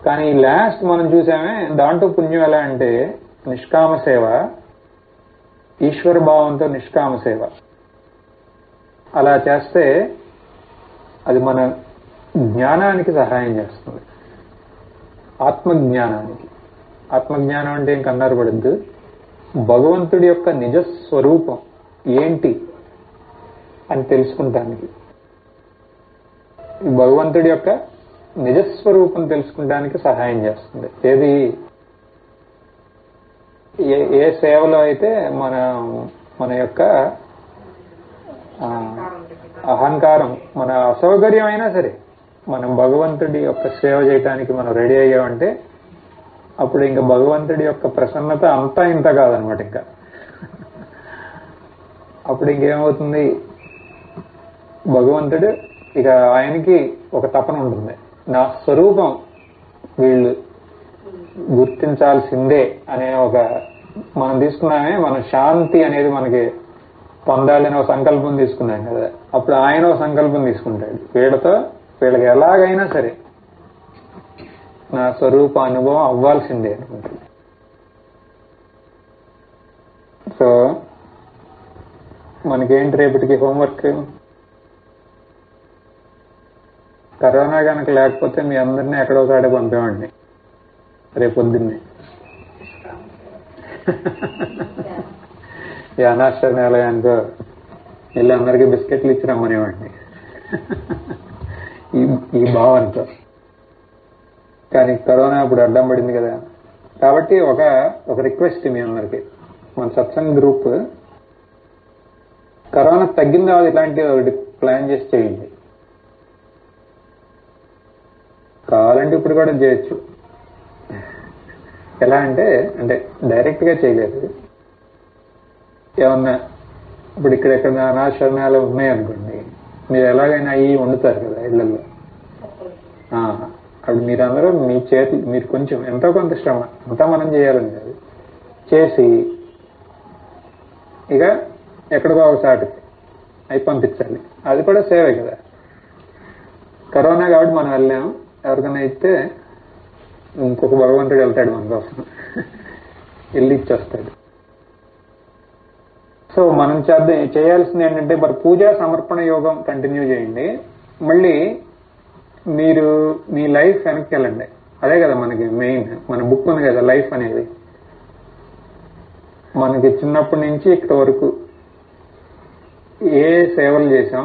కానీ లాస్ట్ మనం చూసామే దాంట్లో పుణ్యం ఎలా అంటే నిష్కామ సేవ, ఈశ్వర భావంతో నిష్కామ సేవ. అలా చేస్తే అది మన జ్ఞానానికి సహాయం చేస్తుంది, ఆత్మజ్ఞానానికి. ఆత్మజ్ఞానం అంటే ఏం కన్నారు పడద్దు, భగవంతుడి యొక్క నిజస్వరూపం ఏంటి అని తెలుసుకుంటానికి. భగవంతుడి యొక్క నిజస్వరూపం తెలుసుకుంటానికి సహాయం చేస్తుంది. ఏది ఏ సేవలో అయితే మన యొక్క అహంకారం, మన అసౌకర్యం అయినా సరే మనం భగవంతుడి యొక్క సేవ చేయడానికి మనం రెడీ అయ్యామంటే అప్పుడు ఇంకా భగవంతుడి యొక్క ప్రసన్నత అంతా ఇంత కాదనమాట. ఇంకా అప్పుడు ఇంకేమవుతుంది, భగవంతుడు ఇక ఆయనకి ఒక తపన ఉంటుంది, నా స్వరూపం వీళ్ళు గుర్తించాల్సిందే అనే ఒక మనం తీసుకున్నామే. మన శాంతి అనేది మనకి పొందాలని ఒక సంకల్పం తీసుకున్నాం కదా. అప్పుడు ఆయన ఒక సంకల్పం తీసుకుంటాడు, వీళ్ళకి ఎలాగైనా సరే నా స్వరూప అనుభవం అవ్వాల్సిందే అనుకుంటుంది. సో మనకేంటి రేపటికి హోంవర్క్? కరోనా కనుక లేకపోతే మీ అందరినీ ఎక్కడో కాడ పంపేవాడిని రేపొద్దున్నే. ఈ అనాశ్చర్యాలయానికో వెళ్ళి అందరికీ బిస్కెట్లు ఇచ్చి రమ్మనేవాడిని ఈ భావంతో. కానీ కరోనా ఇప్పుడు అడ్డం పడింది కదా. కాబట్టి ఒక రిక్వెస్ట్ మీ అందరికి, మన సత్సంగ్ గ్రూప్ కరోనా తగ్గిన తర్వాత ఇట్లాంటి ఒకటి ప్లాన్ చేసి చేయండి. కావాలంటే ఇప్పుడు కూడా చేయొచ్చు. ఎలా అంటే డైరెక్ట్ గా చేయలేదు. ఏమన్నా ఇప్పుడు ఇక్కడెక్కడ అనాశరణాలు ఉన్నాయనుకోండి, మీరు ఎలాగైనా అవి వండుతారు కదా ఇళ్లలో. అప్పుడు మీరందరూ మీ చేతి మీరు కొంచెం ఎంతో కొంత శ్రమ అంతా మనం చేయాలని కాదు, చేసి ఇక ఎక్కడికో ఒకసారి అవి పంపించాలి. అది కూడా సేవే కదా. కరోనా కాబట్టి మనం వెళ్ళాము, ఎవరికైనా ఇస్తే ఇంకొక భగవంతుడు వెళ్తాడు మన కోసం, వెళ్ళి ఇచ్చొస్తాడు. సో మనం చేయాల్సింది ఏంటంటే మరి పూజా సమర్పణ యోగం కంటిన్యూ చేయండి. మళ్ళీ మీరు మీ లైఫ్ వెనక్కి వెళ్ళండి. అదే కదా మనకి మెయిన్. మన బుక్ ఉంది కదా లైఫ్ అనేది. మనకి చిన్నప్పటి నుంచి ఇక్కడి వరకు ఏ సేవలు చేశాం,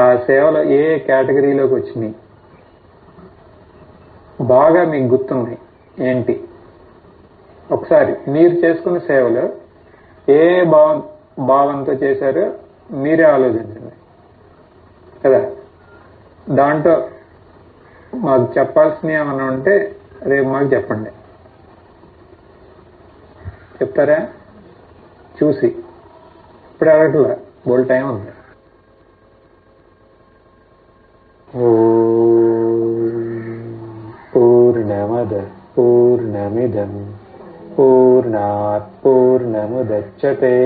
ఆ సేవలు ఏ కేటగిరీలోకి వచ్చినాయి, బాగా మీకు గుర్తున్నాయి ఏంటి? ఒకసారి మీరు చేసుకున్న సేవలు ఏ భావంతో చేశారో మీరే ఆలోచించండి కదా. దాంట్లో మాకు చెప్పాల్సినవి ఏమన్నా ఉంటే రేపు మాకు చెప్పండి. చెప్తారా? చూసి ఇప్పుడు అడగట్లా, బోల్ టైం ఉంది. పూర్ణమద పూర్ణమిదం పూర్ణాత్ పూర్ణముదచ్యతే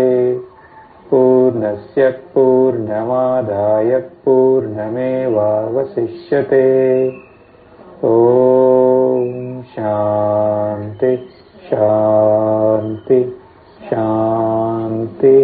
పూర్ణస్య పూర్ణమాదాయ పూర్ణమేవావశిష్యతే. ఓం శాంతి శాంతి శాంతి.